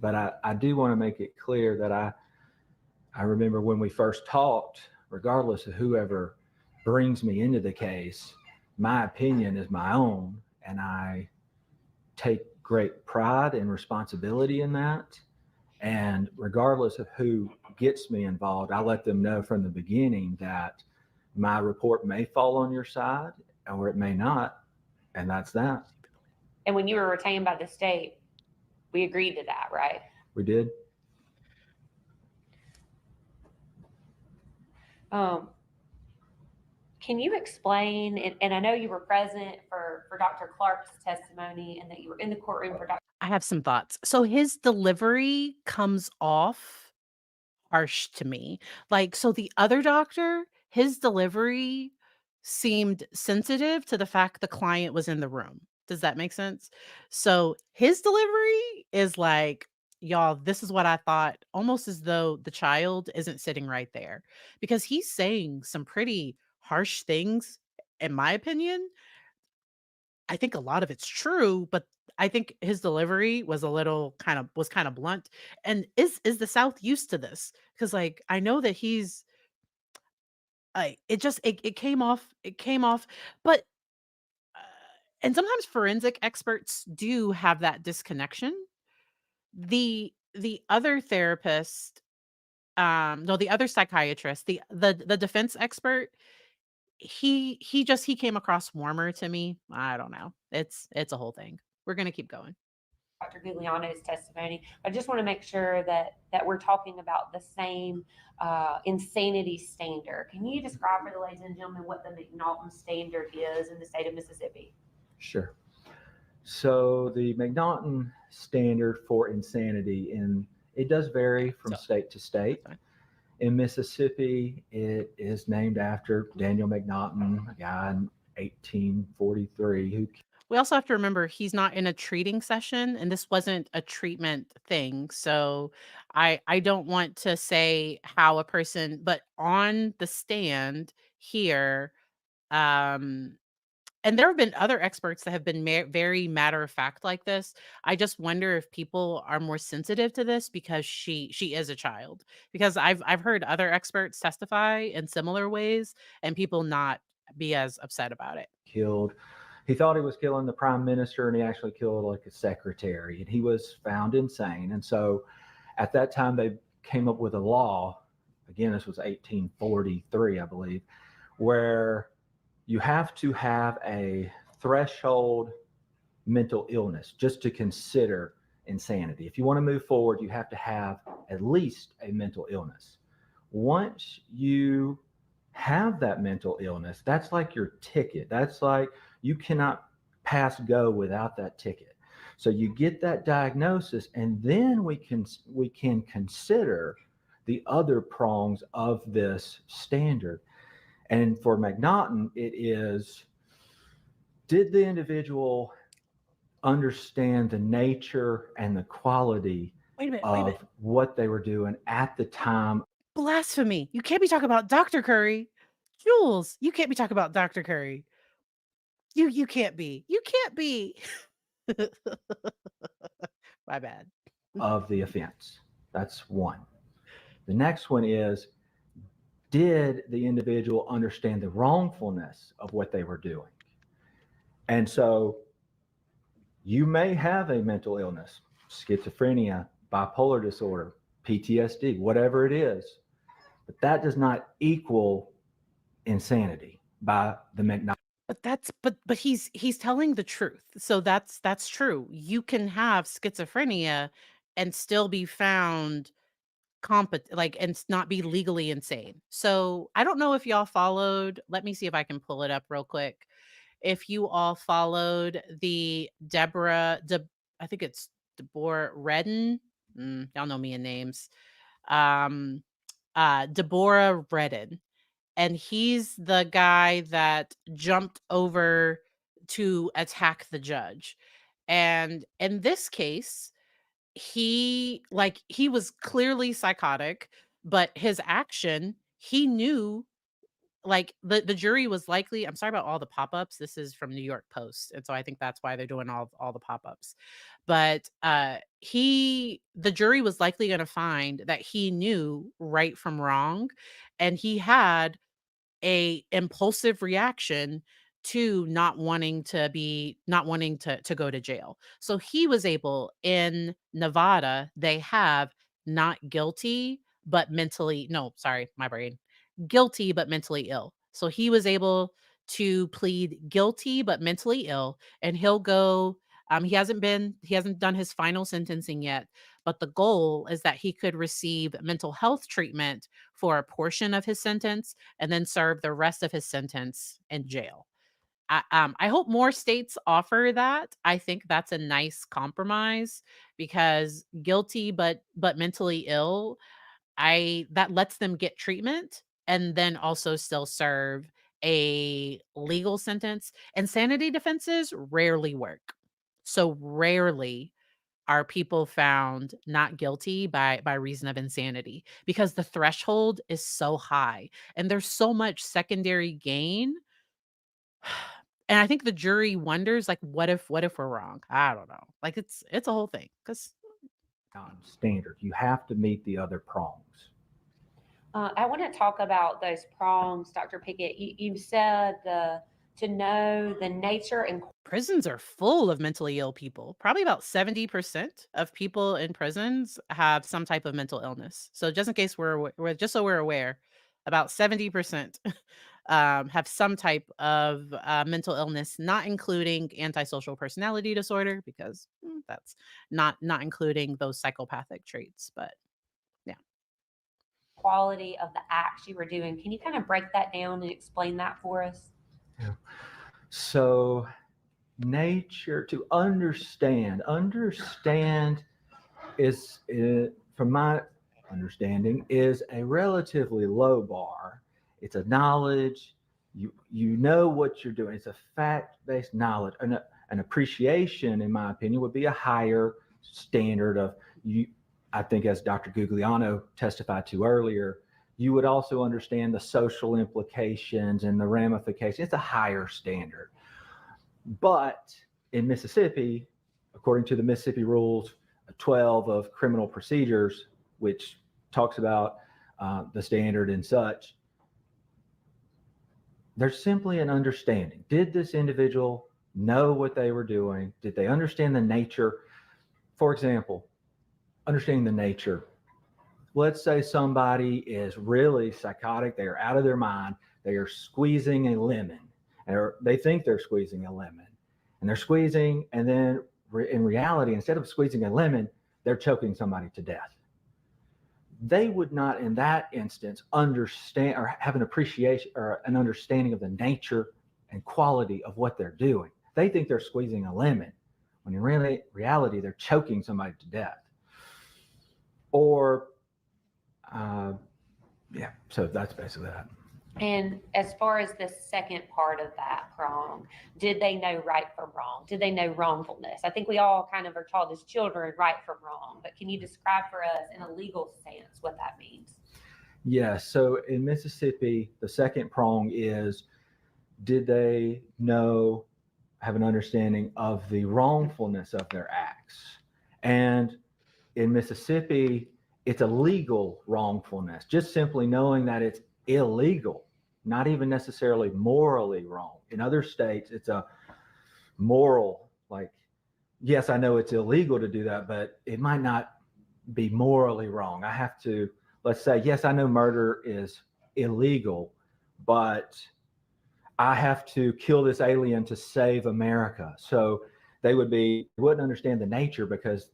But I do want to make it clear that I remember when we first talked, regardless of whoever brings me into the case, my opinion is my own, and I take great pride and responsibility in that. And regardless of who gets me involved, I let them know from the beginning that my report may fall on your side or it may not. And that's that. And when you were retained by the state, we agreed to that, right? We did. Can you explain, and I know you were present for Dr. Clark's testimony and that you were in the courtroom for Dr. have some thoughts. So his delivery comes off harsh to me. Like, so the other doctor, his delivery seemed sensitive to the fact the client was in the room. Does that make sense? So his delivery is like, y'all, this is what I thought, almost as though the child isn't sitting right there because he's saying some pretty harsh things, in my opinion. I think a lot of it's true, but I think his delivery was a little kind of blunt. And is the South used to this? Because like I know that he's it came off, but uh, and sometimes forensic experts do have that disconnection. The other therapist, no, the other psychiatrist, the defense expert, he came across warmer to me. I don't know. It's a whole thing. We're gonna keep going. Dr. Giuliano's testimony. I just want to make sure that we're talking about the same insanity standard. Can you describe for the ladies and gentlemen what the McNaughton standard is in the state of Mississippi? Sure. So the McNaughton standard for insanity, and it does vary from state to state. Fine. In Mississippi, it is named after Daniel McNaughton, a guy in 1843 who. We also have to remember he's not in a treating session, and this wasn't a treatment thing. So I don't want to say how a person, but on the stand here, um, and there have been other experts that have been very matter of fact like this. I just wonder if people are more sensitive to this because she is a child. Because I've heard other experts testify in similar ways, and people not be as upset about it. Killed. He thought he was killing the prime minister, and he actually killed like a secretary, and he was found insane. And so at that time, they came up with a law. Again, this was 1843, I believe, where you have to have a threshold mental illness just to consider insanity. If you want to move forward, you have to have at least a mental illness. Once you have that mental illness, that's like your ticket. That's like you cannot pass go without that ticket. So you get that diagnosis, and then we can consider the other prongs of this standard. And for McNaughton, it is, did the individual understand the nature and the quality Wait a minute, of what they were doing at the time? Blasphemy. You can't be talking about Dr. Curry. Jules, you can't be talking about Dr. Curry. You can't be. You can't be. My bad. Of the offense. That's one. The next one is, did the individual understand the wrongfulness of what they were doing? And so you may have a mental illness, schizophrenia, bipolar disorder, PTSD, whatever it is, but that does not equal insanity by the McNaughton. But he's telling the truth. So that's true. You can have schizophrenia and still be found competent, like, and not be legally insane. So I don't know if y'all followed. Let me see if I can pull it up real quick. If you all followed the I think it's Deborah Redden. Y'all know me in names. Um, Deborah Redden, and he's the guy that jumped over to attack the judge. And in this case, he was clearly psychotic, but his action, he knew, like, the jury was likely, I'm sorry about all the pop-ups. This is from New York Post, and so I think that's why they're doing all the pop-ups. But the jury was likely going to find that he knew right from wrong, and he had a impulsive reaction to not wanting to go to jail. So he was able, in Nevada, they have not guilty but mentally, no, sorry, my brain. Guilty but mentally ill. So he was able to plead guilty but mentally ill, and he'll go, he hasn't done his final sentencing yet, but the goal is that he could receive mental health treatment for a portion of his sentence and then serve the rest of his sentence in jail. I hope more states offer that. I think that's a nice compromise because guilty but mentally ill, I that lets them get treatment and then also still serve a legal sentence. Insanity defenses rarely work. So rarely are people found not guilty by reason of insanity because the threshold is so high and there's so much secondary gain. And I think the jury wonders, like, what if we're wrong? I don't know. Like, it's a whole thing. Cause Non-standard. You have to meet the other prongs. I want to talk about those prongs, Dr. Pickett. You said to know the nature and prisons are full of mentally ill people. Probably about 70% of people in prisons have some type of mental illness. So just in case just so we're aware, about 70% have some type of mental illness, not including antisocial personality disorder, because that's not including those psychopathic traits. But yeah. quality of the acts you were doing. Can you kind of break that down and explain that for us? Yeah. So nature to understand is from my understanding is a relatively low bar. It's a knowledge. You know what you're doing. It's a fact-based knowledge. An appreciation, in my opinion, would be a higher standard of you. I think, as Dr. Gugliano testified to earlier, you would also understand the social implications and the ramifications. It's a higher standard. But in Mississippi, according to the Mississippi Rules 12 of criminal procedures, which talks about the standard and such, there's simply an understanding. Did this individual know what they were doing? Did they understand the nature? For example, understanding the nature. Let's say somebody is really psychotic. They are out of their mind. They are squeezing a lemon. Or they think they're squeezing a lemon. And they're squeezing, and then in reality, instead of squeezing a lemon, they're choking somebody to death. They would not, in that instance, understand or have an appreciation or an understanding of the nature and quality of what they're doing. They think they're squeezing a lemon, when in reality, they're choking somebody to death. Or, so that's basically that. And as far as the second part of that prong, did they know right from wrong? Did they know wrongfulness? I think we all kind of are taught as children right from wrong, but can you describe for us in a legal sense what that means? Yeah, so in Mississippi, the second prong is, did they have an understanding of the wrongfulness of their acts? And in Mississippi, it's a legal wrongfulness, just simply knowing that it's illegal, not even necessarily morally wrong. In other states, it's a moral, like, yes, I know it's illegal to do that, but it might not be morally wrong. I have to, let's say, yes, I know murder is illegal, but I have to kill this alien to save America. So they wouldn't understand the nature because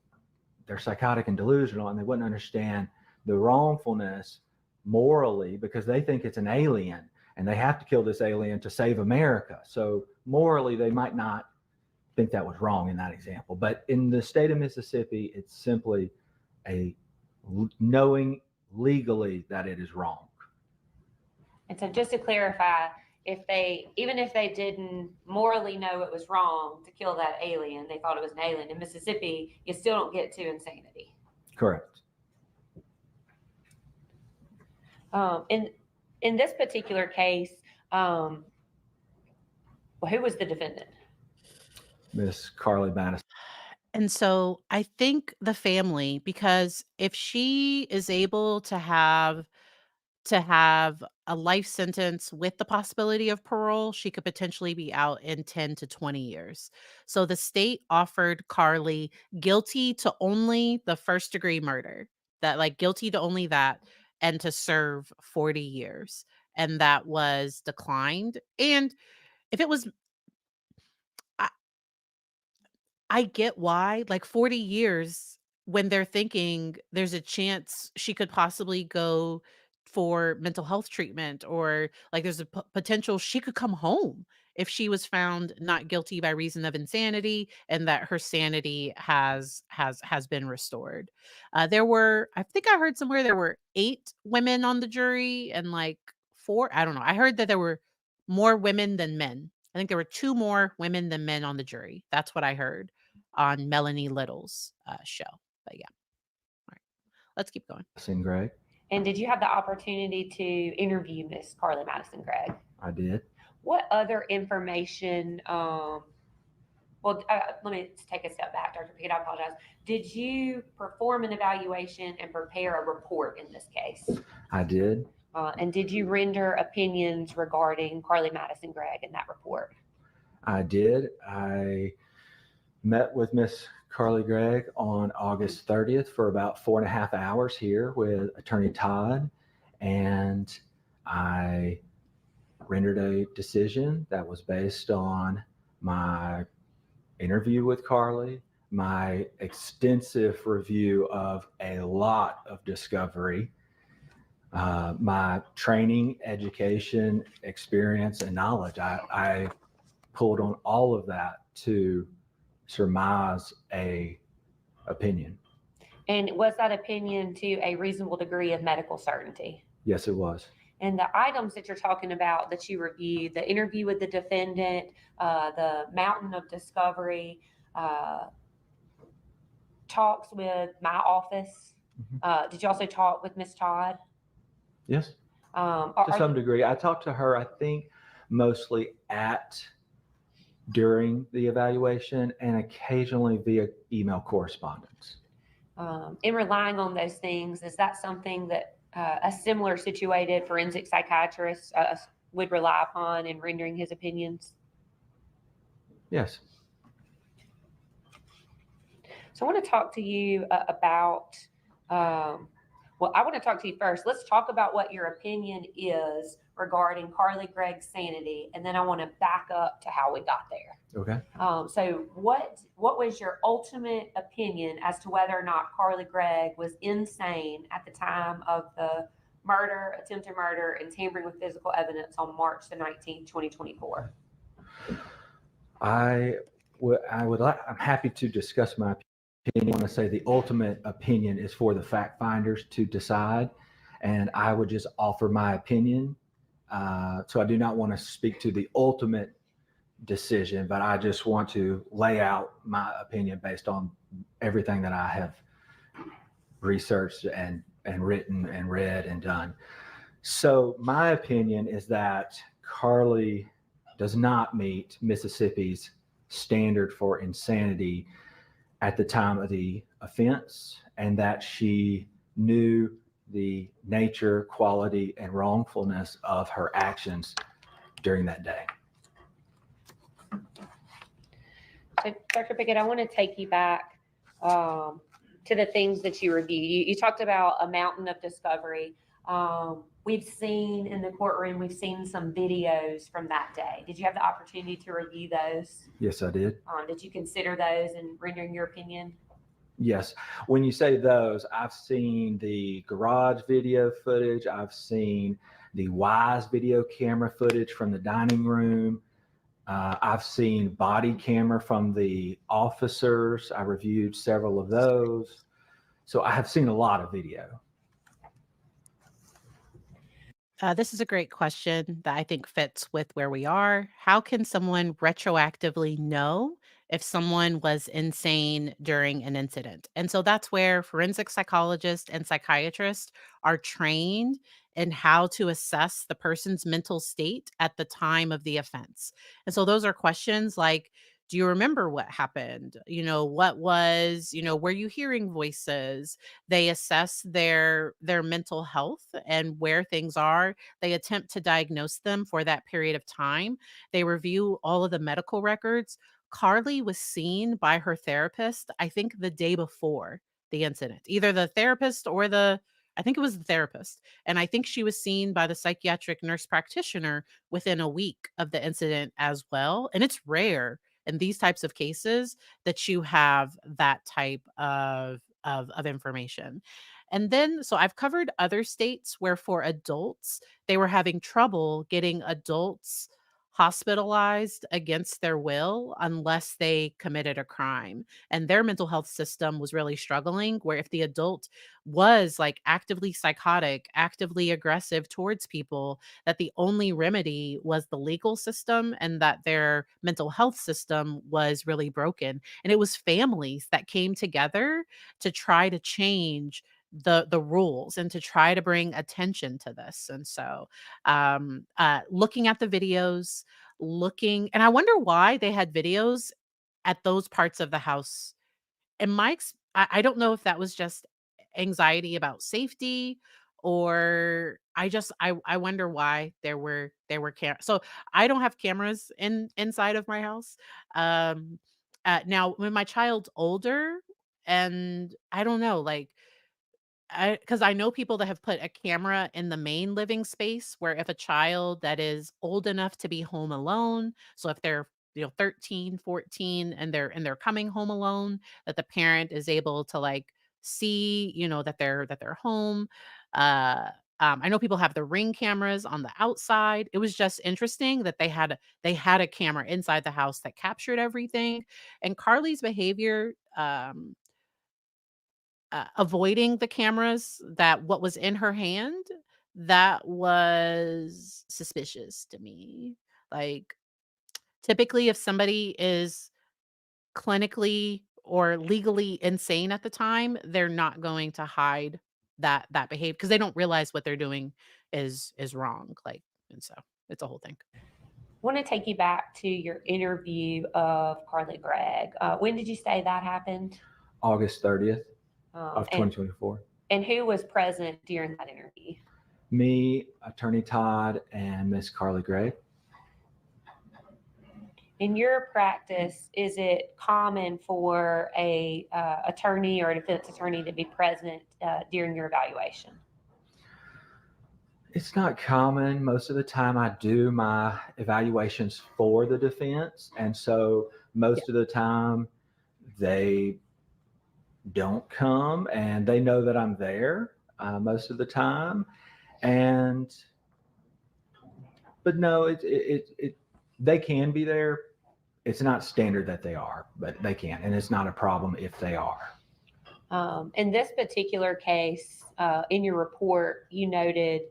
they're psychotic and delusional, and they wouldn't understand the wrongfulness morally because they think it's an alien and they have to kill this alien to save America. So morally, they might not think that was wrong in that example. But in the state of Mississippi, it's simply a knowing legally that it is wrong. And so just to clarify, even if they didn't morally know it was wrong to kill that alien, they thought it was an alien. In Mississippi, you still don't get to insanity. Correct. In this particular case, who was the defendant? Miss Carly Madison. And so I think the family, because if she is able to have a life sentence with the possibility of parole, she could potentially be out in 10 to 20 years. So the state offered Carly guilty to only the first degree murder, that like guilty to only that, and to serve 40 years. And that was declined. And if it was, I, I get why, like 40 years, when they're thinking there's a chance she could possibly go for mental health treatment, or like there's a potential she could come home if she was found not guilty by reason of insanity and that her sanity has been restored. There were, I think I heard somewhere there were 8 women on the jury and like 4, I don't know. I heard that there were more women than men. I think there were 2 more women than men on the jury. That's what I heard on Melanie Little's show. But yeah, all right, let's keep going. Madison Gregg. And did you have the opportunity to interview Miss Carly Madison Gregg? I did. What other information? Let me take a step back, Dr. Pickett. I apologize. Did you perform an evaluation and prepare a report in this case? I did. And did you render opinions regarding Carly Madison Gregg in that report? I did. I met with Miss Carly Gregg on August 30th for about 4.5 hours here with Attorney Todd, and I rendered a decision that was based on my interview with Carly, my extensive review of a lot of discovery, my training, education, experience, and knowledge. I pulled on all of that to surmise a opinion. And was that opinion to a reasonable degree of medical certainty? Yes, it was. And the items that you're talking about that you reviewed, the interview with the defendant, the mountain of discovery, talks with my office. Did you also talk with Ms. Todd? Yes, to some degree. I talked to her, I think, mostly during the evaluation and occasionally via email correspondence. In relying on those things, is that something that a similar situated forensic psychiatrist would rely upon in rendering his opinions? Yes. So I want to talk to you about, I want to talk to you first. Let's talk about what your opinion is regarding Carly Gregg's sanity, and then I want to back up to how we got there. Okay. So what was your ultimate opinion as to whether or not Carly Gregg was insane at the time of the murder, attempted murder, and tampering with physical evidence on March the 19th, 2024? I'm happy to discuss my opinion. I want to say the ultimate opinion is for the fact finders to decide, and I would just offer my opinion. So I do not want to speak to the ultimate decision, but I just want to lay out my opinion based on everything that I have researched and written and read and done. So my opinion is that Carly does not meet Mississippi's standard for insanity at the time of the offense, and that she knew the nature, quality, and wrongfulness of her actions during that day. So, Dr. Pickett, I want to take you back to the things that you reviewed. You talked about a mountain of discovery. We've seen in the courtroom, we've seen some videos from that day. Did you have the opportunity to review those? Yes, I did. Did you consider those in rendering your opinion? Yes. When you say those, I've seen the garage video footage. I've seen the Wise video camera footage from the dining room. I've seen body camera from the officers. I reviewed several of those. So I have seen a lot of video. This is a great question that I think fits with where we are. How can someone retroactively know if someone was insane during an incident? And so that's where forensic psychologists and psychiatrists are trained in how to assess the person's mental state at the time of the offense. And so those are questions like, do you remember what happened? Were you hearing voices? They assess their mental health and where things are. They attempt to diagnose them for that period of time. They review all of the medical records. Carly was seen by her therapist, I think the day before the incident, either the therapist or I think it was the therapist. And I think she was seen by the psychiatric nurse practitioner within a week of the incident as well. And it's rare in these types of cases that you have that type of information. And then, so I've covered other states where for adults, they were having trouble getting adults hospitalized against their will unless they committed a crime. And their mental health system was really struggling, where if the adult was like actively psychotic, actively aggressive towards people, that the only remedy was the legal system and that their mental health system was really broken. And it was families that came together to try to change the rules and to try to bring attention to this. And so looking at the videos, looking, and I wonder why they had videos at those parts of the house. And I don't know if that was just anxiety about safety, or I wonder why there were so I don't have cameras inside of my house. Now when my child's older, and I don't know, like, because I know people that have put a camera in the main living space, where if a child that is old enough to be home alone, so if they're 13, 14, and they're coming home alone, that the parent is able to like see, that they're home. Uh I know people have the Ring cameras on the outside. It was just interesting that they had a camera inside the house that captured everything. And Carly's behavior, avoiding the cameras, that what was in her hand, that was suspicious to me. Like, typically, if somebody is clinically or legally insane at the time, they're not going to hide that behavior because they don't realize what they're doing is wrong. Like, and so it's a whole thing. Want to take you back to your interview of Carly Gregg. When did you say that happened? August 30th of And 2024. who was present during that interview? Me, Attorney Todd, and Miss Carly Gray. In your practice, is it common for a attorney or a defense attorney to be present during your evaluation? It's not common. Most of the time I do my evaluations for the defense. And so most of the time they don't come, and they know that I'm there most of the time. But no, they can be there. It's not standard that they are, but they can, and it's not a problem if they are. In this particular case, in your report, you noted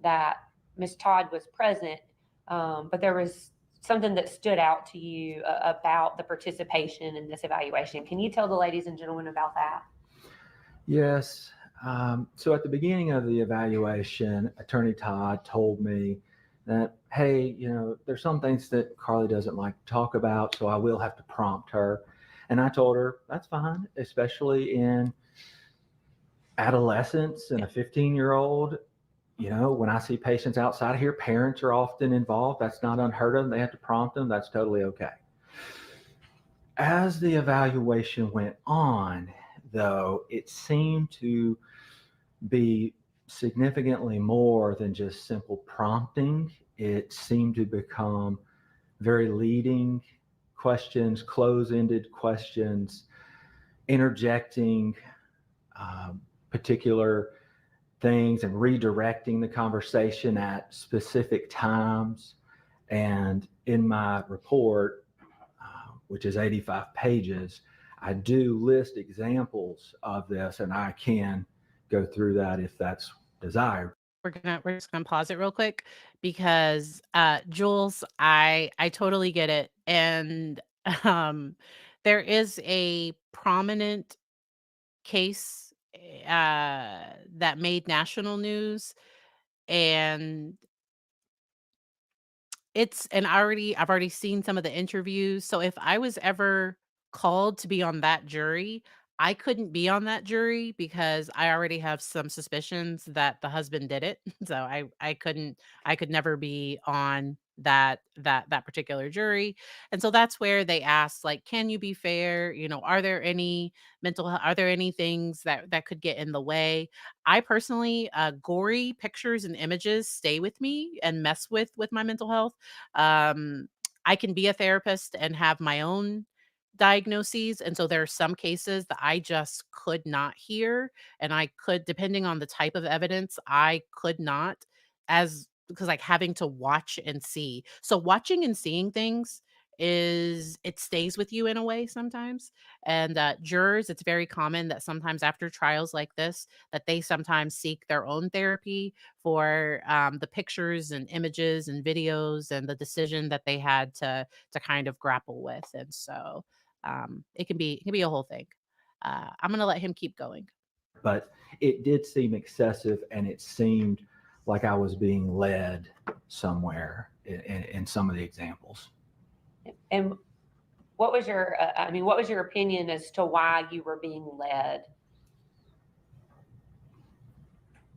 that Ms. Todd was present, but there was something that stood out to you about the participation in this evaluation. Can you tell the ladies and gentlemen about that? Yes. So at the beginning of the evaluation, Attorney Todd told me that, hey, there's some things that Carly doesn't like to talk about, so I will have to prompt her. And I told her, that's fine, especially in adolescence and a 15-year-old. When I see patients outside here, parents are often involved. That's not unheard of. They have to prompt them. That's totally okay. As the evaluation went on, though, it seemed to be significantly more than just simple prompting. It seemed to become very leading questions, close-ended questions, interjecting particular things and redirecting the conversation at specific times. And in my report, which is 85 pages, I do list examples of this, and I can go through that if that's desired. We're just gonna pause it real quick because Jules, I totally get it. And um there is a prominent case that made national news, and I've already seen some of the interviews. So if I was ever called to be on that jury, I couldn't be on that jury because I already have some suspicions that the husband did it. So I could never be on that particular jury. And so that's where they asked, like, can you be fair? Are there any are there any things that could get in the way? I personally, gory pictures and images stay with me and mess with my mental health. um, I can be a therapist and have my own diagnoses, and so there are some cases that I just could not hear, and I could, depending on the type of evidence, I could not, as because like having to watch and see. So watching and seeing things it stays with you in a way sometimes. And jurors, it's very common that sometimes after trials like this, that they sometimes seek their own therapy for the pictures and images and videos and the decision that they had to kind of grapple with. And so it can be a whole thing. I'm gonna let him keep going. But it did seem excessive, and it seemed like I was being led somewhere in some of the examples. And what was your, what was your opinion as to why you were being led?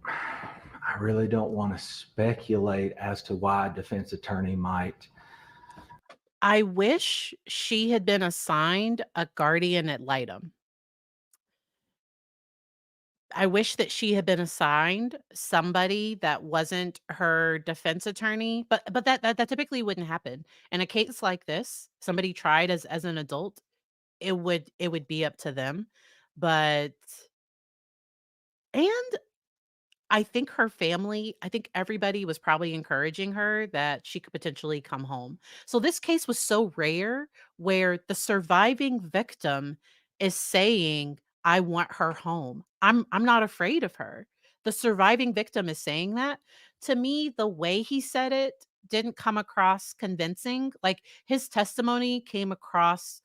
I really don't want to speculate as to why a defense attorney might. I wish she had been assigned a guardian ad litem. I wish that she had been assigned somebody that wasn't her defense attorney, but that typically wouldn't happen. In a case like this, somebody tried as an adult, it would be up to them. But and I think everybody was probably encouraging her that she could potentially come home. So this case was so rare where the surviving victim is saying, "I want her home. I'm not afraid of her." The surviving victim is saying that. To me, the way he said it didn't come across convincing. Like his testimony came across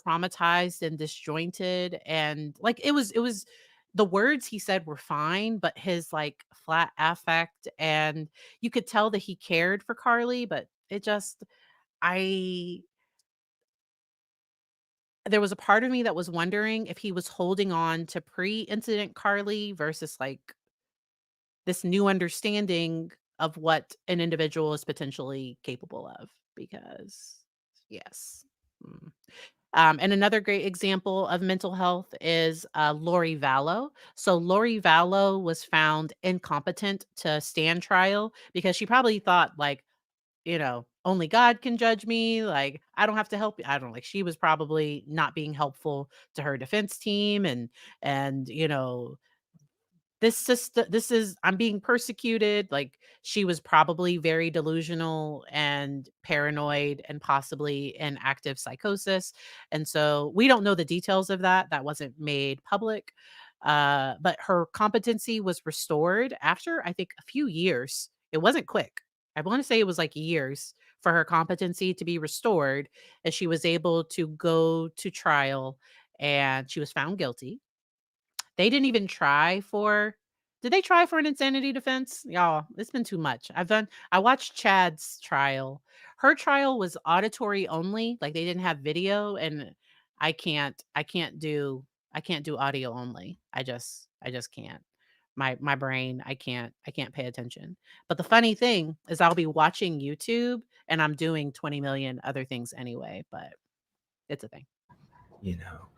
traumatized and disjointed, and like it was the words he said were fine, but his like flat affect, and you could tell that he cared for Carly, but it just I there was a part of me that was wondering if he was holding on to pre-incident Carly versus like this new understanding of what an individual is potentially capable of, because yes. Mm. And another great example of mental health is Lori Vallow. So Lori Vallow was found incompetent to stand trial because she probably thought like, only God can judge me. Like I don't have to help. I don't like. She was probably not being helpful to her defense team, and this is I'm being persecuted. Like she was probably very delusional and paranoid and possibly in active psychosis. And so we don't know the details of that. That wasn't made public. But her competency was restored after I think a few years. It wasn't quick. I want to say it was like years for her competency to be restored, and she was able to go to trial, and she was found guilty. They didn't even try for did they try for an insanity defense? Y'all, it's been too much. I watched Chad's trial. Her trial was auditory only, like they didn't have video, and I can't do audio only. I just can't. My brain, I can't pay attention. But the funny thing is I'll be watching YouTube and I'm doing 20 million other things anyway, but it's a thing.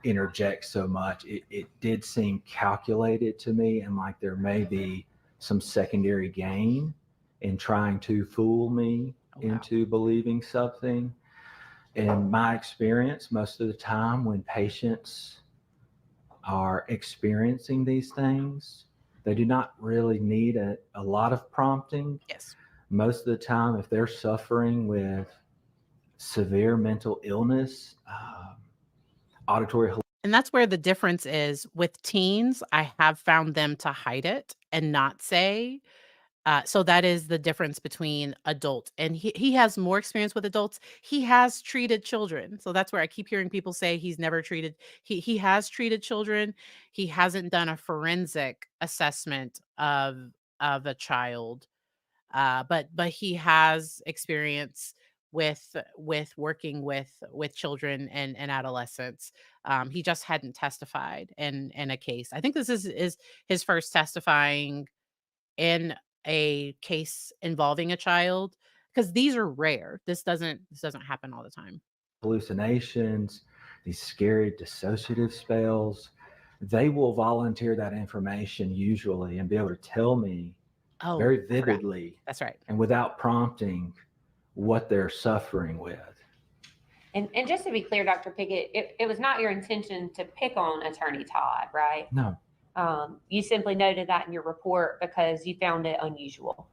Interject so much. It did seem calculated to me, and like there may be some secondary gain in trying to fool me Oh, wow. into believing something. In my experience, most of the time when patients are experiencing these things, they do not really need a lot of prompting. Yes. Most of the time, if they're suffering with severe mental illness, auditory. And that's where the difference is with teens. I have found them to hide it and not say. So that is the difference between adult, and he has more experience with adults. He has treated children. So that's where I keep hearing people say he's never treated. He has treated children. He hasn't done a forensic assessment of a child, but he has experience with working with children and adolescents. He just hadn't testified in a case. I think this is his first testifying in a case involving a child, because these are rare. This doesn't happen all the time. Hallucinations, these scary dissociative spells, they will volunteer that information usually and be able to tell me Oh, very I forgot. vividly That's right. and without prompting what they're suffering with. And just to be clear, Dr. Pickett, it was not your intention to pick on Attorney Todd, right? No, You simply noted that in your report because you found it unusual.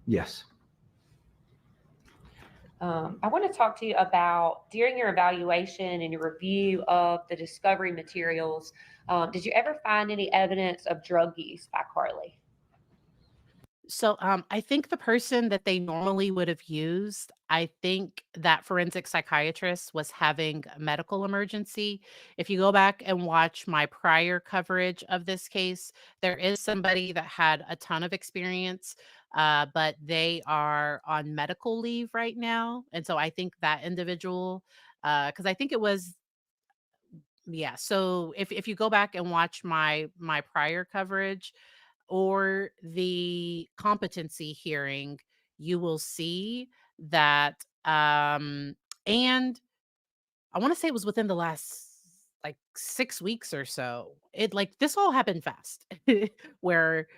Yes. I want to talk to you about during your evaluation and your review of the discovery materials, did you ever find any evidence of drug use by Carly? So, I think the person that they normally would have used, I think that forensic psychiatrist was having a medical emergency. If you go back and watch my prior coverage of this case, there is somebody that had a ton of experience, but they are on medical leave right now. And so I think that individual, because I think it was, yeah. So if you go back and watch my prior coverage, or the competency hearing, you will see that, and I want to say it was within the last like 6 weeks or so. It like this all happened fast, where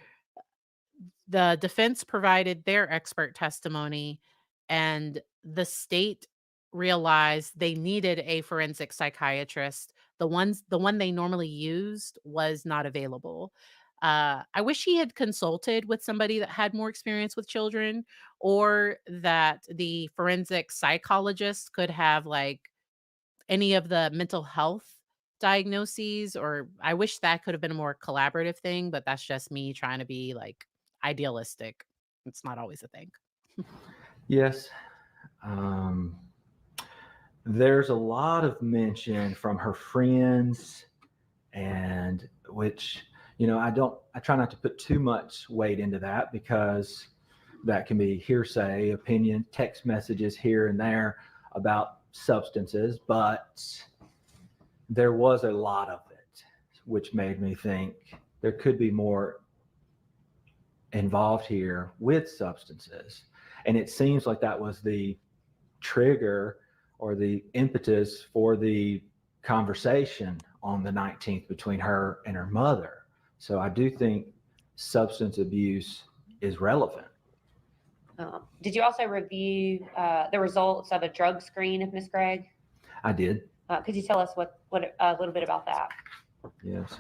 the defense provided their expert testimony and the state realized they needed a forensic psychiatrist. The one they normally used was not available. I wish he had consulted with somebody that had more experience with children, or that the forensic psychologist could have like any of the mental health diagnoses, or I wish that could have been a more collaborative thing, but that's just me trying to be like idealistic. It's not always a thing. Yes. There's a lot of mention from her friends, and which, I try not to put too much weight into that, because that can be hearsay, opinion, text messages here and there about substances, but there was a lot of it, which made me think there could be more involved here with substances. And it seems like that was the trigger or the impetus for the conversation on the 19th between her and her mother. So I do think substance abuse is relevant. Did you also review the results of a drug screen of Miss Gregg? I did. Could you tell us what a little bit about that? Yes.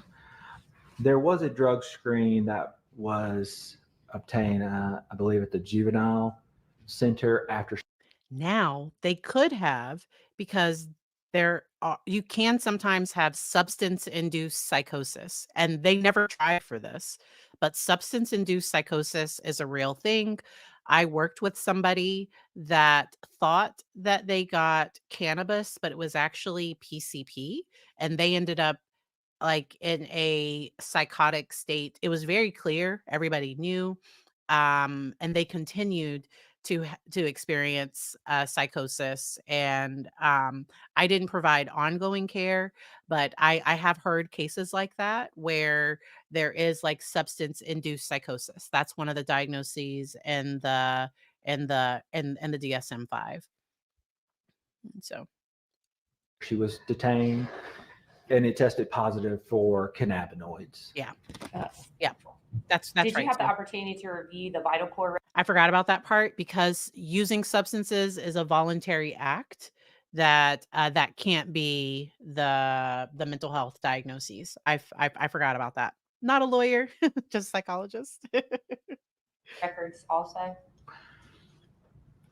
There was a drug screen that was obtained, I believe, at the juvenile center after. Now they could have, because you can sometimes have substance induced psychosis, and they never tried for this, but substance induced psychosis is a real thing. I worked with somebody that thought that they got cannabis, but it was actually PCP, and they ended up like in a psychotic state. It was very clear, everybody knew, and they continued to experience psychosis. And I didn't provide ongoing care, but I have heard cases like that where there is like substance induced psychosis. That's one of the diagnoses in the DSM-5. So She was detained, and it tested positive for cannabinoids. yeah, Uh, that's Did right. you have the So opportunity to review the vital core? I forgot about that part, because using substances is a voluntary act that can't be the mental health diagnoses. I forgot about that. Not a lawyer, just a psychologist. Records also?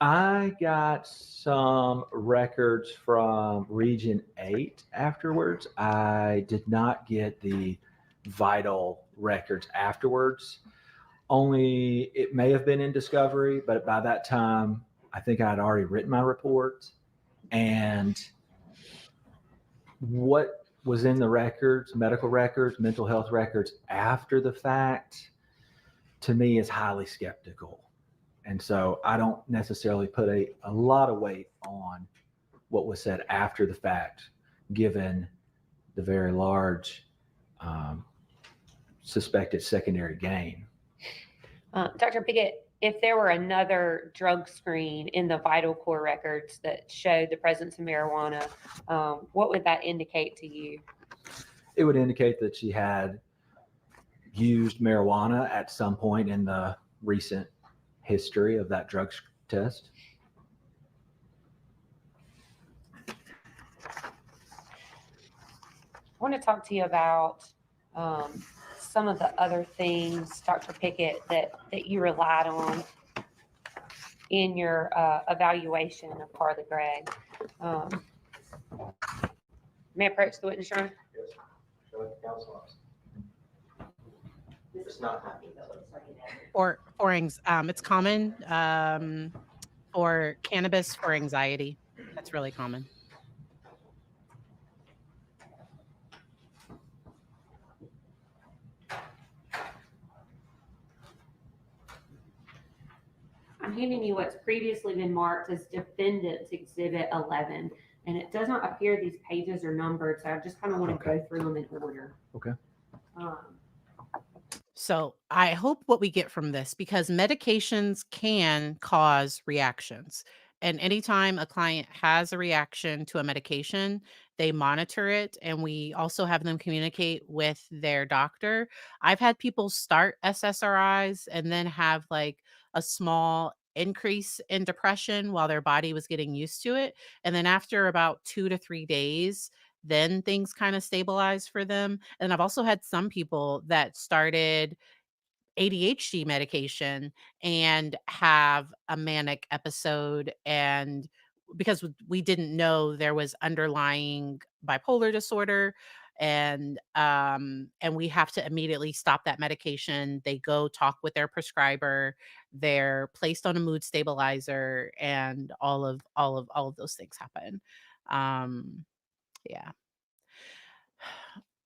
I got some records from Region 8 afterwards. I did not get the vital records afterwards. Only it may have been in discovery, but by that time, I think I had already written my report. And what was in the records, medical records, mental health records after the fact, to me is highly skeptical. And so I don't necessarily put a lot of weight on what was said after the fact, given the very large suspected secondary gain. Dr. Pickett, if there were another drug screen in the vital core records that showed the presence of marijuana, what would that indicate to you? It would indicate that she had used marijuana at some point in the recent history of that drug test. I want to talk to you about some of the other things, Dr. Pickett, that you relied on in your evaluation of Carly Gregg. May I approach the witness, Your Honor? It's not happening. It's common for cannabis for anxiety. That's really common. I'm handing you what's previously been marked as Defendant's Exhibit 11, and it does not appear these pages are numbered, so I just kind of want to go through them in order. Okay. So I hope what we get from this, because medications can cause reactions. And anytime a client has a reaction to a medication, they monitor it. And we also have them communicate with their doctor. I've had people start SSRIs and then have like a small increase in depression while their body was getting used to it. And then after about 2 to 3 days, then things kind of stabilize for them. And I've also had some people that started ADHD medication and have a manic episode, and because we didn't know there was underlying bipolar disorder, and we have to immediately stop that medication. They go talk with their prescriber, they're placed on a mood stabilizer, and all of those things happen. Yeah.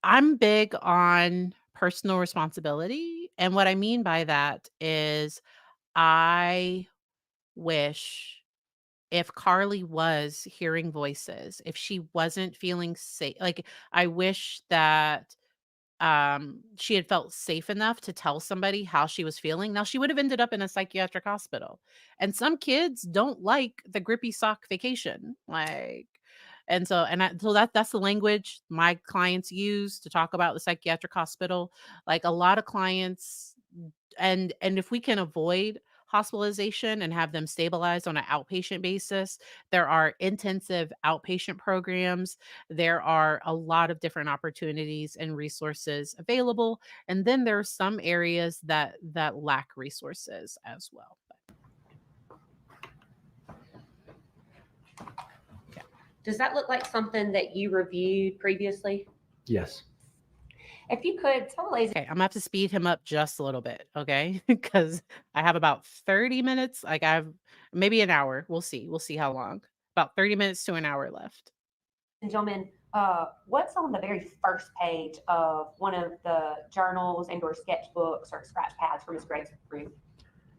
I'm big on personal responsibility. And what I mean by that is I wish if Carly was hearing voices, if she wasn't feeling safe, like I wish that she had felt safe enough to tell somebody how she was feeling. Now she would have ended up in a psychiatric hospital. And some kids don't like the grippy sock vacation. That's the language my clients use to talk about the psychiatric hospital. Like a lot of clients, and if we can avoid hospitalization and have them stabilized on an outpatient basis, there are intensive outpatient programs. There are a lot of different opportunities and resources available, and then there are some areas that lack resources as well. Does that look like something that you reviewed previously? Yes. If you could tell Lazy. Okay, I'm gonna have to speed him up just a little bit, okay? Because I have about 30 minutes. Like I have maybe an hour. We'll see. We'll see how long. About 30 minutes to an hour left. And gentlemen, what's on the very first page of one of the journals and or sketchbooks or scratch pads from Ms. Gregg's group?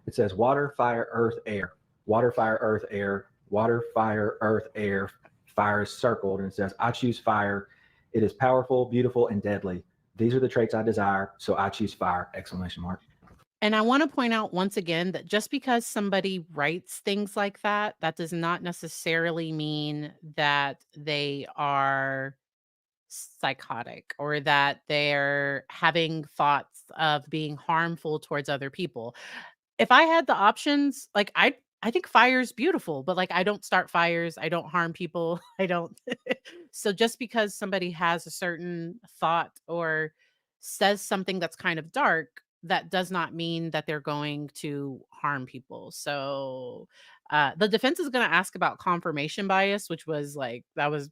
It says water, fire, earth, air. Water, fire, earth, air. Water, fire, earth, air. Fire is circled, and it says, I choose fire. It is powerful, beautiful, and deadly. These are the traits I desire, so I choose fire! Exclamation mark. And I want to point out once again that just because somebody writes things like that, that does not necessarily mean that they are psychotic or that they're having thoughts of being harmful towards other people. If I had the options, like I think fire's beautiful, but like I don't start fires, I don't harm people, I don't so just because somebody has a certain thought or says something that's kind of dark, that does not mean that they're going to harm people. So the defense is going to ask about confirmation bias, which was like that was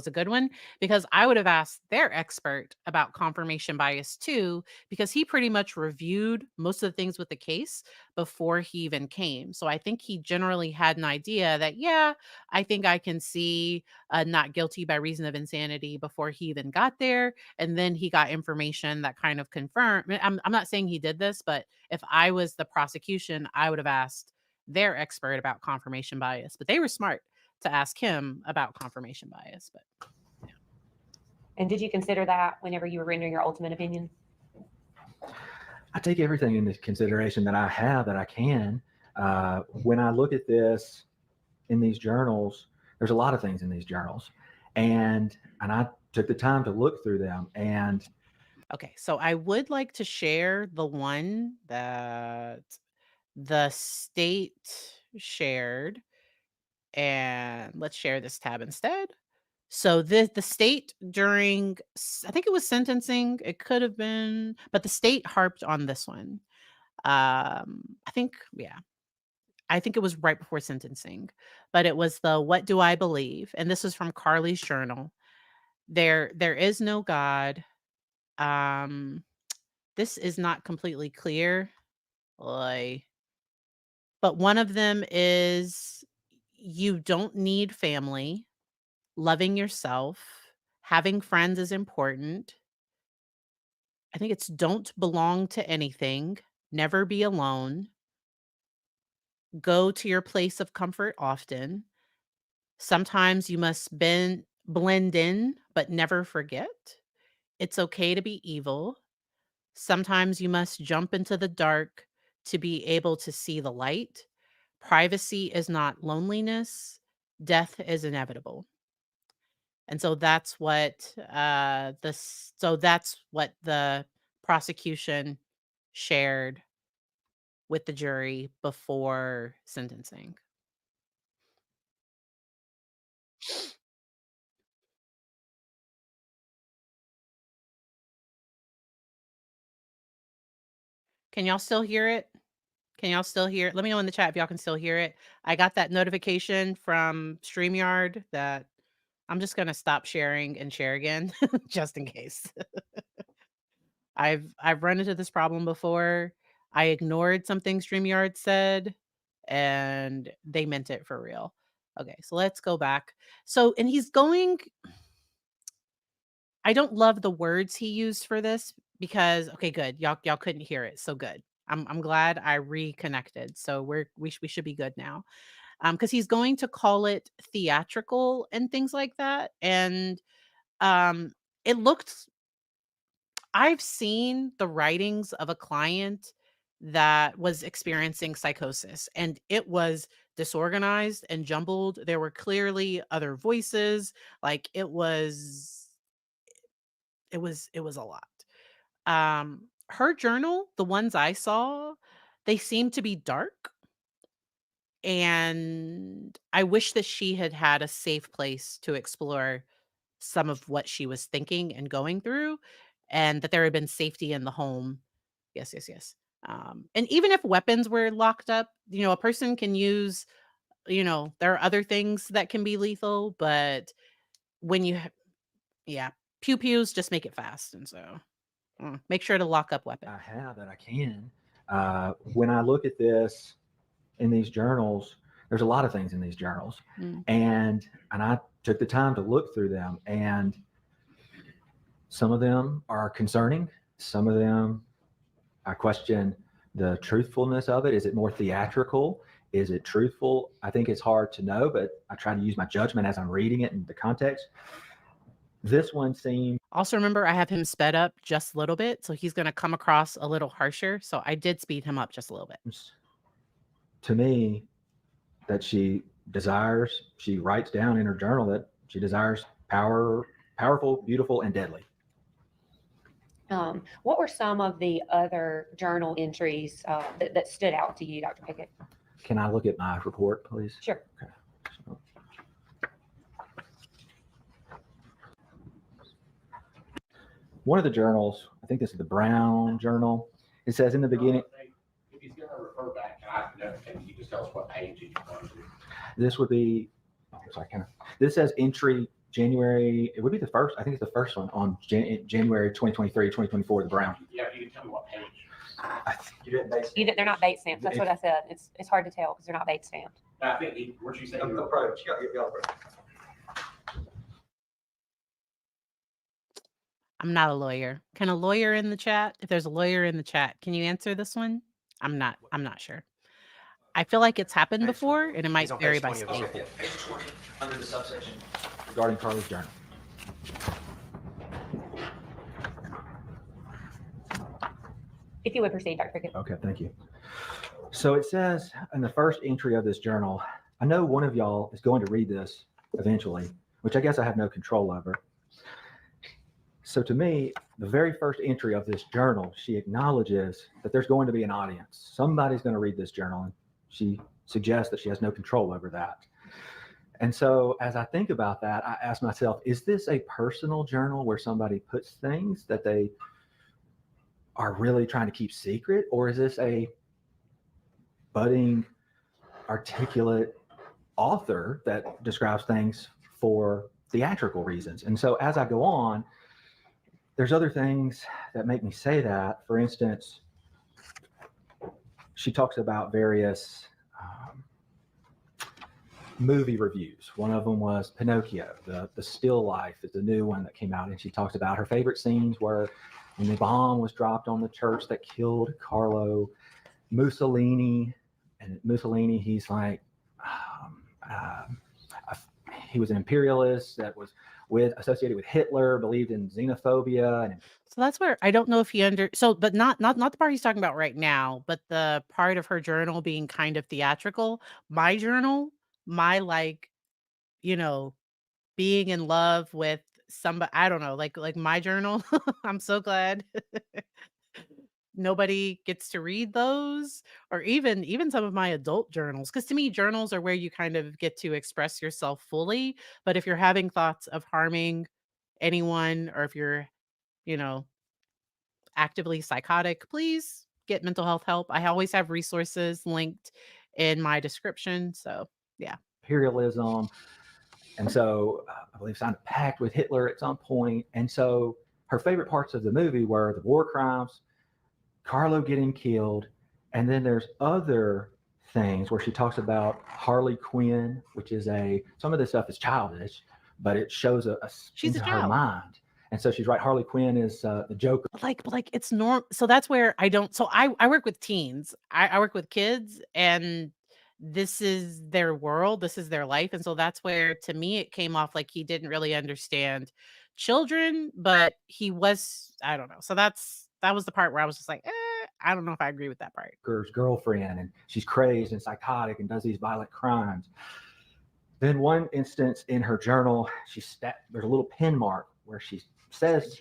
a good one, because I would have asked their expert about confirmation bias too, because he pretty much reviewed most of the things with the case before he even came. So I think he generally had an idea that, yeah, I think I can see not guilty by reason of insanity before he even got there. And then he got information that kind of confirmed. I'm not saying he did this, but if I was the prosecution, I would have asked their expert about confirmation bias, but they were smart to ask him about confirmation bias. But And did you consider that whenever you were rendering your ultimate opinion? I take everything into consideration that I have that I can. When I look at this in these journals, there's a lot of things in these journals, and I took the time to look through them. And okay, so I would like to share the one that the state shared, and let's share this tab instead. So the state during I think it was sentencing, it could have been, but the state harped on this one. I think, yeah. I think it was right before sentencing, but it was the "What do I believe?" And this is from Carly's journal. There is no God. Um, this is not completely clear, like, but one of them is you don't need family, loving yourself, having friends is important. I think it's don't belong to anything, never be alone, go to your place of comfort often. Sometimes you must blend in, but never forget. It's okay to be evil. Sometimes you must jump into the dark to be able to see the light. Privacy is not loneliness. Death is inevitable. And so that's what the prosecution shared with the jury before sentencing. Can y'all still hear it? Can y'all still hear it? Let me know in the chat if y'all can still hear it. I got that notification from StreamYard that I'm just gonna stop sharing and share again just in case. I've run into this problem before. I ignored something StreamYard said, and they meant it for real. Okay, so let's go back. So, and he's going I don't love the words he used for this because okay, good. Y'all couldn't hear it. So good. I'm glad I reconnected. So we should be good now. Because he's going to call it theatrical and things like that. And um it looked I've seen the writings of a client that was experiencing psychosis and it was disorganized and jumbled. There were clearly other voices. Like it was a lot. Her journal, the ones I saw, they seem to be dark, and I wish that she had had a safe place to explore some of what she was thinking and going through, and that there had been safety in the home. Yes, yes, yes. And even if weapons were locked up, a person can use, there are other things that can be lethal, but when yeah, pew pews just make it fast, and so make sure to lock up weapons. I have that I can. When I look at this in these journals, there's a lot of things in these journals, and I took the time to look through them, and some of them are concerning. Some of them, I question the truthfulness of it. Is it more theatrical? Is it truthful? I think it's hard to know, but I try to use my judgment as I'm reading it in the context. This one seemed. Also, remember, I have him sped up just a little bit, so he's going to come across a little harsher. So I did speed him up just a little bit. To me, that she writes down in her journal that she desires powerful, beautiful, and deadly. What were some of the other journal entries that stood out to you, Dr. Pickett? Can I look at my report, please? Sure. Okay. So, one of the journals, I think this is the Brown journal. It says in the beginning. If he's going to refer back, can you just tell us what page he's going to? This would be. Oh, sorry, this says entry January. It would be the first. I think it's the first one on January 2023, 2024. The Brown. Yeah, if you can tell me what page. You didn't base. They're not date stamped. That's what I said. It's hard to tell because they're not date stamped. I think what you said. Approach. I'm not a lawyer. Can a lawyer in the chat? If there's a lawyer in the chat, can you answer this one? I'm not sure. I feel like it's happened before, and it might vary by state. Page 20 under the subsection regarding Carly's journal. If you would proceed, Dr. Pickett. Okay, thank you. So it says in the first entry of this journal, I know one of y'all is going to read this eventually, which I guess I have no control over. So to me, the very first entry of this journal, she acknowledges that there's going to be an audience. Somebody's going to read this journal, and she suggests that she has no control over that. And so as I think about that, I ask myself, is this a personal journal where somebody puts things that they are really trying to keep secret? Or is this a budding articulate author that describes things for theatrical reasons. And so as I go on, there's other things that make me say that. For instance, she talks about various movie reviews. One of them was Pinocchio. The Still Life is the new one that came out, and she talks about her favorite scenes were when the bomb was dropped on the church that killed Carlo. Mussolini, and Mussolini, he's like, he was an imperialist that was associated with Hitler, believed in xenophobia, and So that's where I don't know if he but not the part he's talking about right now, but the part of her journal being kind of theatrical. My journal, my like, you know, being in love with somebody, I don't know, like my journal. I'm so glad nobody gets to read those, or even some of my adult journals, because to me journals are where you kind of get to express yourself fully. But if you're having thoughts of harming anyone, or if you're, you know, actively psychotic, please get mental health help. I always have resources linked in my description. So, yeah. imperialism. And so I believe signed a pact with Hitler at some point. And so her favorite parts of the movie were the war crimes, Carlo getting killed, and then there's other things where she talks about Harley Quinn, which is some of this stuff is childish, but it shows She's a into her child. mind. And so she's right. Harley Quinn is the Joker. But it's norm. So that's where I don't. So I work with teens. I work with kids, and this is their world. This is their life, and so that's where, to me, it came off like he didn't really understand children, but he was. I don't know. So that was the part where I was just like, I don't know if I agree with that part. Joker's girlfriend, and she's crazy and psychotic and does these violent crimes. Then one instance in her journal, there's a little pin mark where she says,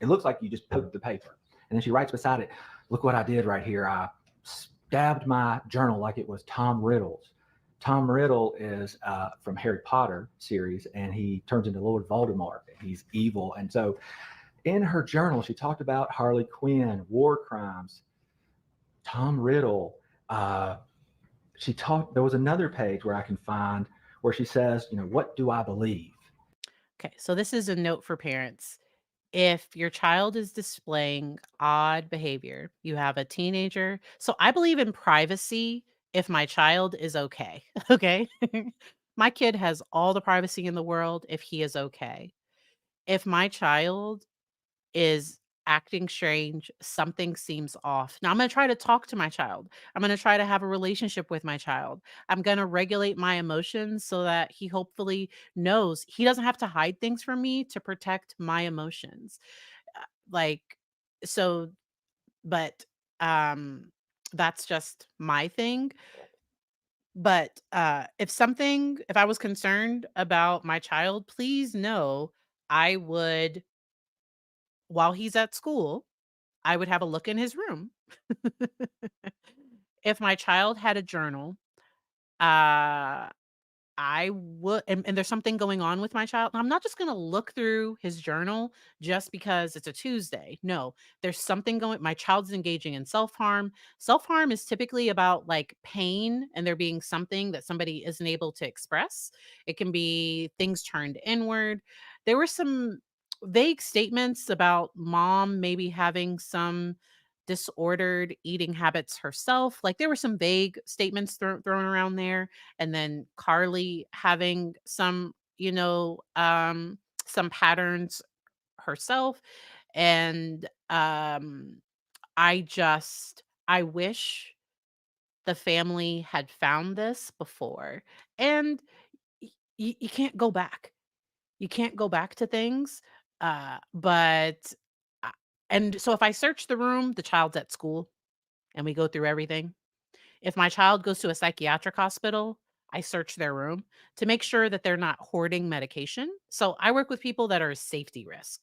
it looks like you just poked the paper. And then she writes beside it, look what I did right here. I stabbed my journal like it was Tom Riddle's. Tom Riddle is from Harry Potter series, and he turns into Lord Voldemort. He's evil. And so in her journal, she talked about Harley Quinn, war crimes, Tom Riddle. There was another page where I can find where she says, what do I believe? Okay, so this is a note for parents. If your child is displaying odd behavior, you have a teenager. So I believe in privacy if my child is okay. Okay. My kid has all the privacy in the world if he is okay. If my child is acting strange, something seems off. Now I'm going to try to talk to my child. I'm going to try to have a relationship with my child. I'm going to regulate my emotions so that he hopefully knows he doesn't have to hide things from me to protect my emotions. Like, so, but that's just my thing. But if I was concerned about my child, please know I would, while he's at school, I would have a look in his room. If my child had a journal, uh, I would, and there's something going on with my child, I'm not just gonna look through his journal just because it's a Tuesday. No, there's something going, my child's engaging in self-harm. Self-harm is typically about like pain and there being something that somebody isn't able to express. It can be things turned inward. There were some vague statements about mom maybe having some disordered eating habits herself. Like there were some vague statements thrown around there, and then Carly having some, some patterns herself. And I wish the family had found this before. And you can't go back. You can't go back to things. But and so if I search the room, the child's at school and we go through everything. If my child goes to a psychiatric hospital, I search their room to make sure that they're not hoarding medication. So I work with people that are a safety risk.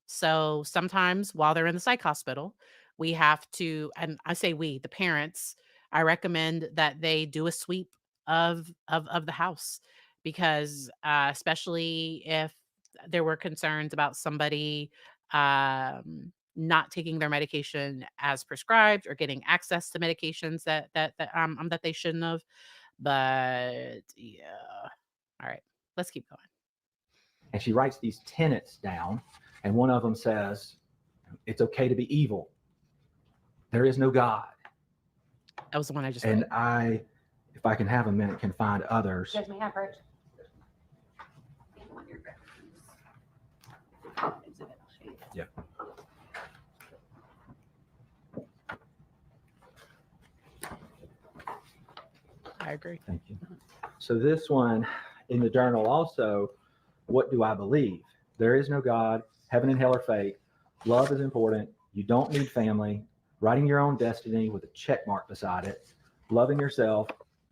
So sometimes while they're in the psych hospital, we have to, and I say we, the parents, I recommend that they do a sweep of the house, because especially if there were concerns about somebody not taking their medication as prescribed or getting access to medications that they shouldn't have. But yeah. All right. Let's keep going. And she writes these tenets down, and one of them says, it's okay to be evil. There is no God. That was the one I just And read. if I can have a minute, can find others. Judge may have heard. Yeah. I agree. Thank you. So this one in the journal also, what do I believe? There is no God, heaven and hell are fake. Love is important. You don't need family. Writing your own destiny with a check mark beside it. Loving yourself.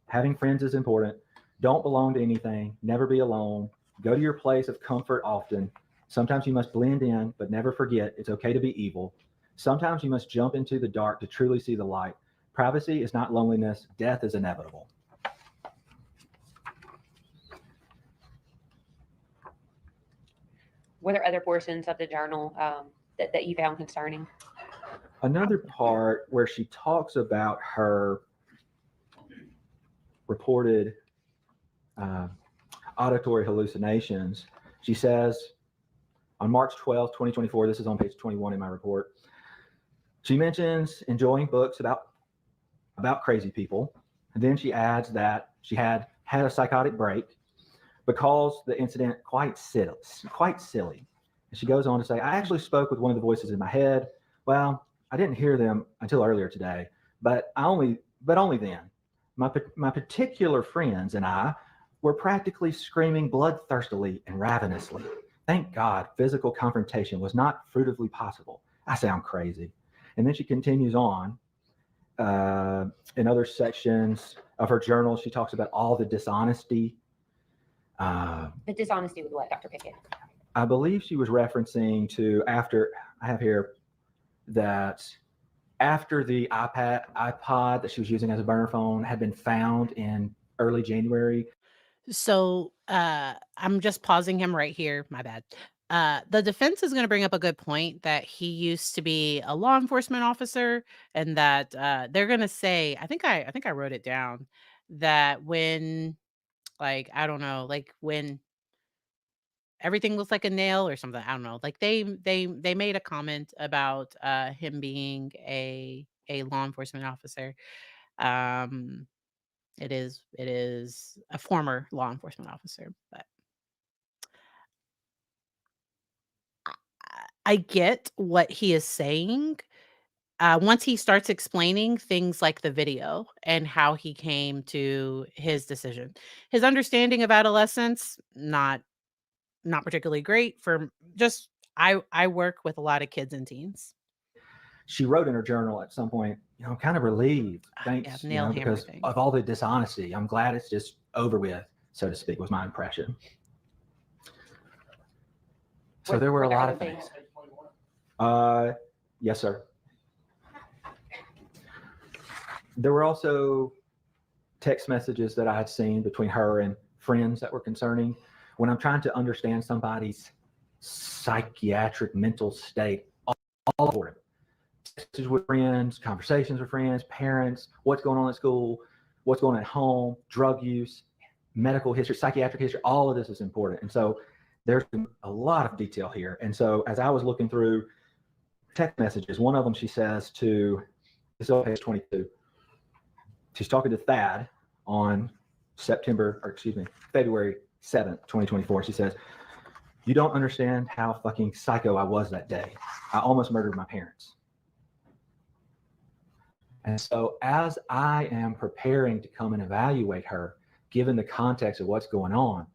Having friends is important. Don't belong to anything. Never be alone. Go to your place of comfort often. Sometimes you must blend in, but never forget it's okay to be evil. Sometimes you must jump into the dark to truly see the light. Privacy is not loneliness. Death is inevitable. Were there other portions of the journal that you found concerning? Another part where she talks about her reported auditory hallucinations. She says on March 12, 2024, this is on page 21 in my report, she mentions enjoying books about crazy people. And then she adds that she had a psychotic break, but calls the incident quite silly. And she goes on to say, I actually spoke with one of the voices in my head. Well, I didn't hear them until earlier today, but only then. My particular friends and I were practically screaming bloodthirstily and ravenously. Thank God physical confrontation was not fruitively possible. I sound crazy. And then she continues on. In other sections of her journal, she talks about all the dishonesty. The dishonesty with what, Dr. Pickett? I believe she was referencing to after the iPod that she was using as a burner phone had been found in early January. So I'm just pausing him right here. My bad. The defense is going to bring up a good point that he used to be a law enforcement officer, and that they're going to say, I think I wrote it down, that when, like, I don't know, like when everything looks like a nail or something, I don't know. Like they made a comment about him being a law enforcement officer. Um it is a former law enforcement officer, but I get what he is saying. Once he starts explaining things like the video and how he came to his decision. His understanding of adolescence, not particularly great for just I work with a lot of kids and teens. She wrote in her journal at some point, I'm kind of relieved, thanks, Yeah, nail hammer because thing. of all the dishonesty. I'm glad it's just over with, so to speak, was my impression. So there were a lot of things. Yes, sir. There were also text messages that I had seen between her and friends that were concerning. When I'm trying to understand somebody's psychiatric mental state, all important. Messages with friends, conversations with friends, parents, what's going on at school, what's going on at home, drug use, medical history, psychiatric history, all of this is important. And so there's a lot of detail here. And so as I was looking through text messages, one of them she says to, this is on page 22, she's talking to Thad on February 7th, 2024. She says, you don't understand how fucking psycho I was that day. I almost murdered my parents. And so as I am preparing to come and evaluate her, given the context of what's going on,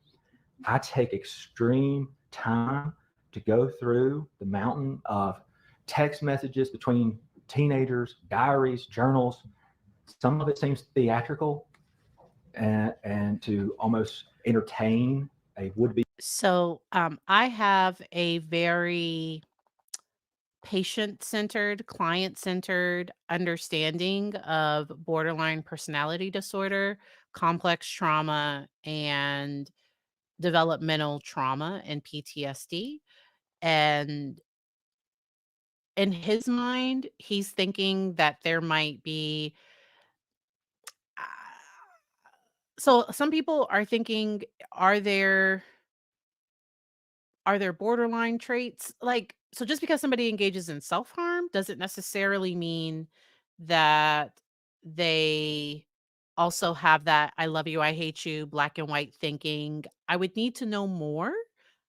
I take extreme time to go through the mountain of text messages between teenagers, diaries, journals. Some of it seems theatrical and to almost entertain a would-be. So I have a very patient-centered, client-centered understanding of borderline personality disorder, complex trauma, and developmental trauma and PTSD. And in his mind, he's thinking that there might be so some people are thinking, are there are there borderline traits? Like, so just because somebody engages in self-harm doesn't necessarily mean that they also have that I love you, I hate you, black and white thinking. I would need to know more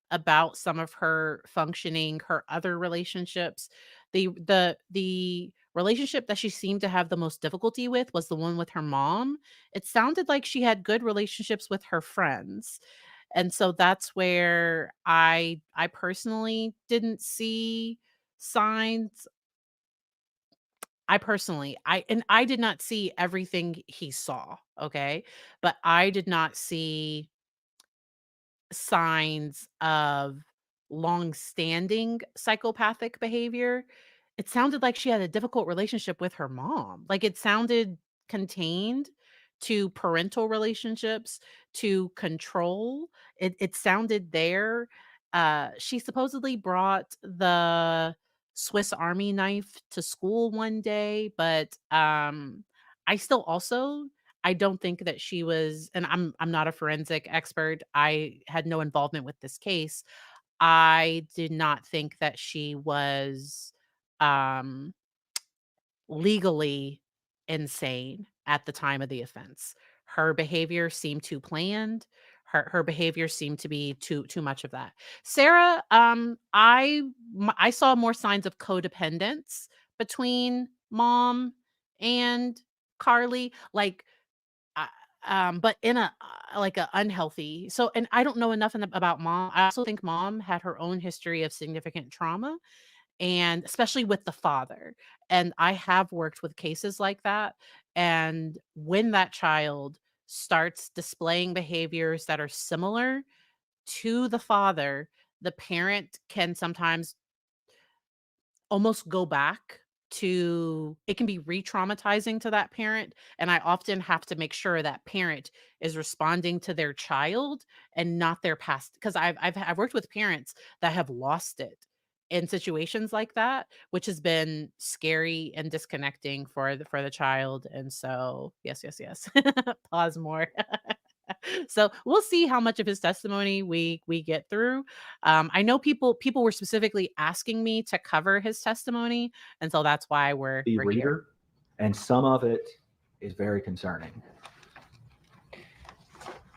about some of her functioning, her other relationships. The relationship that she seemed to have the most difficulty with was the one with her mom. It sounded like she had good relationships with her friends. And so that's where I personally didn't see signs. I did not see everything he saw, okay? But I did not see signs of long-standing psychopathic behavior. It sounded like she had a difficult relationship with her mom. Like, it sounded contained to parental relationships, to control. It sounded there. She supposedly brought the Swiss Army knife to school one day, but, I still also I don't think that she was, and I'm not a forensic expert. I had no involvement with this case. I did not think that she was um legally insane at the time of the offense. Her behavior seemed too planned. Her behavior seemed to be too much of that. Sarah, I saw more signs of codependence between mom and Carly. Like, uh, but in a like a unhealthy. So, and I don't know enough about mom. I also think mom had her own history of significant trauma, and especially with the father. And I have worked with cases like that. And when that child starts displaying behaviors that are similar to the father, the parent can sometimes almost go back to it can be re-traumatizing to that parent, and I often have to make sure that parent is responding to their child and not their past, because I've worked with parents that have lost it in situations like that, which has been scary and disconnecting for the child. And so yes. Pause more. So we'll see how much of his testimony we get through. I know people were specifically asking me to cover his testimony, and so that's why The we're here. reader, and some of it is very concerning.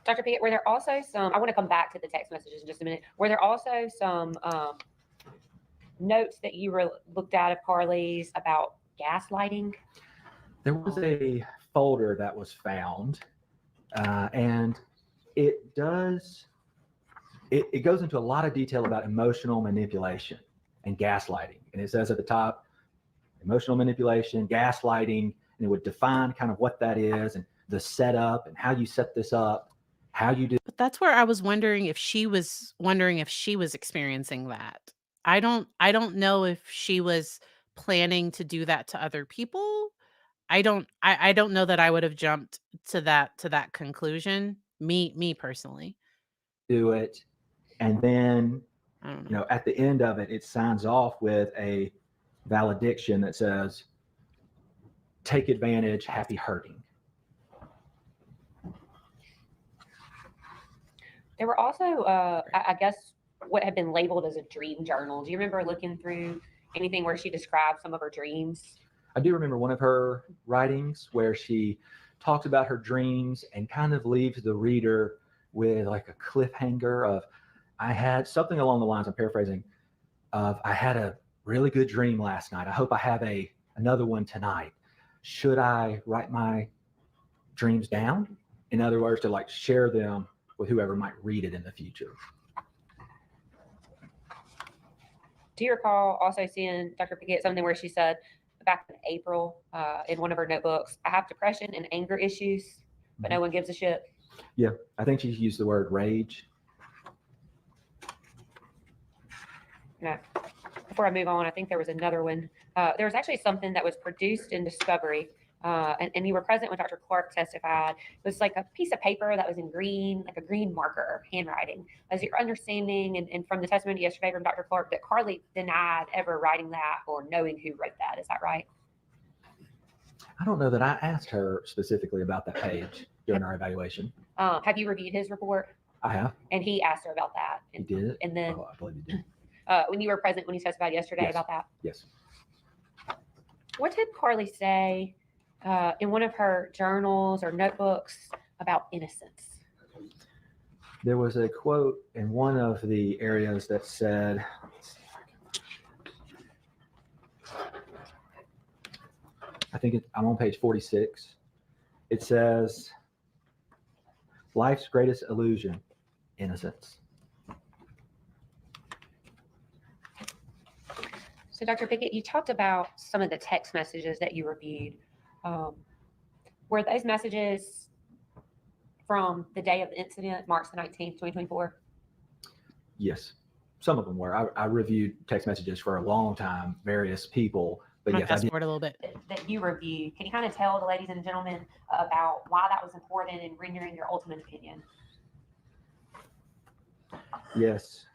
Dr. Pickett, were there also some, I want to come back to the text messages in just a minute. Were there also some notes that you looked at of Carly's about gaslighting? There was a folder that was found, and it goes into a lot of detail about emotional manipulation and gaslighting. And it says at the top, emotional manipulation, gaslighting, and it would define kind of what that is and the setup and how you set this up, how you do. But that's where I was wondering if she was experiencing that. I don't know if she was planning to do that to other people. I don't know that I would have jumped to that conclusion. Me personally. Do it. And then, I don't know. at the end of it, it signs off with a valediction that says, take advantage, happy hurting. There were also, I guess, what had been labeled as a dream journal. Do you remember looking through anything where she described some of her dreams? I do remember one of her writings where she talks about her dreams and kind of leaves the reader with like a cliffhanger of, I had something along the lines, I'm paraphrasing, of I had a really good dream last night. I hope I have another one tonight. Should I write my dreams down? In other words, to like share them with whoever might read it in the future. Do you recall also seeing Dr. Pickett something where she said back in April in one of her notebooks, I have depression and anger issues, but no one gives a shit? Yeah, I think she used the word rage. Yeah. Before I move on, I think there was another one. There was actually something that was produced in Discovery and you were present when Dr. Clark testified. It was like a piece of paper that was in green, like a green marker handwriting. As your understanding and from the testimony yesterday from Dr. Clark, that Carly denied ever writing that or knowing who wrote that. Is that right? I don't know that I asked her specifically about that page during our evaluation. Have you reviewed his report? I have. And he asked her about that. He did? And then Oh, I believe he did. when you were present when he testified yesterday Yes. about that. Yes. What did Carly say in one of her journals or notebooks about innocence? There was a quote in one of the areas that said, I'm on page 46. It says, life's greatest illusion, innocence. So, Dr. Pickett, you talked about some of the text messages that you reviewed. Were those messages from the day of the incident, March the 19th, 2024? Yes, some of them were. I reviewed text messages for a long time, various people, but I'm yes, gonna I fast did. forward a little bit. That you reviewed. Can you kind of tell the ladies and gentlemen about why that was important in rendering your ultimate opinion? Yes.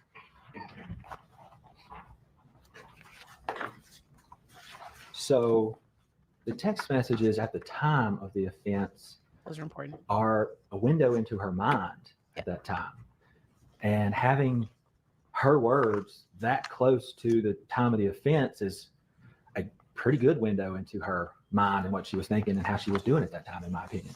So the text messages at the time of the offense Those are important. are a window into her mind at that time. And having her words that close to the time of the offense is a pretty good window into her mind and what she was thinking and how she was doing at that time, in my opinion.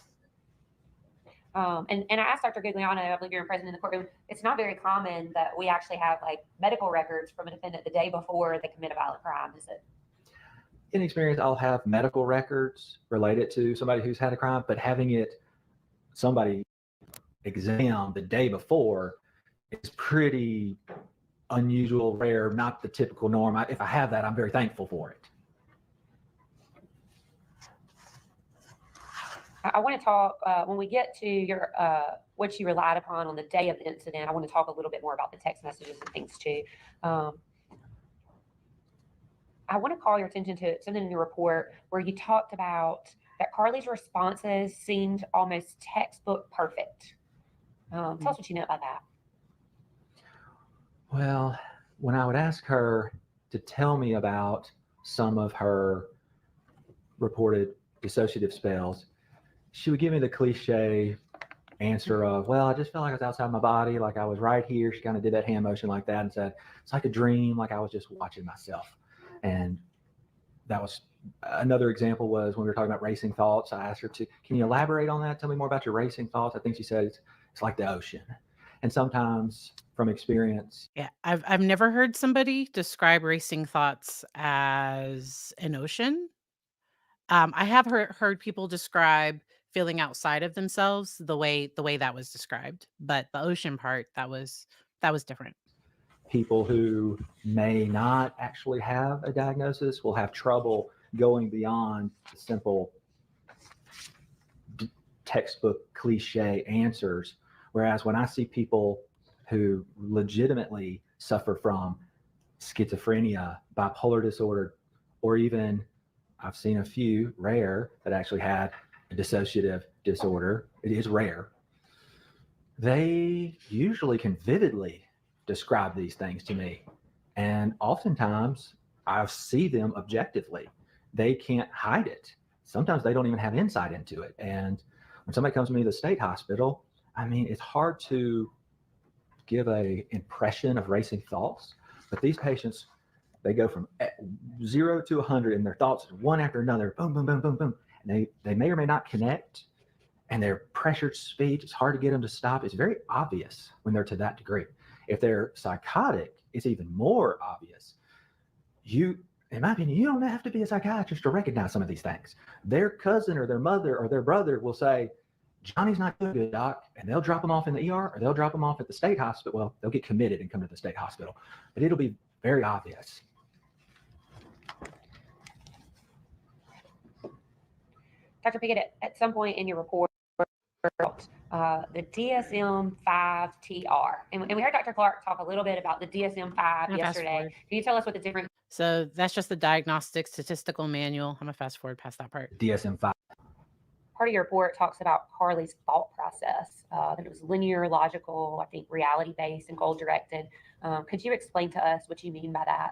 And I asked Dr. Giuliano, I believe you're present in the courtroom, it's not very common that we actually have like medical records from a defendant the day before they commit a violent crime, is it? In experience, I'll have medical records related to somebody who's had a crime, but having somebody exam the day before is pretty unusual, rare, not the typical norm. If I have that, I'm very thankful for it. I want to talk, when we get to your what you relied upon on the day of the incident, I want to talk a little bit more about the text messages and things too. I want to call your attention to something in your report where you talked about that Carly's responses seemed almost textbook perfect. Tell us what you know about that. Well, when I would ask her to tell me about some of her reported dissociative spells, she would give me the cliche answer of, well, I just felt like I was outside my body, like I was right here. She kind of did that hand motion like that and said, it's like a dream, like I was just watching myself. And that was another example was when we were talking about racing thoughts. I asked her can you elaborate on that? Tell me more about your racing thoughts. I think she said it's like the ocean. And sometimes from experience. Yeah, I've never heard somebody describe racing thoughts as an ocean. I have heard people describe feeling outside of themselves the way that was described, but the ocean part that was different. People who may not actually have a diagnosis will have trouble going beyond the simple textbook cliche answers. Whereas when I see people who legitimately suffer from schizophrenia, bipolar disorder, or even I've seen a few rare that actually had a dissociative disorder. It is rare. They usually can vividly describe these things to me. And oftentimes I see them objectively. They can't hide it. Sometimes they don't even have insight into it. And when somebody comes to me to the state hospital, I mean, it's hard to give an impression of racing thoughts, but these patients, they go from 0 to 100 in their thoughts, one after another, boom, boom, boom, boom, boom. And they may or may not connect, and their pressured speech, it's hard to get them to stop. It's very obvious when they're to that degree. If they're psychotic, it's even more obvious. In my opinion, you don't have to be a psychiatrist to recognize some of these things. Their cousin or their mother or their brother will say, Johnny's not doing good, doc, and they'll drop him off in the ER or they'll drop him off at the state hospital. Well, they'll get committed and come to the state hospital, but it'll be very obvious. Dr. Pickett, at some point in your report, the DSM-5 TR, and we heard Dr. Clark talk a little bit about the DSM-5 yesterday. Can you tell us what the difference? So that's just the Diagnostic Statistical Manual. I'm gonna fast forward past that part. DSM-5 part of your report talks about Carly's thought process, that it was linear, logical, I think reality based and goal directed. Could you explain to us what you mean by that?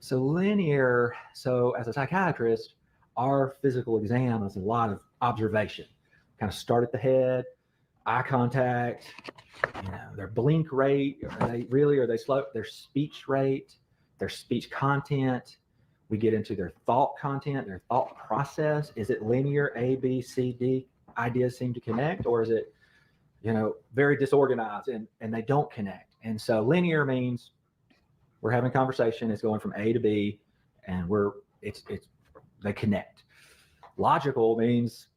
So linear, so as a psychiatrist, our physical exam is a lot of observation. Kind of start at the head, eye contact, their blink rate, are they slow? Their speech rate, their speech content. We get into their thought content, their thought process. Is it linear, A, B, C, D? Ideas seem to connect, or is it, very disorganized and they don't connect? And so linear means we're having a conversation, it's going from A to B, and they connect. Logical means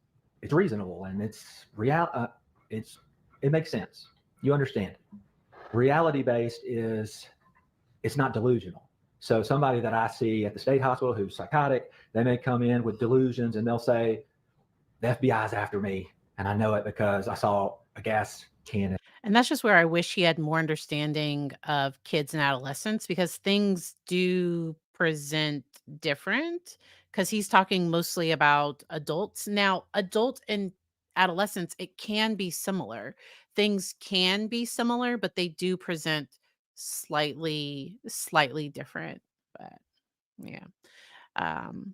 it's reasonable and it's real. It makes sense. You understand. Reality based it's not delusional. So somebody that I see at the state hospital who's psychotic, they may come in with delusions and they'll say, the FBI's after me. And I know it because I saw a gas can. And that's just where I wish he had more understanding of kids and adolescents, because things do present different, because he's talking mostly about adults. Now, adult and adolescents, it can be similar. Things can be similar, but they do present slightly different. But yeah. Um,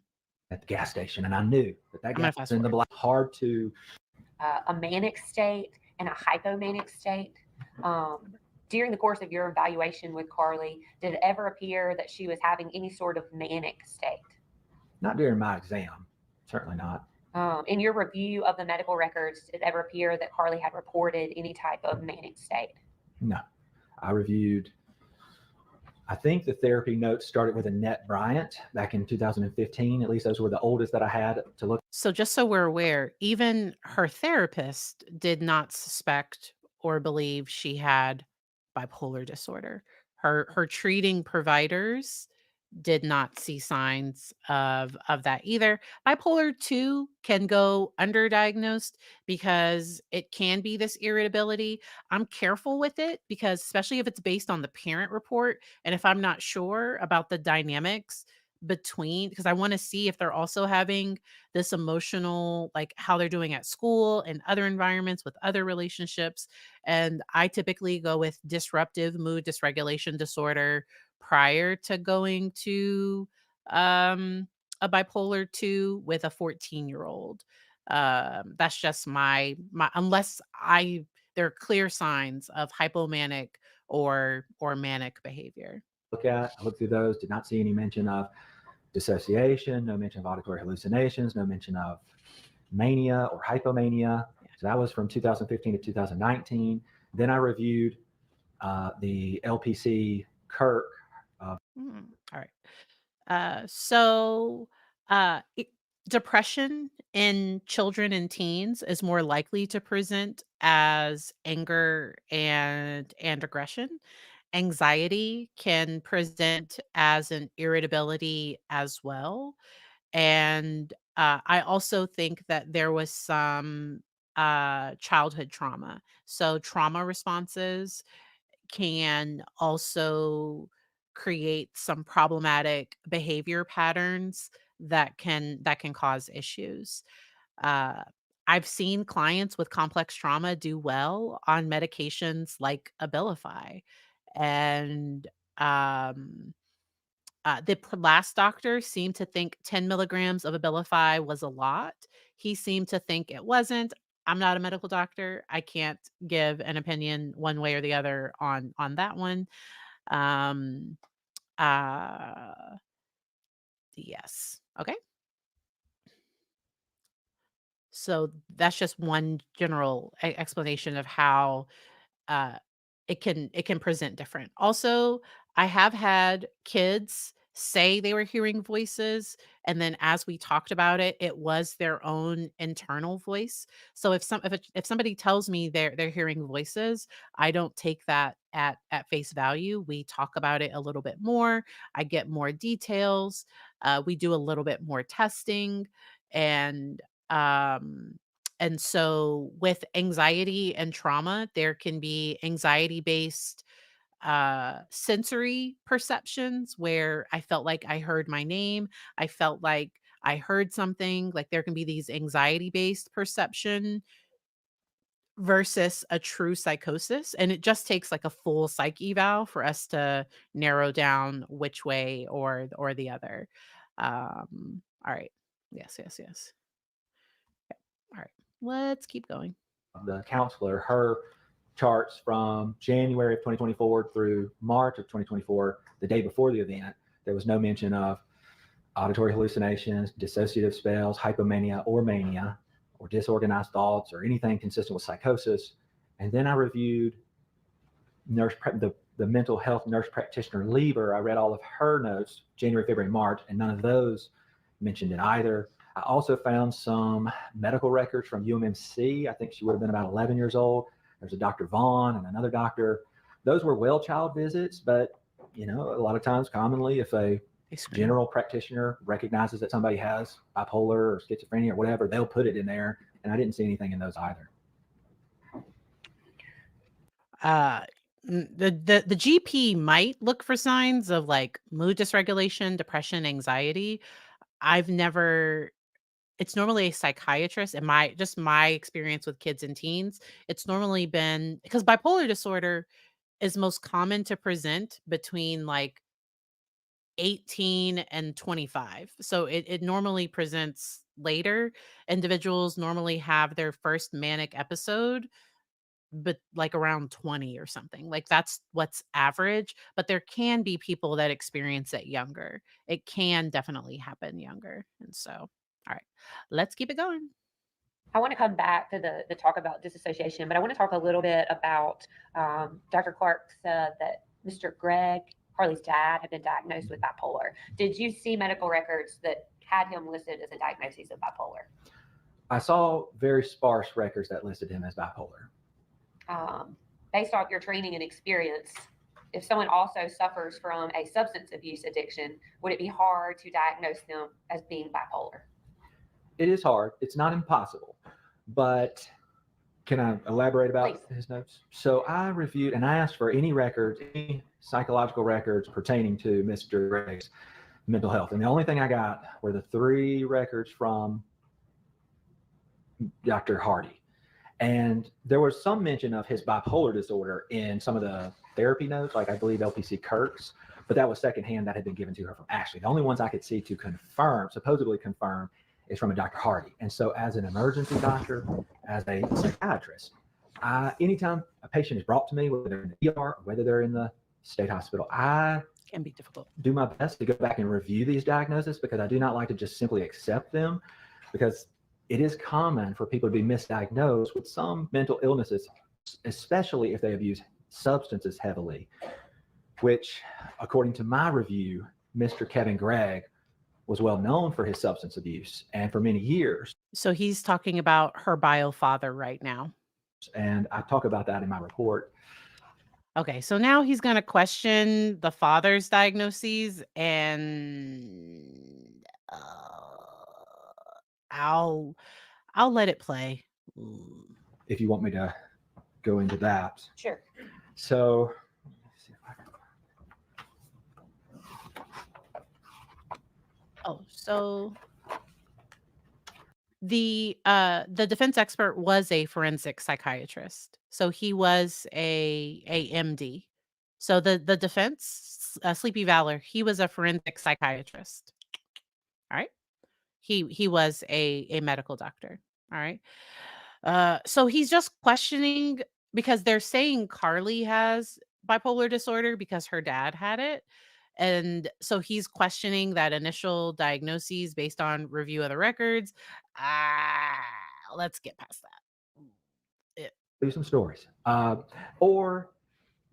At the gas station, and I knew that I'm gonna gas was fast in the forward. black. Hard to. A manic state and a hypomanic state. During the course of your evaluation with Carly, did it ever appear that she was having any sort of manic state? Not during my exam, certainly not. In your review of the medical records, did it ever appear that Carly had reported any type of manic state? No, I reviewed. I think the therapy notes started with Annette Bryant back in 2015. At least those were the oldest that I had to look. So just so we're aware, even her therapist did not suspect or believe she had bipolar disorder. Her treating providers did not see signs of that either. Bipolar 2 can go underdiagnosed because it can be this irritability. I'm careful with it because, especially if it's based on the parent report and if I'm not sure about the dynamics between, because I want to see if they're also having this emotional, like how they're doing at school and other environments with other relationships. And I typically go with disruptive mood dysregulation disorder prior to going to a bipolar 2 with a 14-year-old. That's just my unless I there are clear signs of hypomanic or manic behavior. I looked through those, did not see any mention of dissociation, no mention of auditory hallucinations, no mention of mania or hypomania. So that was from 2015 to 2019. Then I reviewed the LPC Kirk. All right. So, depression in children and teens is more likely to present as anger and aggression. Anxiety can present as an irritability as well. And I also think that there was some childhood trauma. So, trauma responses can also create some problematic behavior patterns that can cause issues. Uh, I've seen clients with complex trauma do well on medications like Abilify, and um, last doctor seemed to think 10 milligrams of Abilify was a lot. He seemed to think it wasn't. I'm not a medical doctor. I can't give an opinion one way or the other on that one. Um, uh, yes. Okay. So that's just one general explanation of how uh, it can present different. Also, I have had kids say they were hearing voices, and then as we talked about it, it was their own internal voice. So if somebody tells me they're hearing voices, I don't take that at face value. We talk about it a little bit more. I get more details. We do a little bit more testing, and um and so with anxiety and trauma, there can be anxiety based sensory perceptions where I felt like I heard my name. I felt like I heard something. Like there can be these anxiety based perception versus a true psychosis. And it just takes like a full psych eval for us to narrow down which way or the other. All right. Yes, yes, yes. All right. Let's keep going. The counselor, her charts from January of 2024 through March of 2024, the day before the event, there was no mention of auditory hallucinations, dissociative spells, hypomania or mania, or disorganized thoughts, or anything consistent with psychosis. And then I reviewed the mental health nurse practitioner Lieber. I read all of her notes, January, February, March, and none of those mentioned it either. I also found some medical records from UMMC. I think she would have been about 11 years old. There's a Dr. Vaughn and another doctor. Those were well child visits, but a lot of times, commonly, if a general practitioner recognizes that somebody has bipolar or schizophrenia or whatever, they'll put it in there. And I didn't see anything in those either. The GP might look for signs of like mood dysregulation, depression, anxiety. It's normally a psychiatrist, and my experience with kids and teens, it's normally been because bipolar disorder is most common to present between like 18 and 25. So it normally presents later. Individuals normally have their first manic episode, but like around 20 or something. Like that's what's average, but there can be people that experience it younger. It can definitely happen younger. And so, all right, let's keep it going. I want to come back to the talk about disassociation, but I want to talk a little bit about Dr. Clark said that Mr. Gregg, Harley's dad, had been diagnosed with bipolar. Did you see medical records that had him listed as a diagnosis of bipolar? I saw very sparse records that listed him as bipolar. Based on your training and experience, if someone also suffers from a substance abuse addiction, would it be hard to diagnose them as being bipolar? It is hard. It's not impossible, but can I elaborate about his notes? So I reviewed and I asked for any records, any psychological records pertaining to Mr. Gregg's mental health. And the only thing I got were the 3 records from Dr. Hardy. And there was some mention of his bipolar disorder in some of the therapy notes, like I believe LPC Kirk's, but that was secondhand that had been given to her from Ashley. The only ones I could see to confirm, supposedly confirm, is from a Dr. Hardy. And so as an emergency doctor, as a psychiatrist, anytime a patient is brought to me, whether they're in the ER or whether they're in the state hospital, I Can be difficult. do my best to go back and review these diagnoses, because I do not like to just simply accept them, because it is common for people to be misdiagnosed with some mental illnesses, especially if they abuse substances heavily, which, according to my review, Mr. Kevin Gregg was well known for his substance abuse, and for many years. So he's talking about her bio father right now. And I talk about that in my report. Okay, so now he's going to question the father's diagnoses, and I'll let it play. If you want me to go into that. Sure. So let's see if I can. So the defense expert was a forensic psychiatrist. So he was a MD. So the defense, Sleepy Valor, he was a forensic psychiatrist. All right. He was a medical doctor. All right. So he's just questioning because they're saying Carly has bipolar disorder because her dad had it. And so he's questioning that initial diagnoses based on review of the records. Let's get past that. Do some stories. Or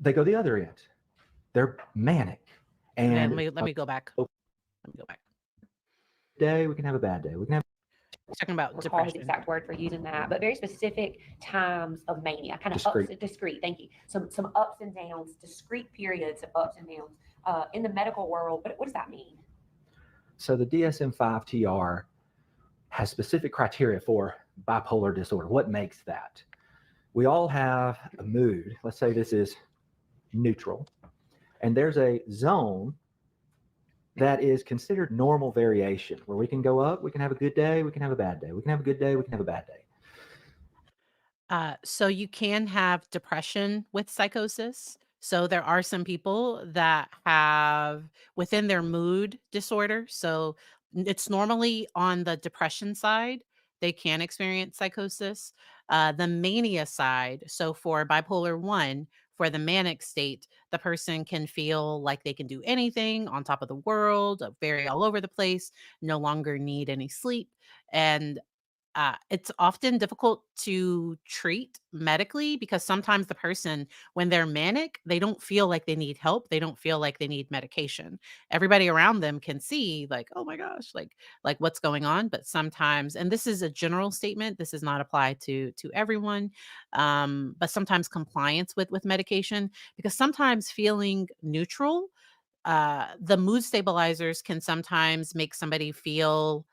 they go the other end. They're manic. And Let me go back. Let me go back. Day, we can have a bad day. We can have Talking about Recall his depression. exact word for using that, but very specific times of mania, kind of discrete. Thank you. Some ups and downs, discrete periods of ups and downs in the medical world. What does that mean? So the DSM-5 TR has specific criteria for bipolar disorder. What makes that? We all have a mood. Let's say this is neutral, and there's a zone that is considered normal variation, where we can go up, we can have a good day, we can have a bad day, we can have a good day, we can have a bad day. So you can have depression with psychosis. So there are some people that have within their mood disorder. So it's normally on the depression side. They can experience psychosis. The mania side. So for bipolar 1, for the manic state, the person can feel like they can do anything on top of the world, very all over the place, no longer need any sleep. And it's often difficult to treat medically because sometimes the person, when they're manic, they don't feel like they need help. They don't feel like they need medication. Everybody around them can see, like, oh my gosh, like what's going on. But sometimes, and this is a general statement, this does not apply to everyone. But sometimes compliance with medication, because sometimes feeling neutral, the mood stabilizers can sometimes make somebody feel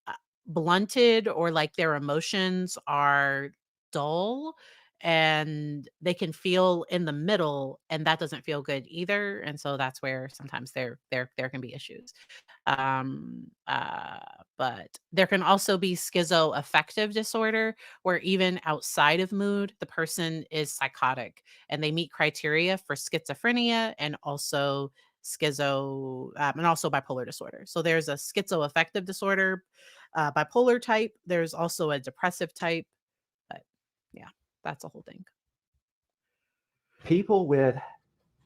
uh, blunted or like their emotions are dull, and they can feel in the middle, and that doesn't feel good either, and so that's where sometimes there can be issues. But there can also be schizoaffective disorder, where even outside of mood, the person is psychotic and they meet criteria for schizophrenia and also and also bipolar disorder. So there's a schizoaffective disorder, bipolar type. There's also a depressive type, but yeah, that's a whole thing. People with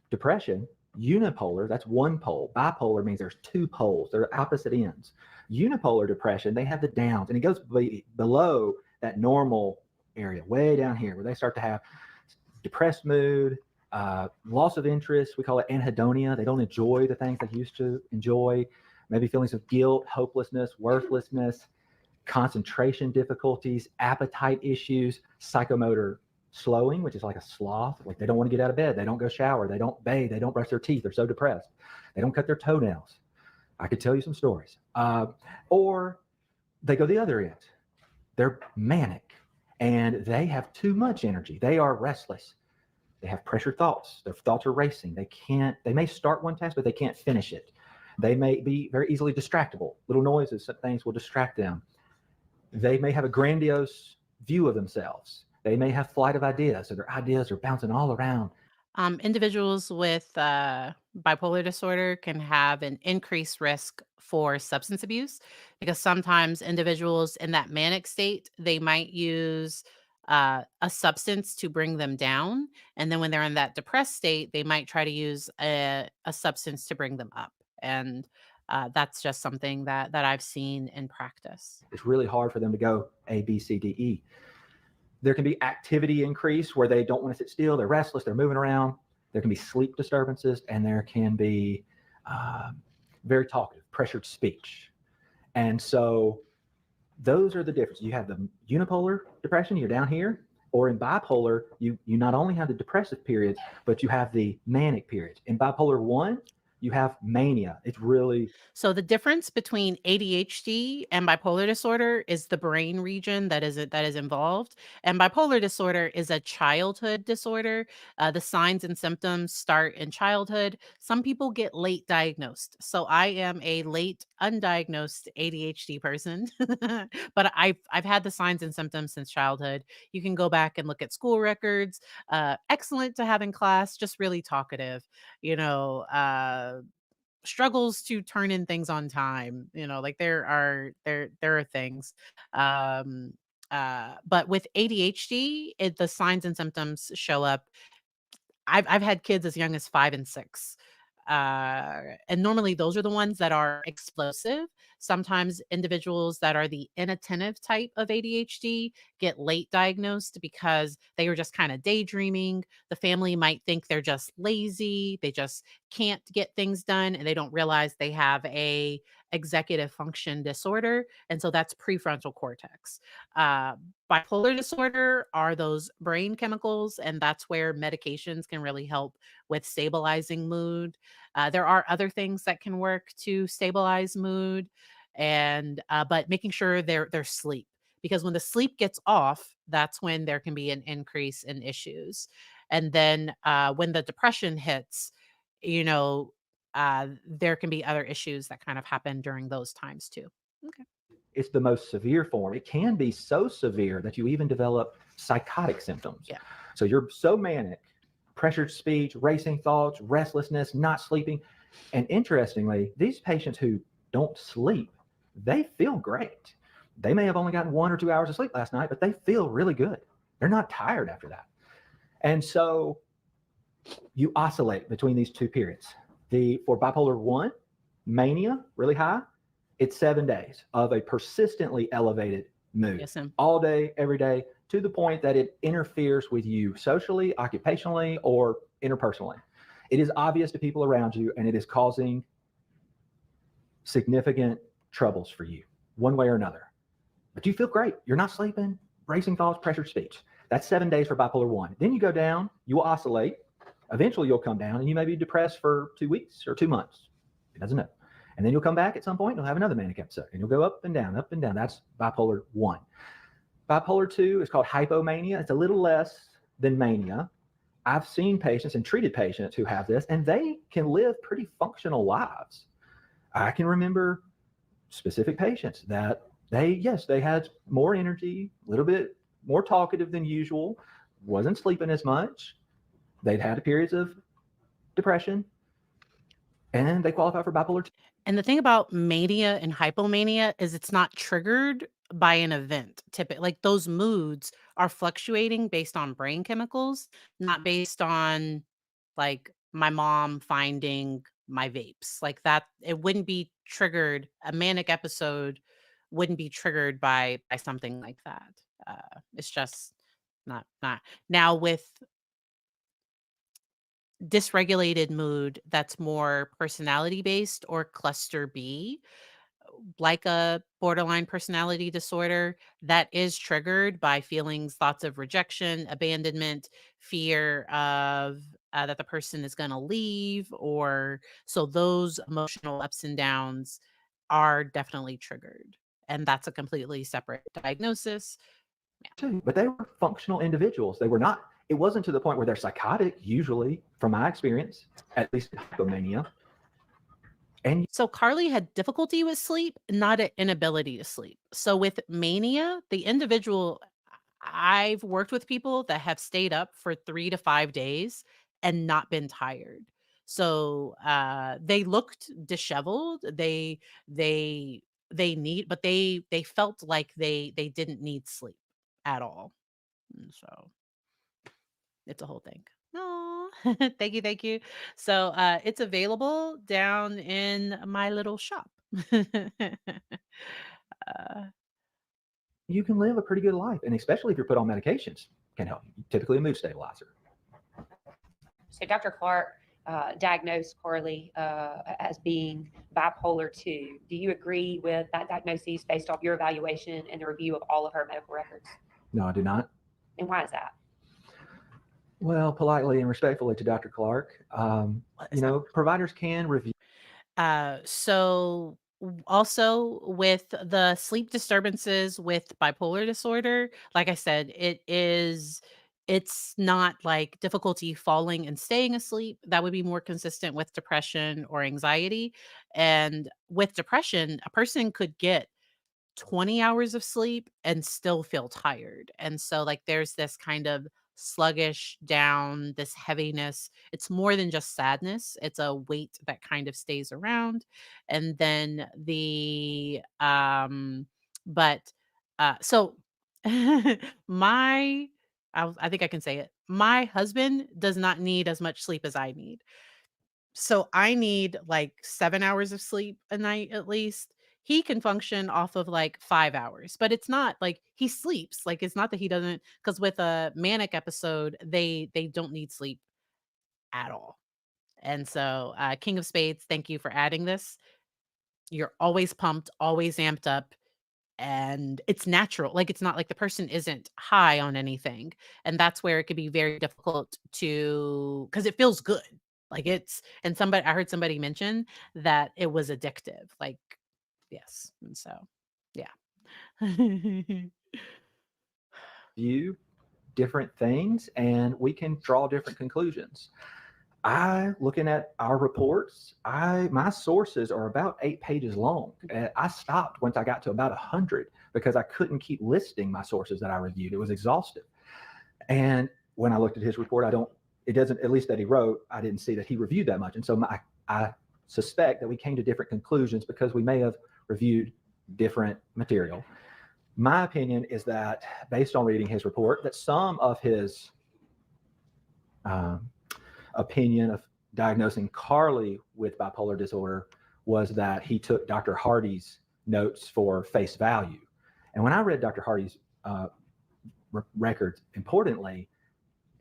depression, unipolar, that's one pole. Bipolar means there's two poles, they're opposite ends. Unipolar depression, they have the downs, and it goes below that normal area, way down here, where they start to have depressed mood, loss of interest. We call it anhedonia. They don't enjoy the things they used to enjoy. Maybe feelings of guilt, hopelessness, worthlessness, concentration difficulties, appetite issues, psychomotor slowing, which is like a sloth. Like they don't want to get out of bed. They don't go shower. They don't bathe. They don't brush their teeth. They're so depressed. They don't cut their toenails. I could tell you some stories. Or they go the other end. They're manic and they have too much energy. They are restless. They have pressured thoughts. Their thoughts are racing. They may start one task, but they can't finish it. They may be very easily distractible. Little noises, some things will distract them. They may have a grandiose view of themselves. They may have flight of ideas, so their ideas are bouncing all around. Individuals with bipolar disorder can have an increased risk for substance abuse, because sometimes individuals in that manic state, they might use a substance to bring them down. And then when they're in that depressed state, they might try to use a substance to bring them up. And that's just something that I've seen in practice. It's really hard for them to go A, B, C, D, E. There can be activity increase where they don't want to sit still. They're restless. They're moving around. There can be sleep disturbances, and there can be very talkative, pressured speech. And so those are the differences. You have the unipolar depression, you're down here, or in bipolar, you not only have the depressive periods, but you have the manic periods. In bipolar 1, you have mania. It's really So the difference between ADHD and bipolar disorder is the brain region that is involved. And bipolar disorder is a childhood disorder. The signs and symptoms start in childhood. Some people get late diagnosed. So I am a late undiagnosed ADHD person, but I've had the signs and symptoms since childhood. You can go back and look at school records. Excellent to have in class, just really talkative. You know, struggles to turn in things on time, like there are things. um but with ADHD, the signs and symptoms show up. I've had kids as young as 5 and 6. And normally those are the ones that are explosive. Sometimes individuals that are the inattentive type of ADHD get late diagnosed because they were just kind of daydreaming. The family might think they're just lazy, they just can't get things done, and they don't realize they have a executive function disorder, and so that's prefrontal cortex. Uh, Bipolar disorder are those brain chemicals, and that's where medications can really help with stabilizing mood. There are other things that can work to stabilize mood, and but making sure their sleep, because when the sleep gets off, that's when there can be an increase in issues. And then when the depression hits, you know, there can be other issues that kind of happen during those times too. Okay. It's the most severe form. It can be so severe that you even develop psychotic symptoms. Yeah. So you're so manic, pressured speech, racing thoughts, restlessness, not sleeping. And interestingly, these patients who don't sleep, they feel great. They may have only gotten 1 or 2 hours of sleep last night, but they feel really good. They're not tired after that. And so you oscillate between these two periods. For bipolar 1, mania, really high, it's 7 days of a persistently elevated mood. Yes, ma'am. All day, every day, to the point that it interferes with you socially, occupationally, or interpersonally. It is obvious to people around you, and it is causing significant troubles for you, one way or another. But you feel great. You're not sleeping, racing thoughts, pressured speech. That's 7 days for bipolar 1. Then you go down, you will oscillate. Eventually you'll come down and you may be depressed for 2 weeks or 2 months. It doesn't know. And then you'll come back at some point and you'll have another manic episode and you'll go up and down, up and down. That's bipolar 1. Bipolar 2 is called hypomania. It's a little less than mania. I've seen patients and treated patients who have this, and they can live pretty functional lives. I can remember specific patients that they had more energy, a little bit more talkative than usual, wasn't sleeping as much. They'd had periods of depression, and they qualify for bipolar 2. And the thing about mania and hypomania is it's not triggered by an event. Typically, like those moods are fluctuating based on brain chemicals, not based on like my mom finding my vapes. Like that, it wouldn't be triggered. A manic episode wouldn't be triggered by something like that. It's just not now with dysregulated mood that's more personality based or cluster B, like a borderline personality disorder, that is triggered by feelings, thoughts of rejection, abandonment, fear of that the person is going to leave, or so those emotional ups and downs are definitely triggered. And that's a completely separate diagnosis. Too, but they were functional individuals. They were not, it wasn't to the point where they're psychotic, usually, from my experience, at least hypomania. And So Carly had difficulty with sleep, not an inability to sleep. So with mania, the individual, I've worked with people that have stayed up for 3 to 5 days and not been tired. So they looked disheveled. They felt like they didn't need sleep at all. And so it's a whole thing. No, thank you, thank you. So it's available down in my little shop. you can live a pretty good life, and especially if you're put on medications, can help you, typically a mood stabilizer. So Dr. Clark diagnosed Carly as being bipolar 2. Do you agree with that diagnosis based off your evaluation and the review of all of her medical records? No, I do not. And why is that? Well, politely and respectfully to Dr. Clark, providers can review. So also with the sleep disturbances with bipolar disorder, like I said, it's not like difficulty falling and staying asleep. That would be more consistent with depression or anxiety. And with depression, a person could get 20 hours of sleep and still feel tired. And so like there's this kind of sluggish down, this heaviness. It's more than just sadness. It's a weight that kind of stays around. And then but so my I think I can say it. My husband does not need as much sleep as I need. So I need like 7 hours of sleep a night at least. He can function off of like 5 hours, but it's not like he sleeps. Like it's not that he doesn't, because with a manic episode, they don't need sleep at all. And so King of Spades, thank you for adding this. You're always pumped, always amped up, and it's natural. Like it's not like the person isn't high on anything. And that's where it could be very difficult to, because it feels good. Like it's, and somebody, I heard somebody mention that it was addictive. Like, yes. And so, yeah. View different things, and we can draw different conclusions. Looking at our reports, my sources are about 8 pages long. I stopped once I got to about 100 because I couldn't keep listing my sources that I reviewed. It was exhaustive. And when I looked at his report, it doesn't, at least that he wrote, I didn't see that he reviewed that much. And so I suspect that we came to different conclusions because we may have reviewed different material. My opinion is that, based on reading his report, that some of his opinion of diagnosing Carly with bipolar disorder was that he took Dr. Hardy's notes for face value. And when I read Dr. Hardy's records, importantly,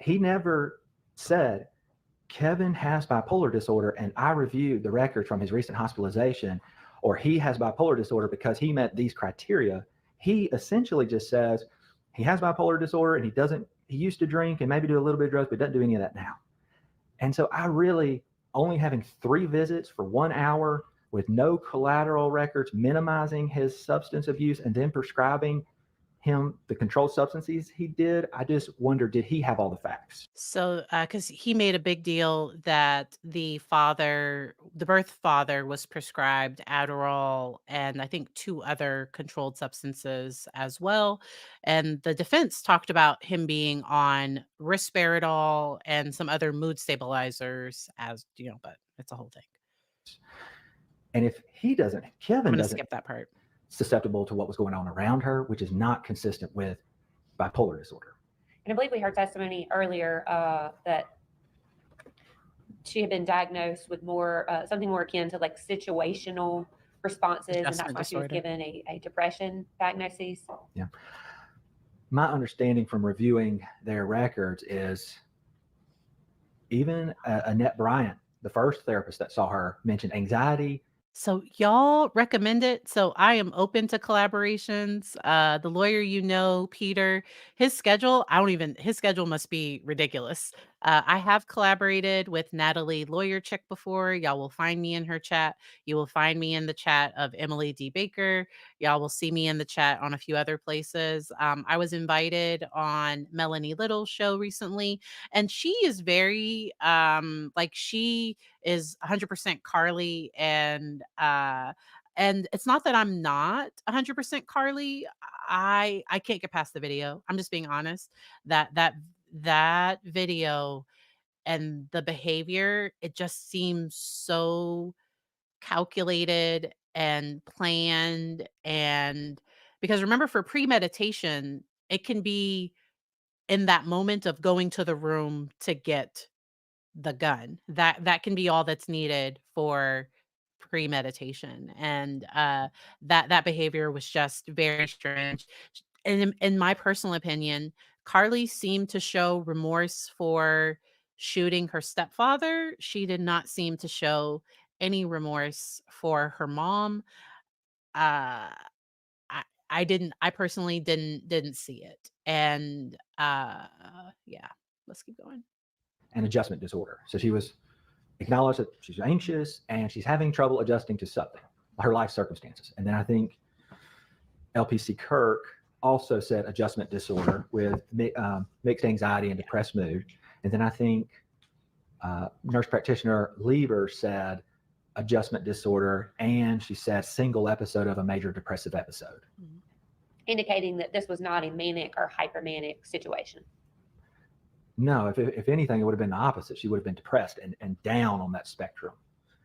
he never said, Kevin has bipolar disorder and I reviewed the records from his recent hospitalization, or he has bipolar disorder because he met these criteria. He essentially just says he has bipolar disorder and he used to drink and maybe do a little bit of drugs, but doesn't do any of that now. And so I really, only having 3 visits for 1 hour with no collateral records, minimizing his substance abuse, and then prescribing him the controlled substances he did, I just wonder, did he have all the facts? So, because he made a big deal that the birth father was prescribed Adderall and I think 2 other controlled substances as well. And the defense talked about him being on risperidol and some other mood stabilizers, as you know, but it's a whole thing. And if I'm Kevin going to doesn't skip that part. susceptible to what was going on around her, which is not consistent with bipolar disorder. And I believe we heard testimony earlier that she had been diagnosed with something more akin to like situational responses, and that's Adjustment why she was disorder. given a depression diagnosis. Yeah. My understanding from reviewing their records is even Annette Bryant, the first therapist that saw her, mentioned anxiety. So y'all recommend it. So I am open to collaborations. The lawyer, Peter, his schedule must be ridiculous. I have collaborated with Natalie Lawyer Chick before. Y'all will find me in her chat. You will find me in the chat of Emily D. Baker. Y'all will see me in the chat on a few other places. I was invited on Melanie Little's show recently, and she is very, she is 100% Carly, and it's not that I'm not 100% Carly. I can't get past the video. I'm just being honest. That video and the behavior, it just seems so calculated and planned, and because remember, for premeditation, it can be in that moment of going to the room to get the gun. That can be all that's needed for premeditation, and, that behavior was just very strange. And in my personal opinion, Carly seemed to show remorse for shooting her stepfather. She did not seem to show any remorse for her mom. Uh, I personally didn't see it, and, yeah, let's keep going. And adjustment disorder. So she was acknowledged that she's anxious and she's having trouble adjusting to something, her life circumstances. And then I think LPC Kirk also said adjustment disorder with mixed anxiety and depressed mood. And then I think nurse practitioner Lieber said adjustment disorder, and she said single episode of a major depressive episode. Indicating that this was not a manic or hypermanic situation. No, if anything, it would have been the opposite. She would have been depressed and down on that spectrum,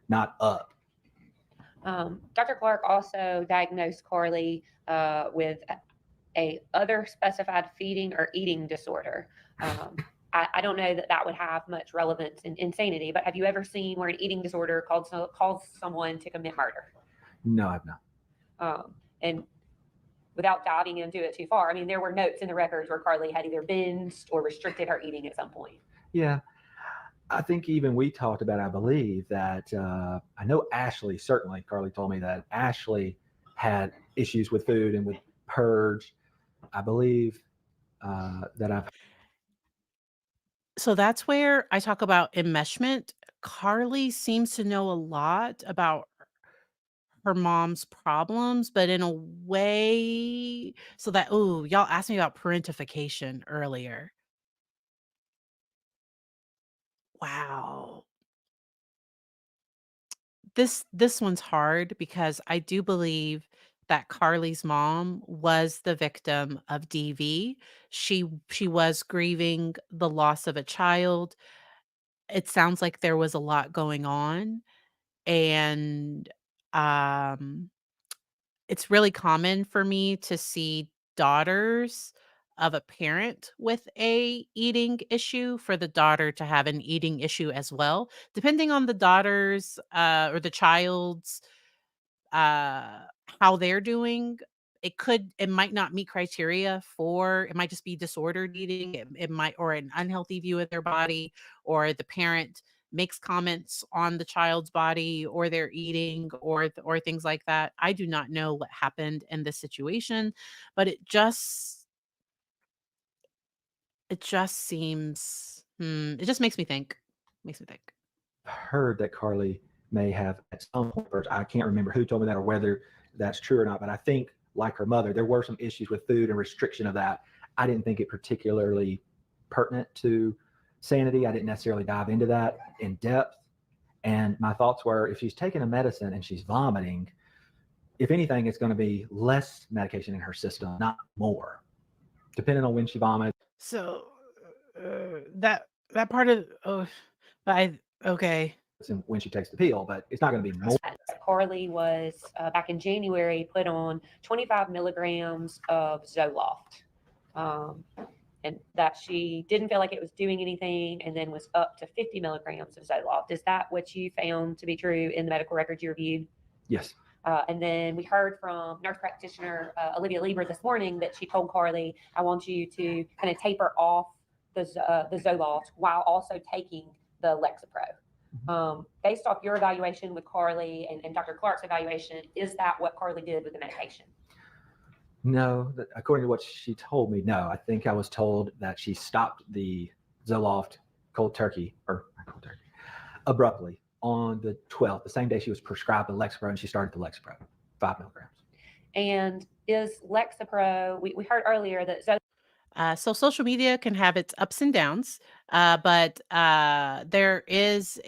not up. Dr. Clark also diagnosed Carly with a other specified feeding or eating disorder. I don't know that would have much relevance in insanity, but have you ever seen where an eating disorder calls someone to commit murder? No, I've not. And without diving into it too far, I mean, there were notes in the records where Carly had either binged or restricted her eating at some point. Yeah. I think even we talked about, I believe, that I know Ashley, certainly, Carly told me that Ashley had issues with food and would purge. I believe that I've. So that's where I talk about enmeshment. Carly seems to know a lot about her mom's problems, but in a way so that, ooh, y'all asked me about parentification earlier. Wow. this one's hard because I do believe that Carly's mom was the victim of DV. She was grieving the loss of a child. It sounds like there was a lot going on, and um it's really common for me to see daughters of a parent with a eating issue for the daughter to have an eating issue as well, depending on the daughter's or the child's uh how they're doing. It might not meet criteria for, it might just be disordered eating. It might, or an unhealthy view of their body, or the parent makes comments on the child's body or their eating, or things like that. I do not know what happened in this situation, but it just seems, it just makes me think. Heard that Carly may have at some point, or I can't remember who told me that or whether that's true or not, but I think, like her mother, there were some issues with food and restriction of that. I didn't think it particularly pertinent to sanity. I didn't necessarily dive into that in depth. And my thoughts were, if she's taking a medicine and she's vomiting, if anything, it's going to be less medication in her system, not more, depending on when she vomits So that part of, oh, I okay. and when she takes the pill, but it's not going to be more. Carly was back in January put on 25 milligrams of Zoloft, and that she didn't feel like it was doing anything, and then was up to 50 milligrams of Zoloft. Is that what you found to be true in the medical records you reviewed? Yes. And then we heard from nurse practitioner Olivia Lieber this morning that she told Carly, I want you to kind of taper off the Zoloft while also taking the Lexapro. Based off your evaluation with Carly and Dr. Clark's evaluation, is that what Carly did with the medication? No, according to what she told me, no. I think I was told that she stopped the Zoloft cold turkey, or not cold turkey, abruptly on the 12th, the same day she was prescribed the Lexapro, and she started the Lexapro, 5 milligrams. And is Lexapro, we heard earlier that So social media can have its ups and downs, but there is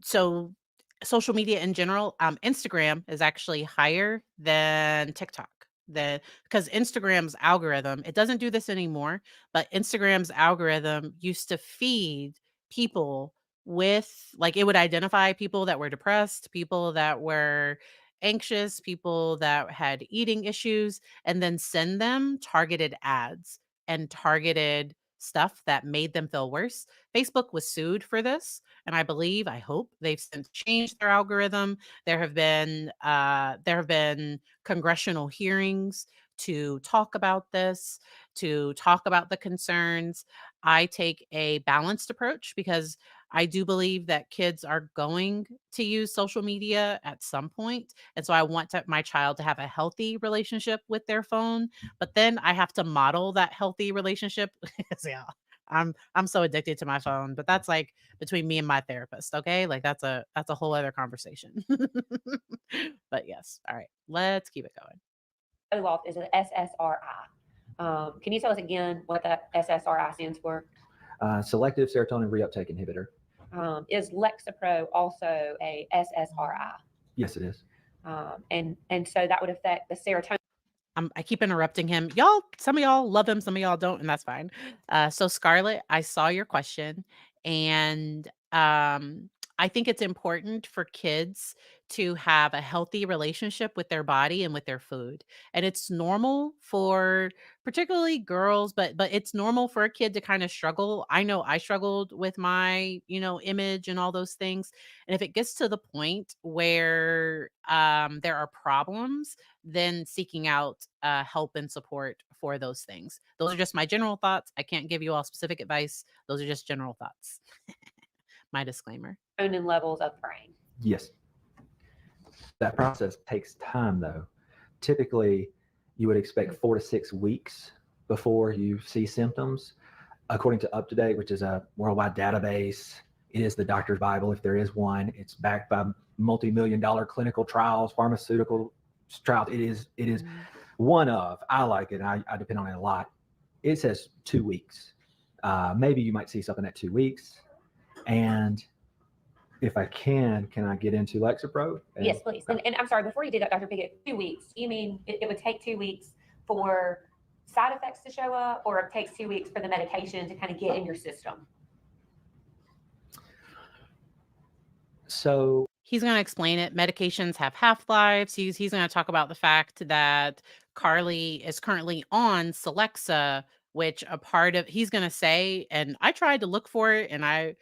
so social media in general, Instagram is actually higher than TikTok. Because Instagram's algorithm, it doesn't do this anymore, but Instagram's algorithm used to feed people with, like, it would identify people that were depressed, people that were anxious, people that had eating issues, and then send them targeted ads and targeted stuff that made them feel worse. Facebook was sued for this, and I hope they've since changed their algorithm. There have been congressional hearings to talk about this, to talk about the concerns. I take a balanced approach because I do believe that kids are going to use social media at some point, and so I want my child to have a healthy relationship with their phone. But then I have to model that healthy relationship. Yeah, I'm so addicted to my phone, but that's like between me and my therapist, okay? Like that's a whole other conversation. But yes, all right, let's keep it going. Zoloft is an SSRI. Can you tell us again what that SSRI stands for? Selective serotonin reuptake inhibitor. Is Lexapro also a SSRI? Yes, it is. And so that would affect the serotonin. I keep interrupting him. Some of y'all love him, some of y'all don't, and that's fine. So Scarlett, I saw your question, and I think it's important for kids to have a healthy relationship with their body and with their food. And it's normal for particularly girls, but it's normal for a kid to kind of struggle. I know I struggled with my, image and all those things. And if it gets to the point where there are problems, then seeking out help and support for those things. Those are just my general thoughts. I can't give you all specific advice. Those are just general thoughts. My disclaimer. Serotonin levels of the brain. Yes. That process takes time, though. Typically, you would expect 4 to 6 weeks before you see symptoms. According to UpToDate, which is a worldwide database, it is the doctor's Bible if there is one. It's backed by multi-million-dollar clinical trials, pharmaceutical trials. It is one of, I like it, and I depend on it a lot. It says 2 weeks. Maybe you might see something at 2 weeks. And If I can I get into Lexapro? Yes, please. And I'm sorry, before you do that, Dr. Pickett, 2 weeks. Do you mean it would take 2 weeks for side effects to show up, or it takes 2 weeks for the medication to kind of get in your system? So He's going to explain it. Medications have half-lives. He's going to talk about the fact that Carly is currently on Celexa, which a part of he's going to say, and I tried to look for it, and I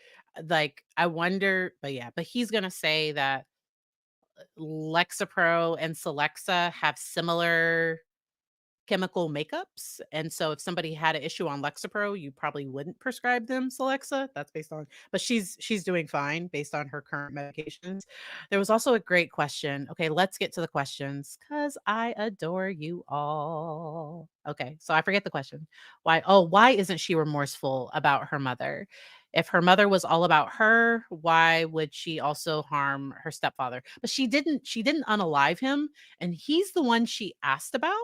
wonder, but he's going to say that Lexapro and Celexa have similar chemical makeups. And so if somebody had an issue on Lexapro, you probably wouldn't prescribe them Celexa. That's based on, but she's doing fine based on her current medications. There was also a great question. Okay, let's get to the questions because I adore you all. Okay, so I forget the question. Why isn't she remorseful about her mother? If her mother was all about her, why would she also harm her stepfather? But she didn't unalive him, and he's the one she asked about.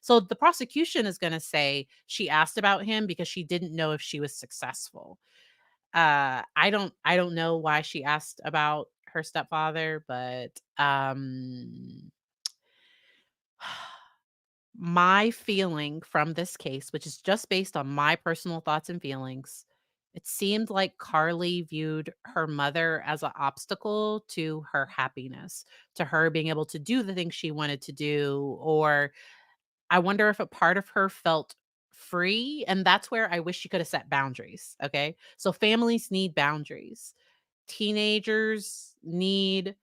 So the prosecution is going to say she asked about him because she didn't know if she was successful. I don't know why she asked about her stepfather, but my feeling from this case, which is just based on my personal thoughts and feelings, it seemed like Carly viewed her mother as an obstacle to her happiness, to her being able to do the things she wanted to do, or I wonder if a part of her felt free, and that's where I wish she could have set boundaries, okay? So families need boundaries. Teenagers need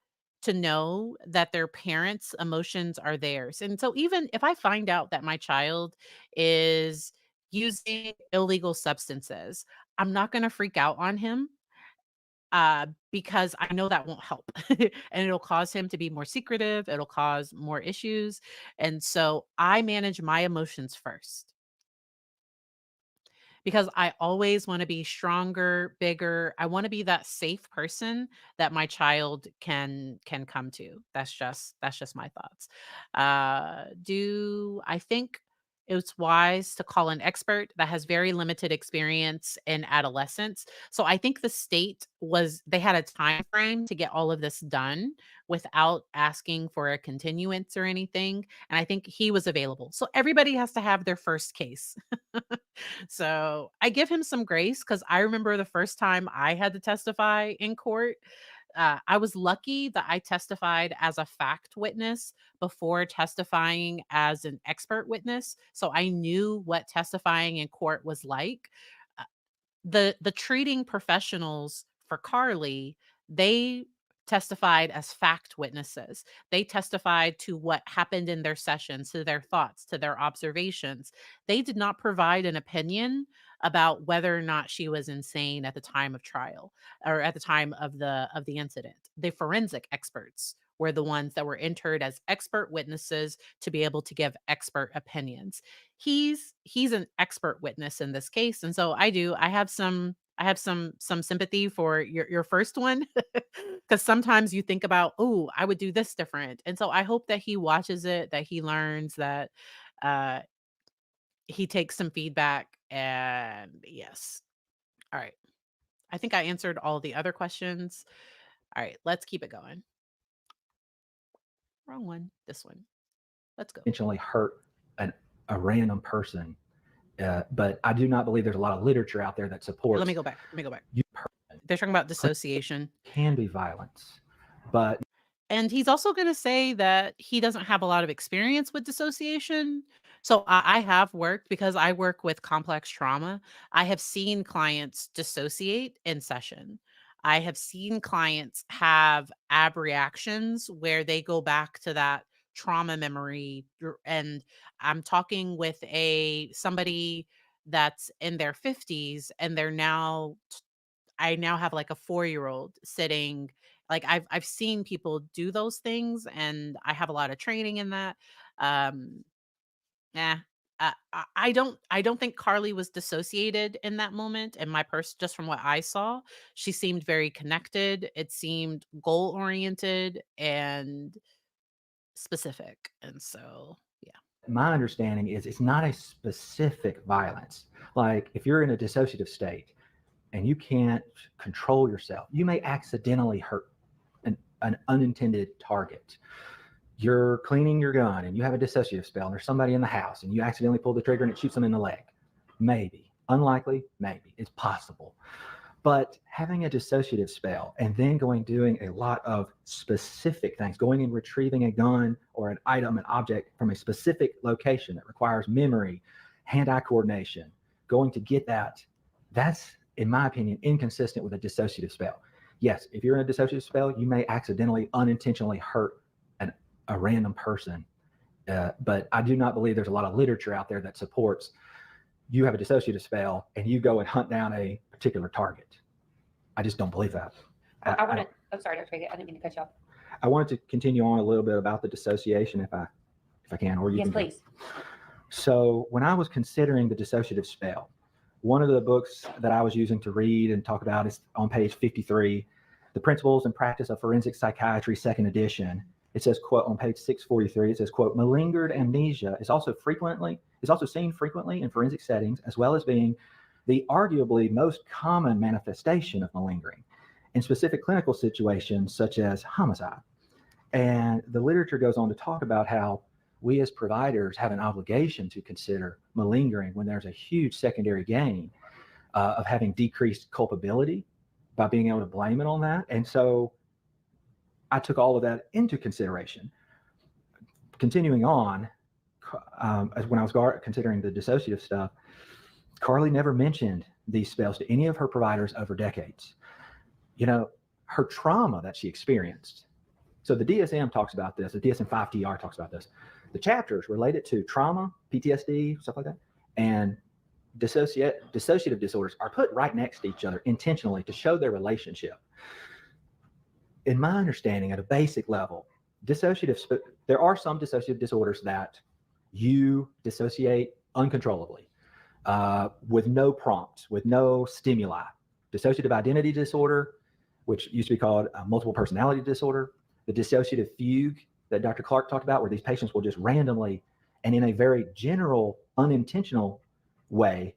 to know that their parents' emotions are theirs. And so even if I find out that my child is using illegal substances, I'm not going to freak out on him because I know that won't help. And it'll cause him to be more secretive, it'll cause more issues. And so I manage my emotions first because I always want to be stronger, bigger. I want to be that safe person that my child can come to. That's just my thoughts. Do I think it's wise to call an expert that has very limited experience in adolescence? So I think the state they had a time frame to get all of this done without asking for a continuance or anything. And I think he was available. So everybody has to have their first case. So I give him some grace because I remember the first time I had to testify in court. I was lucky that I testified as a fact witness before testifying as an expert witness. So I knew what testifying in court was like. Uh, the treating professionals for Carly, they testified as fact witnesses. They testified to what happened in their sessions, to their thoughts, to their observations. They did not provide an opinion about whether or not she was insane at the time of trial or at the time of the incident. The forensic experts were the ones that were entered as expert witnesses to be able to give expert opinions. He's an expert witness in this case, and so I have some sympathy for your first one because sometimes you think about, oh, I would do this different, and so I hope that he watches it, that he learns, that uh, he takes some feedback, and yes, all right. I think I answered all the other questions. All right, let's keep it going. Wrong one. This one. Let's go. Intentionally hurt a random person. But I do not believe there's a lot of literature out there that supports. Let me go back. You They're talking about dissociation. can be violence, but And he's also going to say that he doesn't have a lot of experience with dissociation. So I have worked because I work with complex trauma. I have seen clients dissociate in session. I have seen clients have reactions where they go back to that trauma memory. And I'm talking with somebody that's in their 50s and I now have like a 4-year-old sitting. Like I've seen people do those things, and I have a lot of training in that. Um, yeah, I don't think Carly was dissociated in that moment. And just from what I saw, she seemed very connected. It seemed goal oriented and specific, and so yeah. my understanding is it's not a specific violence. Like if you're in a dissociative state and you can't control yourself, you may accidentally hurt an unintended target. You're cleaning your gun and you have a dissociative spell and there's somebody in the house and you accidentally pull the trigger and it shoots them in the leg. Maybe. Unlikely, maybe. It's possible. But having a dissociative spell and then doing a lot of specific things, going and retrieving a gun or an item, an object from a specific location that requires memory, hand-eye coordination, going to get that's, in my opinion, inconsistent with a dissociative spell. Yes, if you're in a dissociative spell, you may accidentally, unintentionally hurt a random person. But I do not believe there's a lot of literature out there that supports you have a dissociative spell and you go and hunt down a particular target. I just don't believe that. I want to, I'm sorry, Dr. Gregg, I didn't mean to cut you off. I wanted to continue on a little bit about the dissociation if I can, or you Yes, can. please. So when I was considering the dissociative spell, one of the books that I was using to read and talk about is on page 53, The Principles and Practice of Forensic Psychiatry, second edition. It says, quote, on page 643, it says, quote, malingered amnesia is also seen frequently in forensic settings, as well as being the arguably most common manifestation of malingering in specific clinical situations such as homicide. And the literature goes on to talk about how we as providers have an obligation to consider malingering when there's a huge secondary gain of having decreased culpability by being able to blame it on that. And so I took all of that into consideration. Continuing on, as when I was considering the dissociative stuff, Carly never mentioned these spells to any of her providers over decades. You know, her trauma that she experienced. So the DSM talks about this, the DSM-5-TR talks about this. The chapters related to trauma, PTSD, stuff like that, and dissociative disorders are put right next to each other intentionally to show their relationship. In my understanding, at a basic level, there are some dissociative disorders that you dissociate uncontrollably, with no prompts, with no stimuli. Dissociative identity disorder, which used to be called multiple personality disorder, the dissociative fugue that Dr. Clark talked about, where these patients will just randomly and in a very general, unintentional way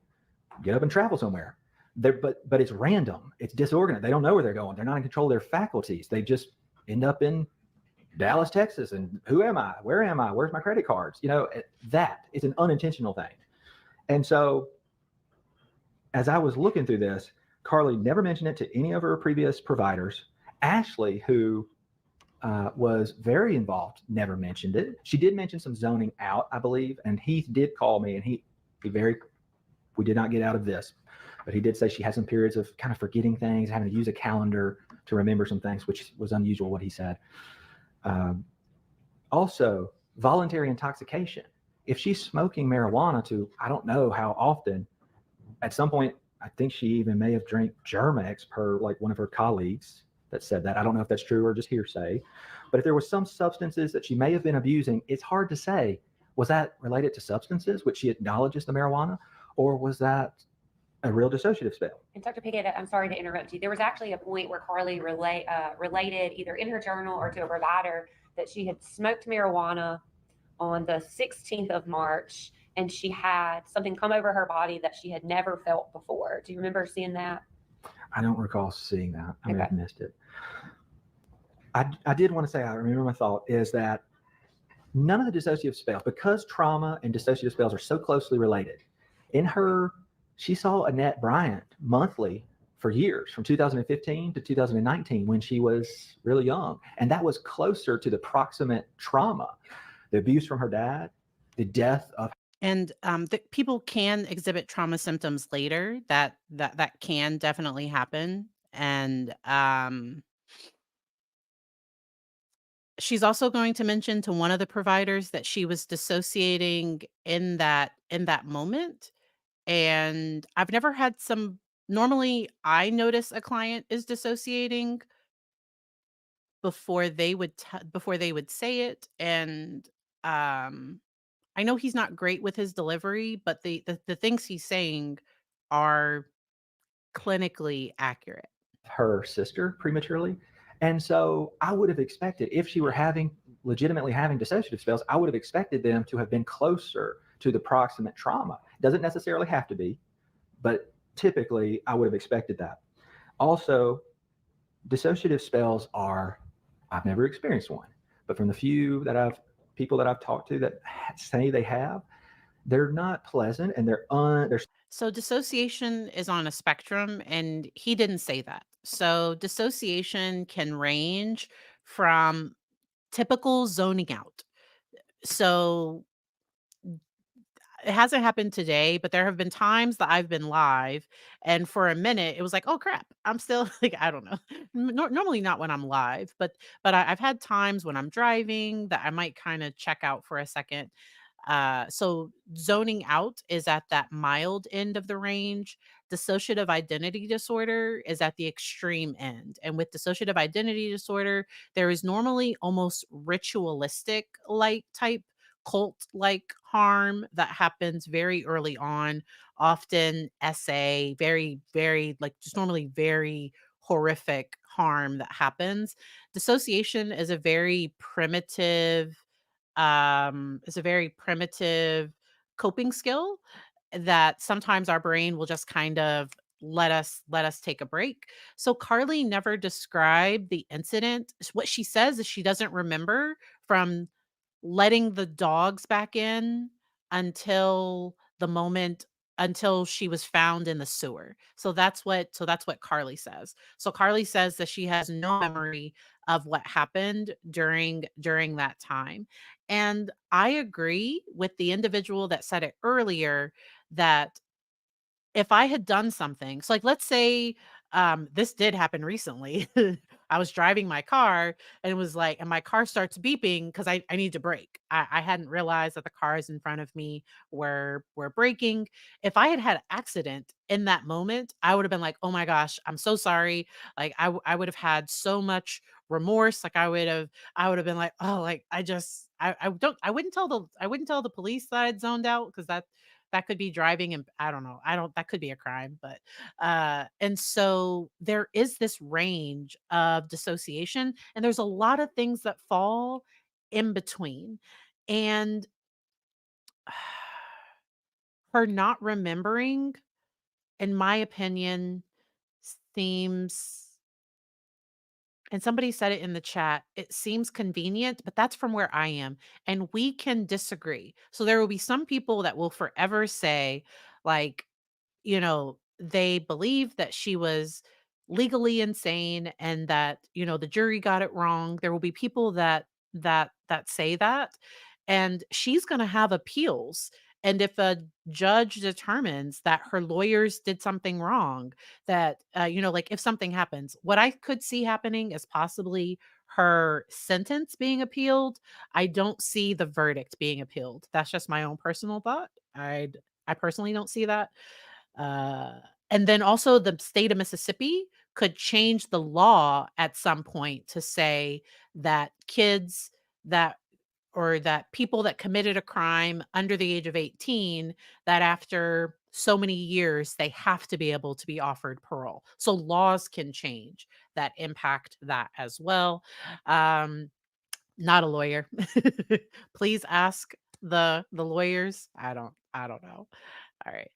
get up and travel somewhere. But it's random. It's disorganized. They don't know where they're going. They're not in control of their faculties. They just end up in Dallas, Texas, and who am I? Where am I? Where's my credit cards? You know, that is an unintentional thing. And so as I was looking through this, Carly never mentioned it to any of her previous providers. Ashley, who was very involved, never mentioned it. She did mention some zoning out, I believe, and Heath did call me, and we did not get out of this, but he did say she had some periods of kind of forgetting things, having to use a calendar to remember some things, which was unusual, what he said. Also, voluntary intoxication. If she's smoking marijuana I don't know how often, at some point, I think she even may have drank Germ-X per like one of her colleagues that said that. I don't know if that's true or just hearsay, but if there was some substances that she may have been abusing, it's hard to say, was that related to substances, which she acknowledges the marijuana, or was that a real dissociative spell? And Dr. Pickett, I'm sorry to interrupt you. There was actually a point where Carly related either in her journal or to a provider that she had smoked marijuana on the 16th of March, and she had something come over her body that she had never felt before. Do you remember seeing that? I don't recall seeing that. I may have Okay. missed it. I did want to say, I remember my thought is that none of the dissociative spells, because trauma and dissociative spells are so closely related, she saw Annette Bryant monthly for years, from 2015 to 2019, when she was really young. And that was closer to the proximate trauma, the abuse from her dad, the death of. And people can exhibit trauma symptoms later. That can definitely happen. And she's also going to mention to one of the providers that she was dissociating in that moment. And I've never had normally I notice a client is dissociating before they would say it. And I know he's not great with his delivery, but the things he's saying are clinically accurate. Her sister prematurely. And so I would have expected, if she were legitimately having dissociative spells, I would have expected them to have been closer to the proximate trauma. Doesn't necessarily have to be, but typically I would have expected that. Also, dissociative spells are, I've never experienced one, but from the few people that I've talked to that say they have, they're not pleasant and they're So dissociation is on a spectrum, and he didn't say that. So dissociation can range from typical zoning out. So it hasn't happened today, but there have been times that I've been live, and for a minute it was like, "Oh crap, I'm still," like, I don't know. Normally not when I'm live, but I've had times when I'm driving that I might kind of check out for a second. So zoning out is at that mild end of the range. Dissociative identity disorder is at the extreme end. And with dissociative identity disorder, there is normally almost ritualistic like type cult like harm that happens very early on, often very, very, like, just normally very horrific harm that happens. Dissociation is a very primitive coping skill that sometimes our brain will just kind of let us take a break. So Carly never described the incident. What she says is she doesn't remember from letting the dogs back in until the moment until she was found in the sewer. So that's what Carly says. So Carly says that she has no memory of what happened during that time. And I agree with the individual that said it earlier that if I had done something, so, like, let's say, this did happen recently. I was driving my car and it was like, and my car starts beeping because I need to brake. I hadn't realized that the cars in front of me were braking. If I had had an accident in that moment, I would have been like, "Oh my gosh, I'm so sorry." Like, I would have had so much remorse. Like, I would have been like, "Oh, like, I wouldn't tell the police that I'd zoned out because that could be driving, and I don't know. I don't that could be a crime, but and so there is this range of dissociation, and there's a lot of things that fall in between. And her not remembering, in my opinion, seems, and somebody said it in the chat, it seems convenient, but that's from where I am. And we can disagree. So there will be some people that will forever say, like, they believe that she was legally insane and that, the jury got it wrong. There will be people that say that, and she's going to have appeals. And if a judge determines that her lawyers did something wrong, that like, if something happens, what I could see happening is possibly her sentence being appealed. I don't see the verdict being appealed. That's just my own personal thought. I personally don't see that. uh, and then also the state of Mississippi could change the law at some point to say that kids that or that people that committed a crime under the age of 18, that after so many years they have to be able to be offered parole. So laws can change that impact that as well. Um, Not a lawyer. Please ask the lawyers. I don't know. All right.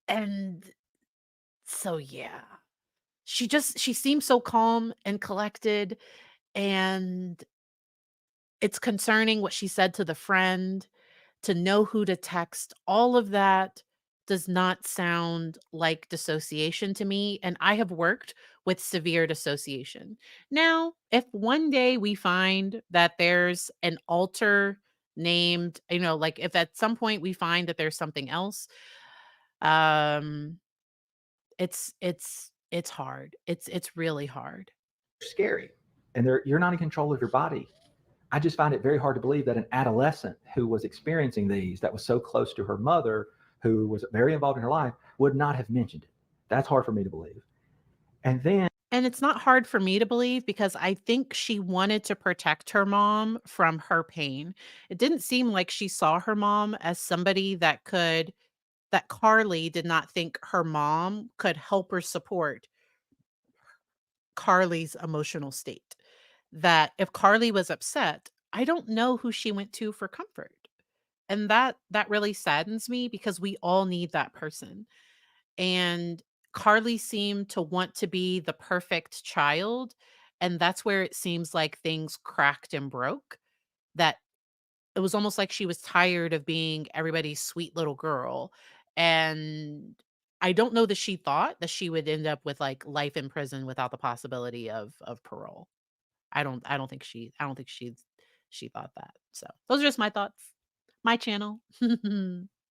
And so, yeah, she seems so calm and collected, and it's concerning what she said to the friend, to know who to text. All of that does not sound like dissociation to me, and I have worked with severe dissociation. Now, if one day we find that there's an alter named, like, if at some point we find that there's something else, um it's hard. It's really hard. scary and you're not in control of your body. I just find it very hard to believe that an adolescent who was experiencing these, that was so close to her mother, who was very involved in her life, would not have mentioned it. That's hard for me to believe. And then And it's not hard for me to believe because I think she wanted to protect her mom from her pain. It didn't seem like she saw her mom as somebody that Carly did not think her mom could help or support Carly's emotional state. That if Carly was upset, I don't know who she went to for comfort. And that really saddens me because we all need that person. And Carly seemed to want to be the perfect child, and that's where it seems like things cracked and broke. That it was almost like she was tired of being everybody's sweet little girl, and I don't know that she thought that she would end up with, like, life in prison without the possibility of parole. I don't think she thought that. So, those are just my thoughts. My channel.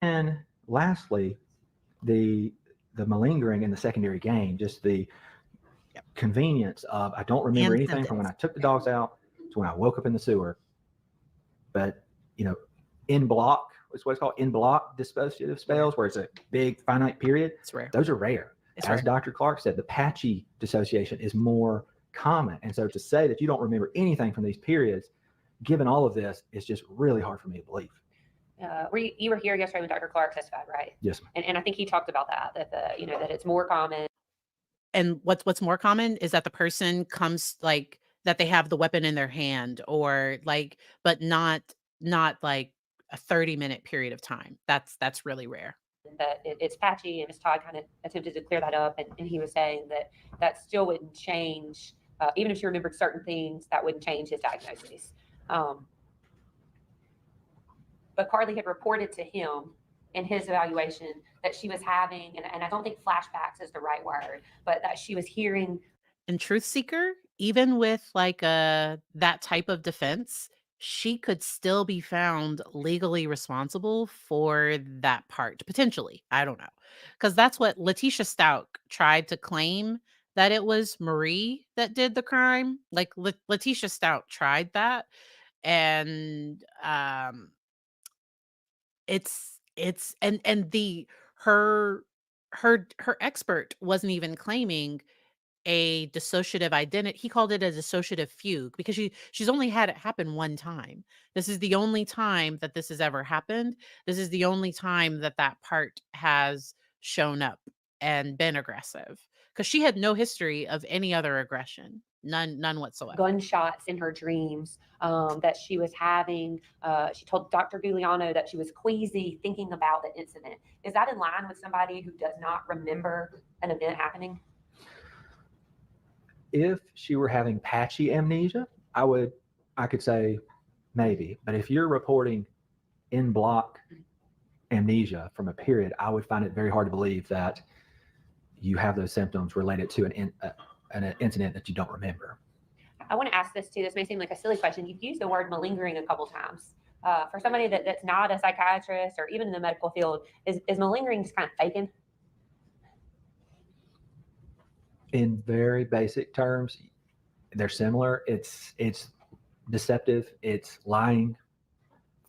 And lastly, the malingering and the secondary gain, just the Yep. convenience of I don't remember And anything from when I symptoms. took the dogs out to when I woke up in the sewer. But in block is what it's called, in block dissociative spells, where it's a big finite period. It's rare. Those are rare. It's As rare. Dr. Clark said, the patchy dissociation is more common. And so to say that you don't remember anything from these periods, given all of this, is just really hard for me to believe. You were here yesterday when Dr. Clark testified, right? Yes, ma'am. And I think he talked about that that it's more common. And what's more common is that the person comes like that they have the weapon in their hand or like, but not like a 30-minute period of time. That's really rare. That it's patchy, and Ms. Todd kind of attempted to clear that up, and he was saying that that still wouldn't change, even if she remembered certain things, that wouldn't change his diagnosis. But Carly had reported to him in his evaluation that she was having, and I don't think flashbacks is the right word, but that she was hearing. And Truth Seeker, even with like that type of defense, she could still be found legally responsible for that part, potentially. I don't know. Because that's what Letitia Stout tried to claim, that it was Marie that did the crime. Like Letitia Stout tried that. And it's and the her expert wasn't even claiming a dissociative identity. He called it a dissociative fugue because she's only had it happen one time. This is the only time that this has ever happened. This is the only time that that part has shown up and been aggressive, because she had no history of any other aggression, none whatsoever. Gunshots in her dreams, that she was having. She told Dr. Giuliano that she was queasy thinking about the incident. Is that in line with somebody who does not remember an event happening? If she were having patchy amnesia, I could say maybe. But if you're reporting in block amnesia from a period, I would find it very hard to believe that you have those symptoms related to an incident that you don't remember. I want to ask this too. This may seem like a silly question. You've used the word malingering a couple times. For somebody that's not a psychiatrist or even in the medical field, is malingering just kind of faking? In very basic terms, they're similar. It's deceptive. It's lying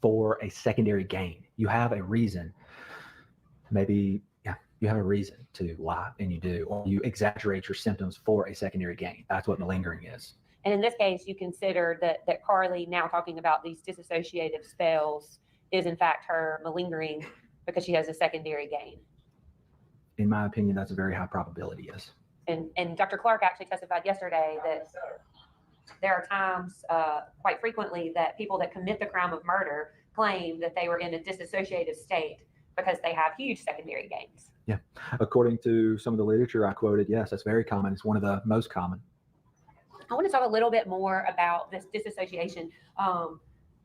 for a secondary gain. You have a reason. Maybe you have a reason to lie, and you do, or you exaggerate your symptoms for a secondary gain. That's what malingering is. And in this case, you consider that Carly, now talking about these dissociative spells, is in fact her malingering because she has a secondary gain. In my opinion, that's a very high probability, yes. And Dr. Clark actually testified yesterday that there are times, quite frequently, that people that commit the crime of murder claim that they were in a disassociative state because they have huge secondary gains. Yeah. According to some of the literature I quoted, yes, that's very common. It's one of the most common. I want to talk a little bit more about this disassociation.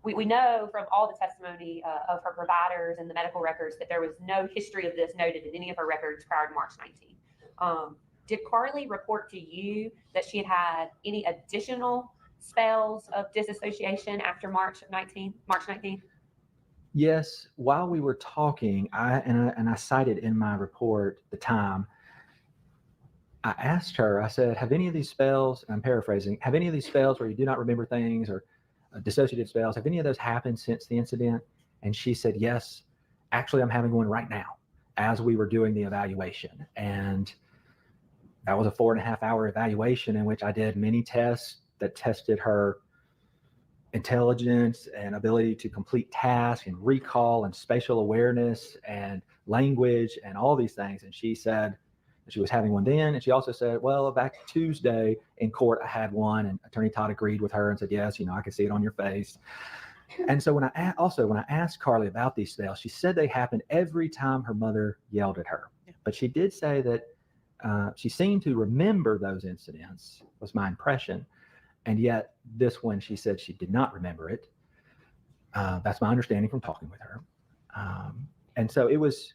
We know from all the testimony of her providers and the medical records that there was no history of this noted in any of her records prior to March 19. Did Carly report to you that she had had any additional spells of disassociation after March 19th? Yes. While we were talking, I cited in my report the time. I asked her, I said, have any of these spells, and I'm paraphrasing, have any of these spells where you do not remember things, or dissociative spells, have any of those happened since the incident? And she said, yes, actually, I'm having one right now as we were doing the evaluation. And that was a 4.5-hour evaluation in which I did many tests that tested her intelligence and ability to complete tasks and recall and spatial awareness and language and all these things. And she said that she was having one then. And she also said, well, back Tuesday in court, I had one, and Attorney Todd agreed with her and said, yes, I can see it on your face. And so when I asked Carly about these spells, she said they happened every time her mother yelled at her. Yeah. But she did say that she seemed to remember those incidents, was my impression. And yet this one, she said she did not remember it. That's my understanding from talking with her. And so it was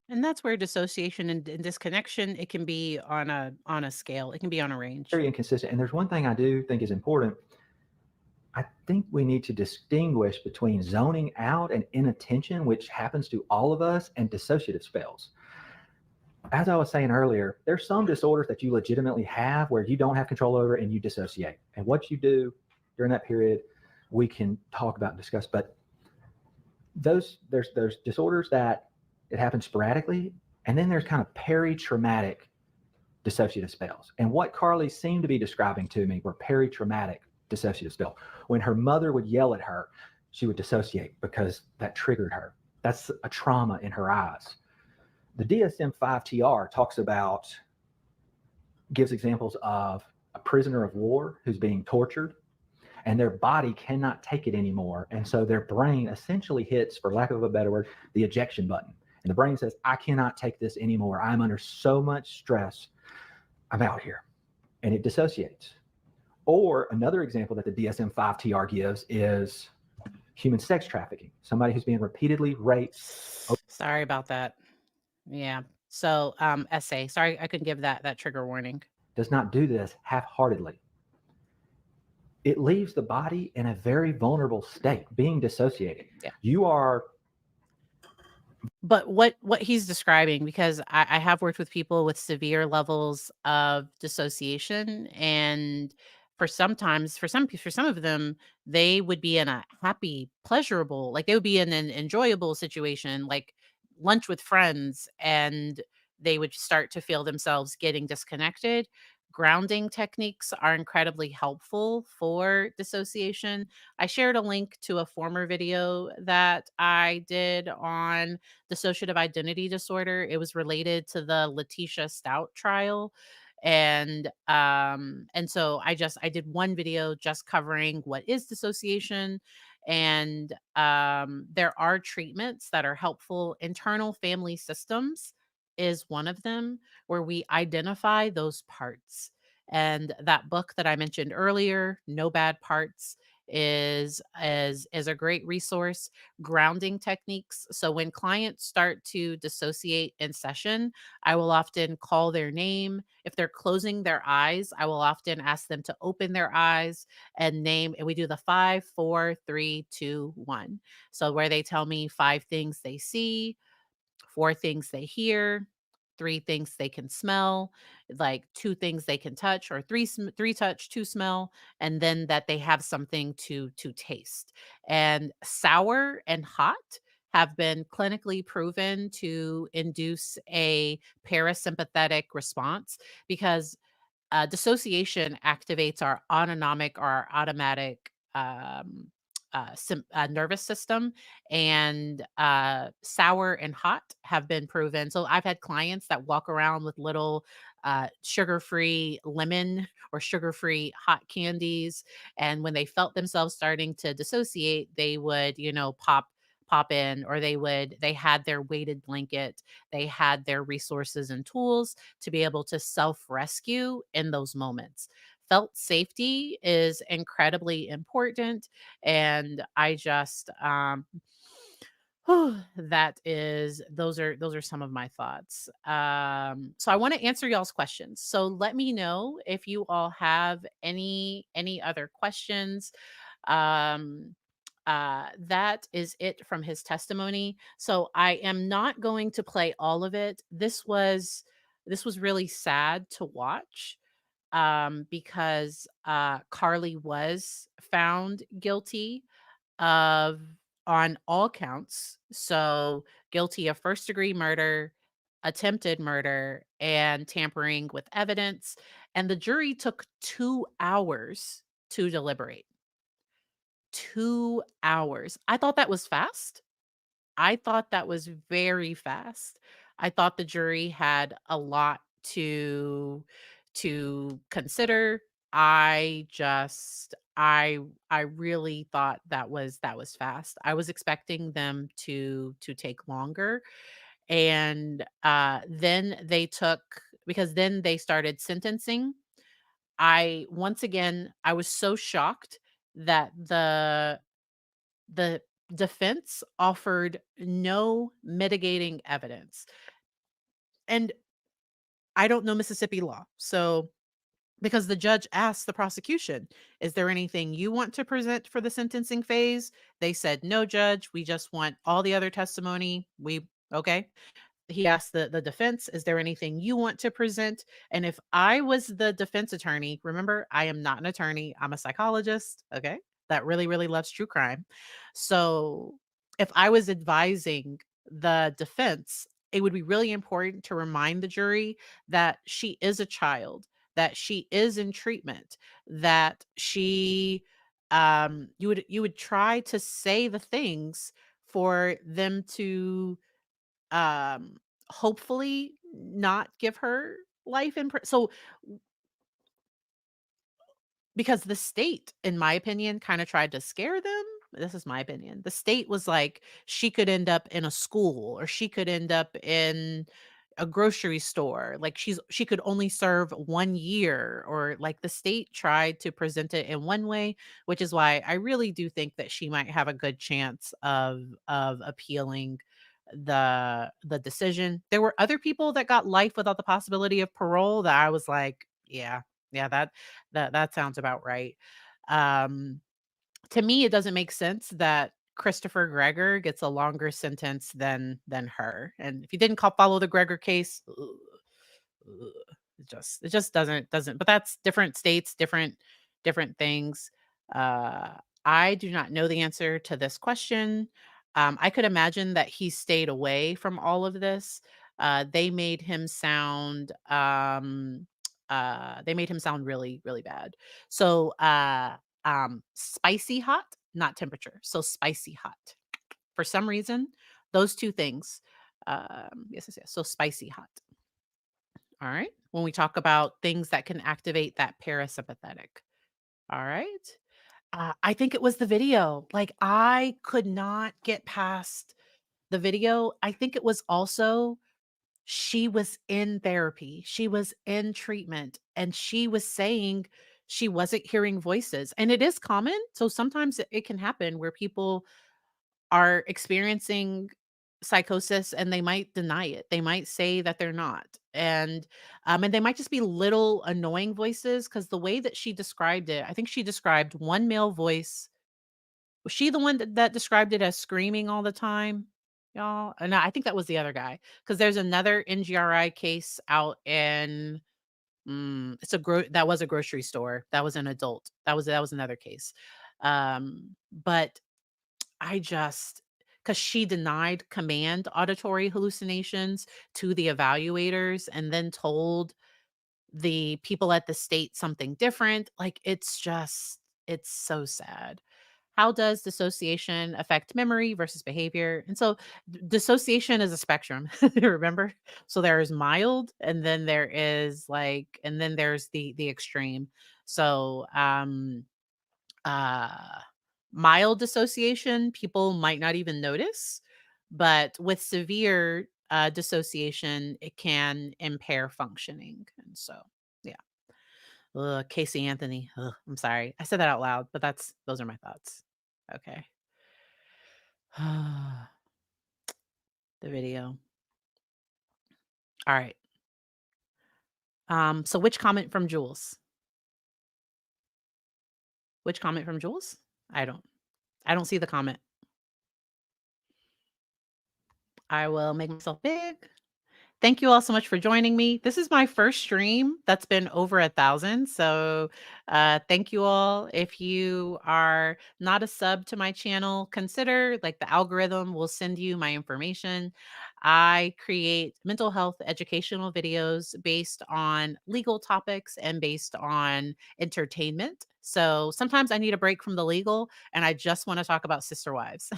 And that's where dissociation and disconnection, it can be on a scale. It can be on a range. very inconsistent. And there's one thing I do think is important. I think we need to distinguish between zoning out and inattention, which happens to all of us, and dissociative spells. As I was saying earlier, there's some disorders that you legitimately have where you don't have control over and you dissociate. And what you do during that period, we can talk about and discuss. But there's disorders that it happens sporadically, and then there's kind of peri-traumatic dissociative spells. And what Carly seemed to be describing to me were peri-traumatic dissociative spells. When her mother would yell at her, she would dissociate because that triggered her. That's a trauma in her eyes. The DSM-5 TR gives examples of a prisoner of war who's being tortured and their body cannot take it anymore. And so their brain essentially hits, for lack of a better word, the ejection button. And the brain says, I cannot take this anymore. I'm under so much stress. I'm out here. And it dissociates. Or another example that the DSM-5 TR gives is human sex trafficking. Somebody who's being repeatedly raped. Sorry about that. Yeah. So, essay. Sorry, I couldn't give that trigger warning. Does not do this half-heartedly. It leaves the body in a very vulnerable state, being dissociated. Yeah. You are. But what he's describing, because I have worked with people with severe levels of dissociation, and for some of them, they would be in a happy, pleasurable, like they would be in an enjoyable situation, like lunch with friends, and they would start to feel themselves getting disconnected. Grounding techniques are incredibly helpful for dissociation. I shared a link to a former video that I did on dissociative identity disorder. It was related to the Letitia Stout trial. And so I did one video just covering what is dissociation. And there are treatments that are helpful. Internal family systems is one of them, where we identify those parts. And that book that I mentioned earlier, No Bad Parts, is a great resource. Grounding techniques. So when clients start to dissociate in session, I will often call their name. If they're closing their eyes, I will often ask them to open their eyes and name, and we do the 5, 4, 3, 2, 1. So where they tell me 5 things they see, 4 things they hear, 3 things they can smell, like 2 things they can touch, or 3 touch, 2 smell, and then that they have something to taste. And sour and hot have been clinically proven to induce a parasympathetic response, because dissociation activates our autonomic or our automatic nervous system, and sour and hot have been proven. So I've had clients that walk around with little sugar-free lemon or sugar-free hot candies, and when they felt themselves starting to dissociate, they would, pop in, or they had their weighted blanket, they had their resources and tools to be able to self-rescue in those moments. Felt safety is incredibly important, and I just those are some of my thoughts. So I want to answer y'all's questions. So let me know if you all have any other questions. Um that is it from his testimony. So I am not going to play all of it. This was really sad to watch, because Carly was found guilty of on all counts. So guilty of first degree murder, attempted murder, and tampering with evidence. And the jury took 2 hours to deliberate. 2 hours. I thought that was fast. I thought that was very fast. I thought the jury had a lot to consider. I I really thought that was fast. I was expecting them to take longer, and then they took, because then they started sentencing. I once again I was so shocked that the defense offered no mitigating evidence. And I don't know Mississippi law. So, because the judge asked the prosecution, "Is there anything you want to present for the sentencing phase?" They said, "No, judge. We just want all the other testimony." Okay. He asked the defense, "Is there anything you want to present?" And if I was the defense attorney, remember, I am not an attorney, I'm a psychologist, okay? That really, really loves true crime. So, if I was advising the defense, it would be really important to remind the jury that she is a child, that she is in treatment, that she you would try to say the things for them to um hopefully not give her life in so, because the state, in my opinion, kind of tried to scare them. This is my opinion. The state was like, she could end up in a school, or she could end up in a grocery store. Like, she could only serve 1 year, or like the state tried to present it in one way, which is why I really do think that she might have a good chance of appealing the decision. There were other people that got life without the possibility of parole that I was like, yeah, yeah, that sounds about right. Um, to me, it doesn't make sense that Christopher Gregor gets a longer sentence than her. And if you didn't follow the Gregor case, ugh, it just doesn't. But that's different states, different things. Uh, I do not know the answer to this question. I could imagine that he stayed away from all of this. They made him sound really, really bad. So spicy hot, not temperature. So spicy hot. For some reason, those two things. Yes, yes, yes. So spicy hot. All right. When we talk about things that can activate that parasympathetic. All right. I think it was the video. Like, I could not get past the video. I think it was also, she was in therapy, she was in treatment, and she was saying she wasn't hearing voices. And it is common. So sometimes it can happen where people are experiencing psychosis and they might deny it. They might say that they're not. And they might just be little annoying voices, because the way that she described it, I think she described one male voice. Was she the one that described it as screaming all the time? Y'all? And I think that was the other guy, because there's another NGRI case out in that was a grocery store. That was an adult. That was another case. But I just, because she denied command auditory hallucinations to the evaluators and then told the people at the state something different. Like, it's so sad. How does dissociation affect memory versus behavior? And so, dissociation is a spectrum, remember? So there is mild, and then there is like, and then there's the extreme. So uh mild dissociation, people might not even notice, but with severe dissociation, it can impair functioning. And so, yeah. Ugh, Casey Anthony. Ugh, I'm sorry. I said that out loud, but those are my thoughts. Okay. The video. All right. So which comment from Jules? Which comment from Jules? I don't see the comment. I will make myself big. Thank you all so much for joining me. This is my first stream that's been over 1,000. So thank you all. If you are not a sub to my channel, consider, like, the algorithm will send you my information. I create mental health educational videos based on legal topics and based on entertainment. So sometimes I need a break from the legal and I just want to talk about sister wives.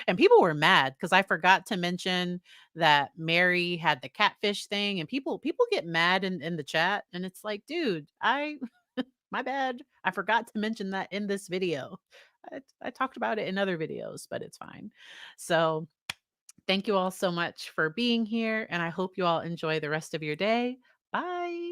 And people were mad because I forgot to mention that Mary had the catfish thing, and people get mad in the chat, and it's like, dude, I My bad. I forgot to mention that in this video. I talked about it in other videos, but it's fine. So thank you all so much for being here, and I hope you all enjoy the rest of your day. Bye.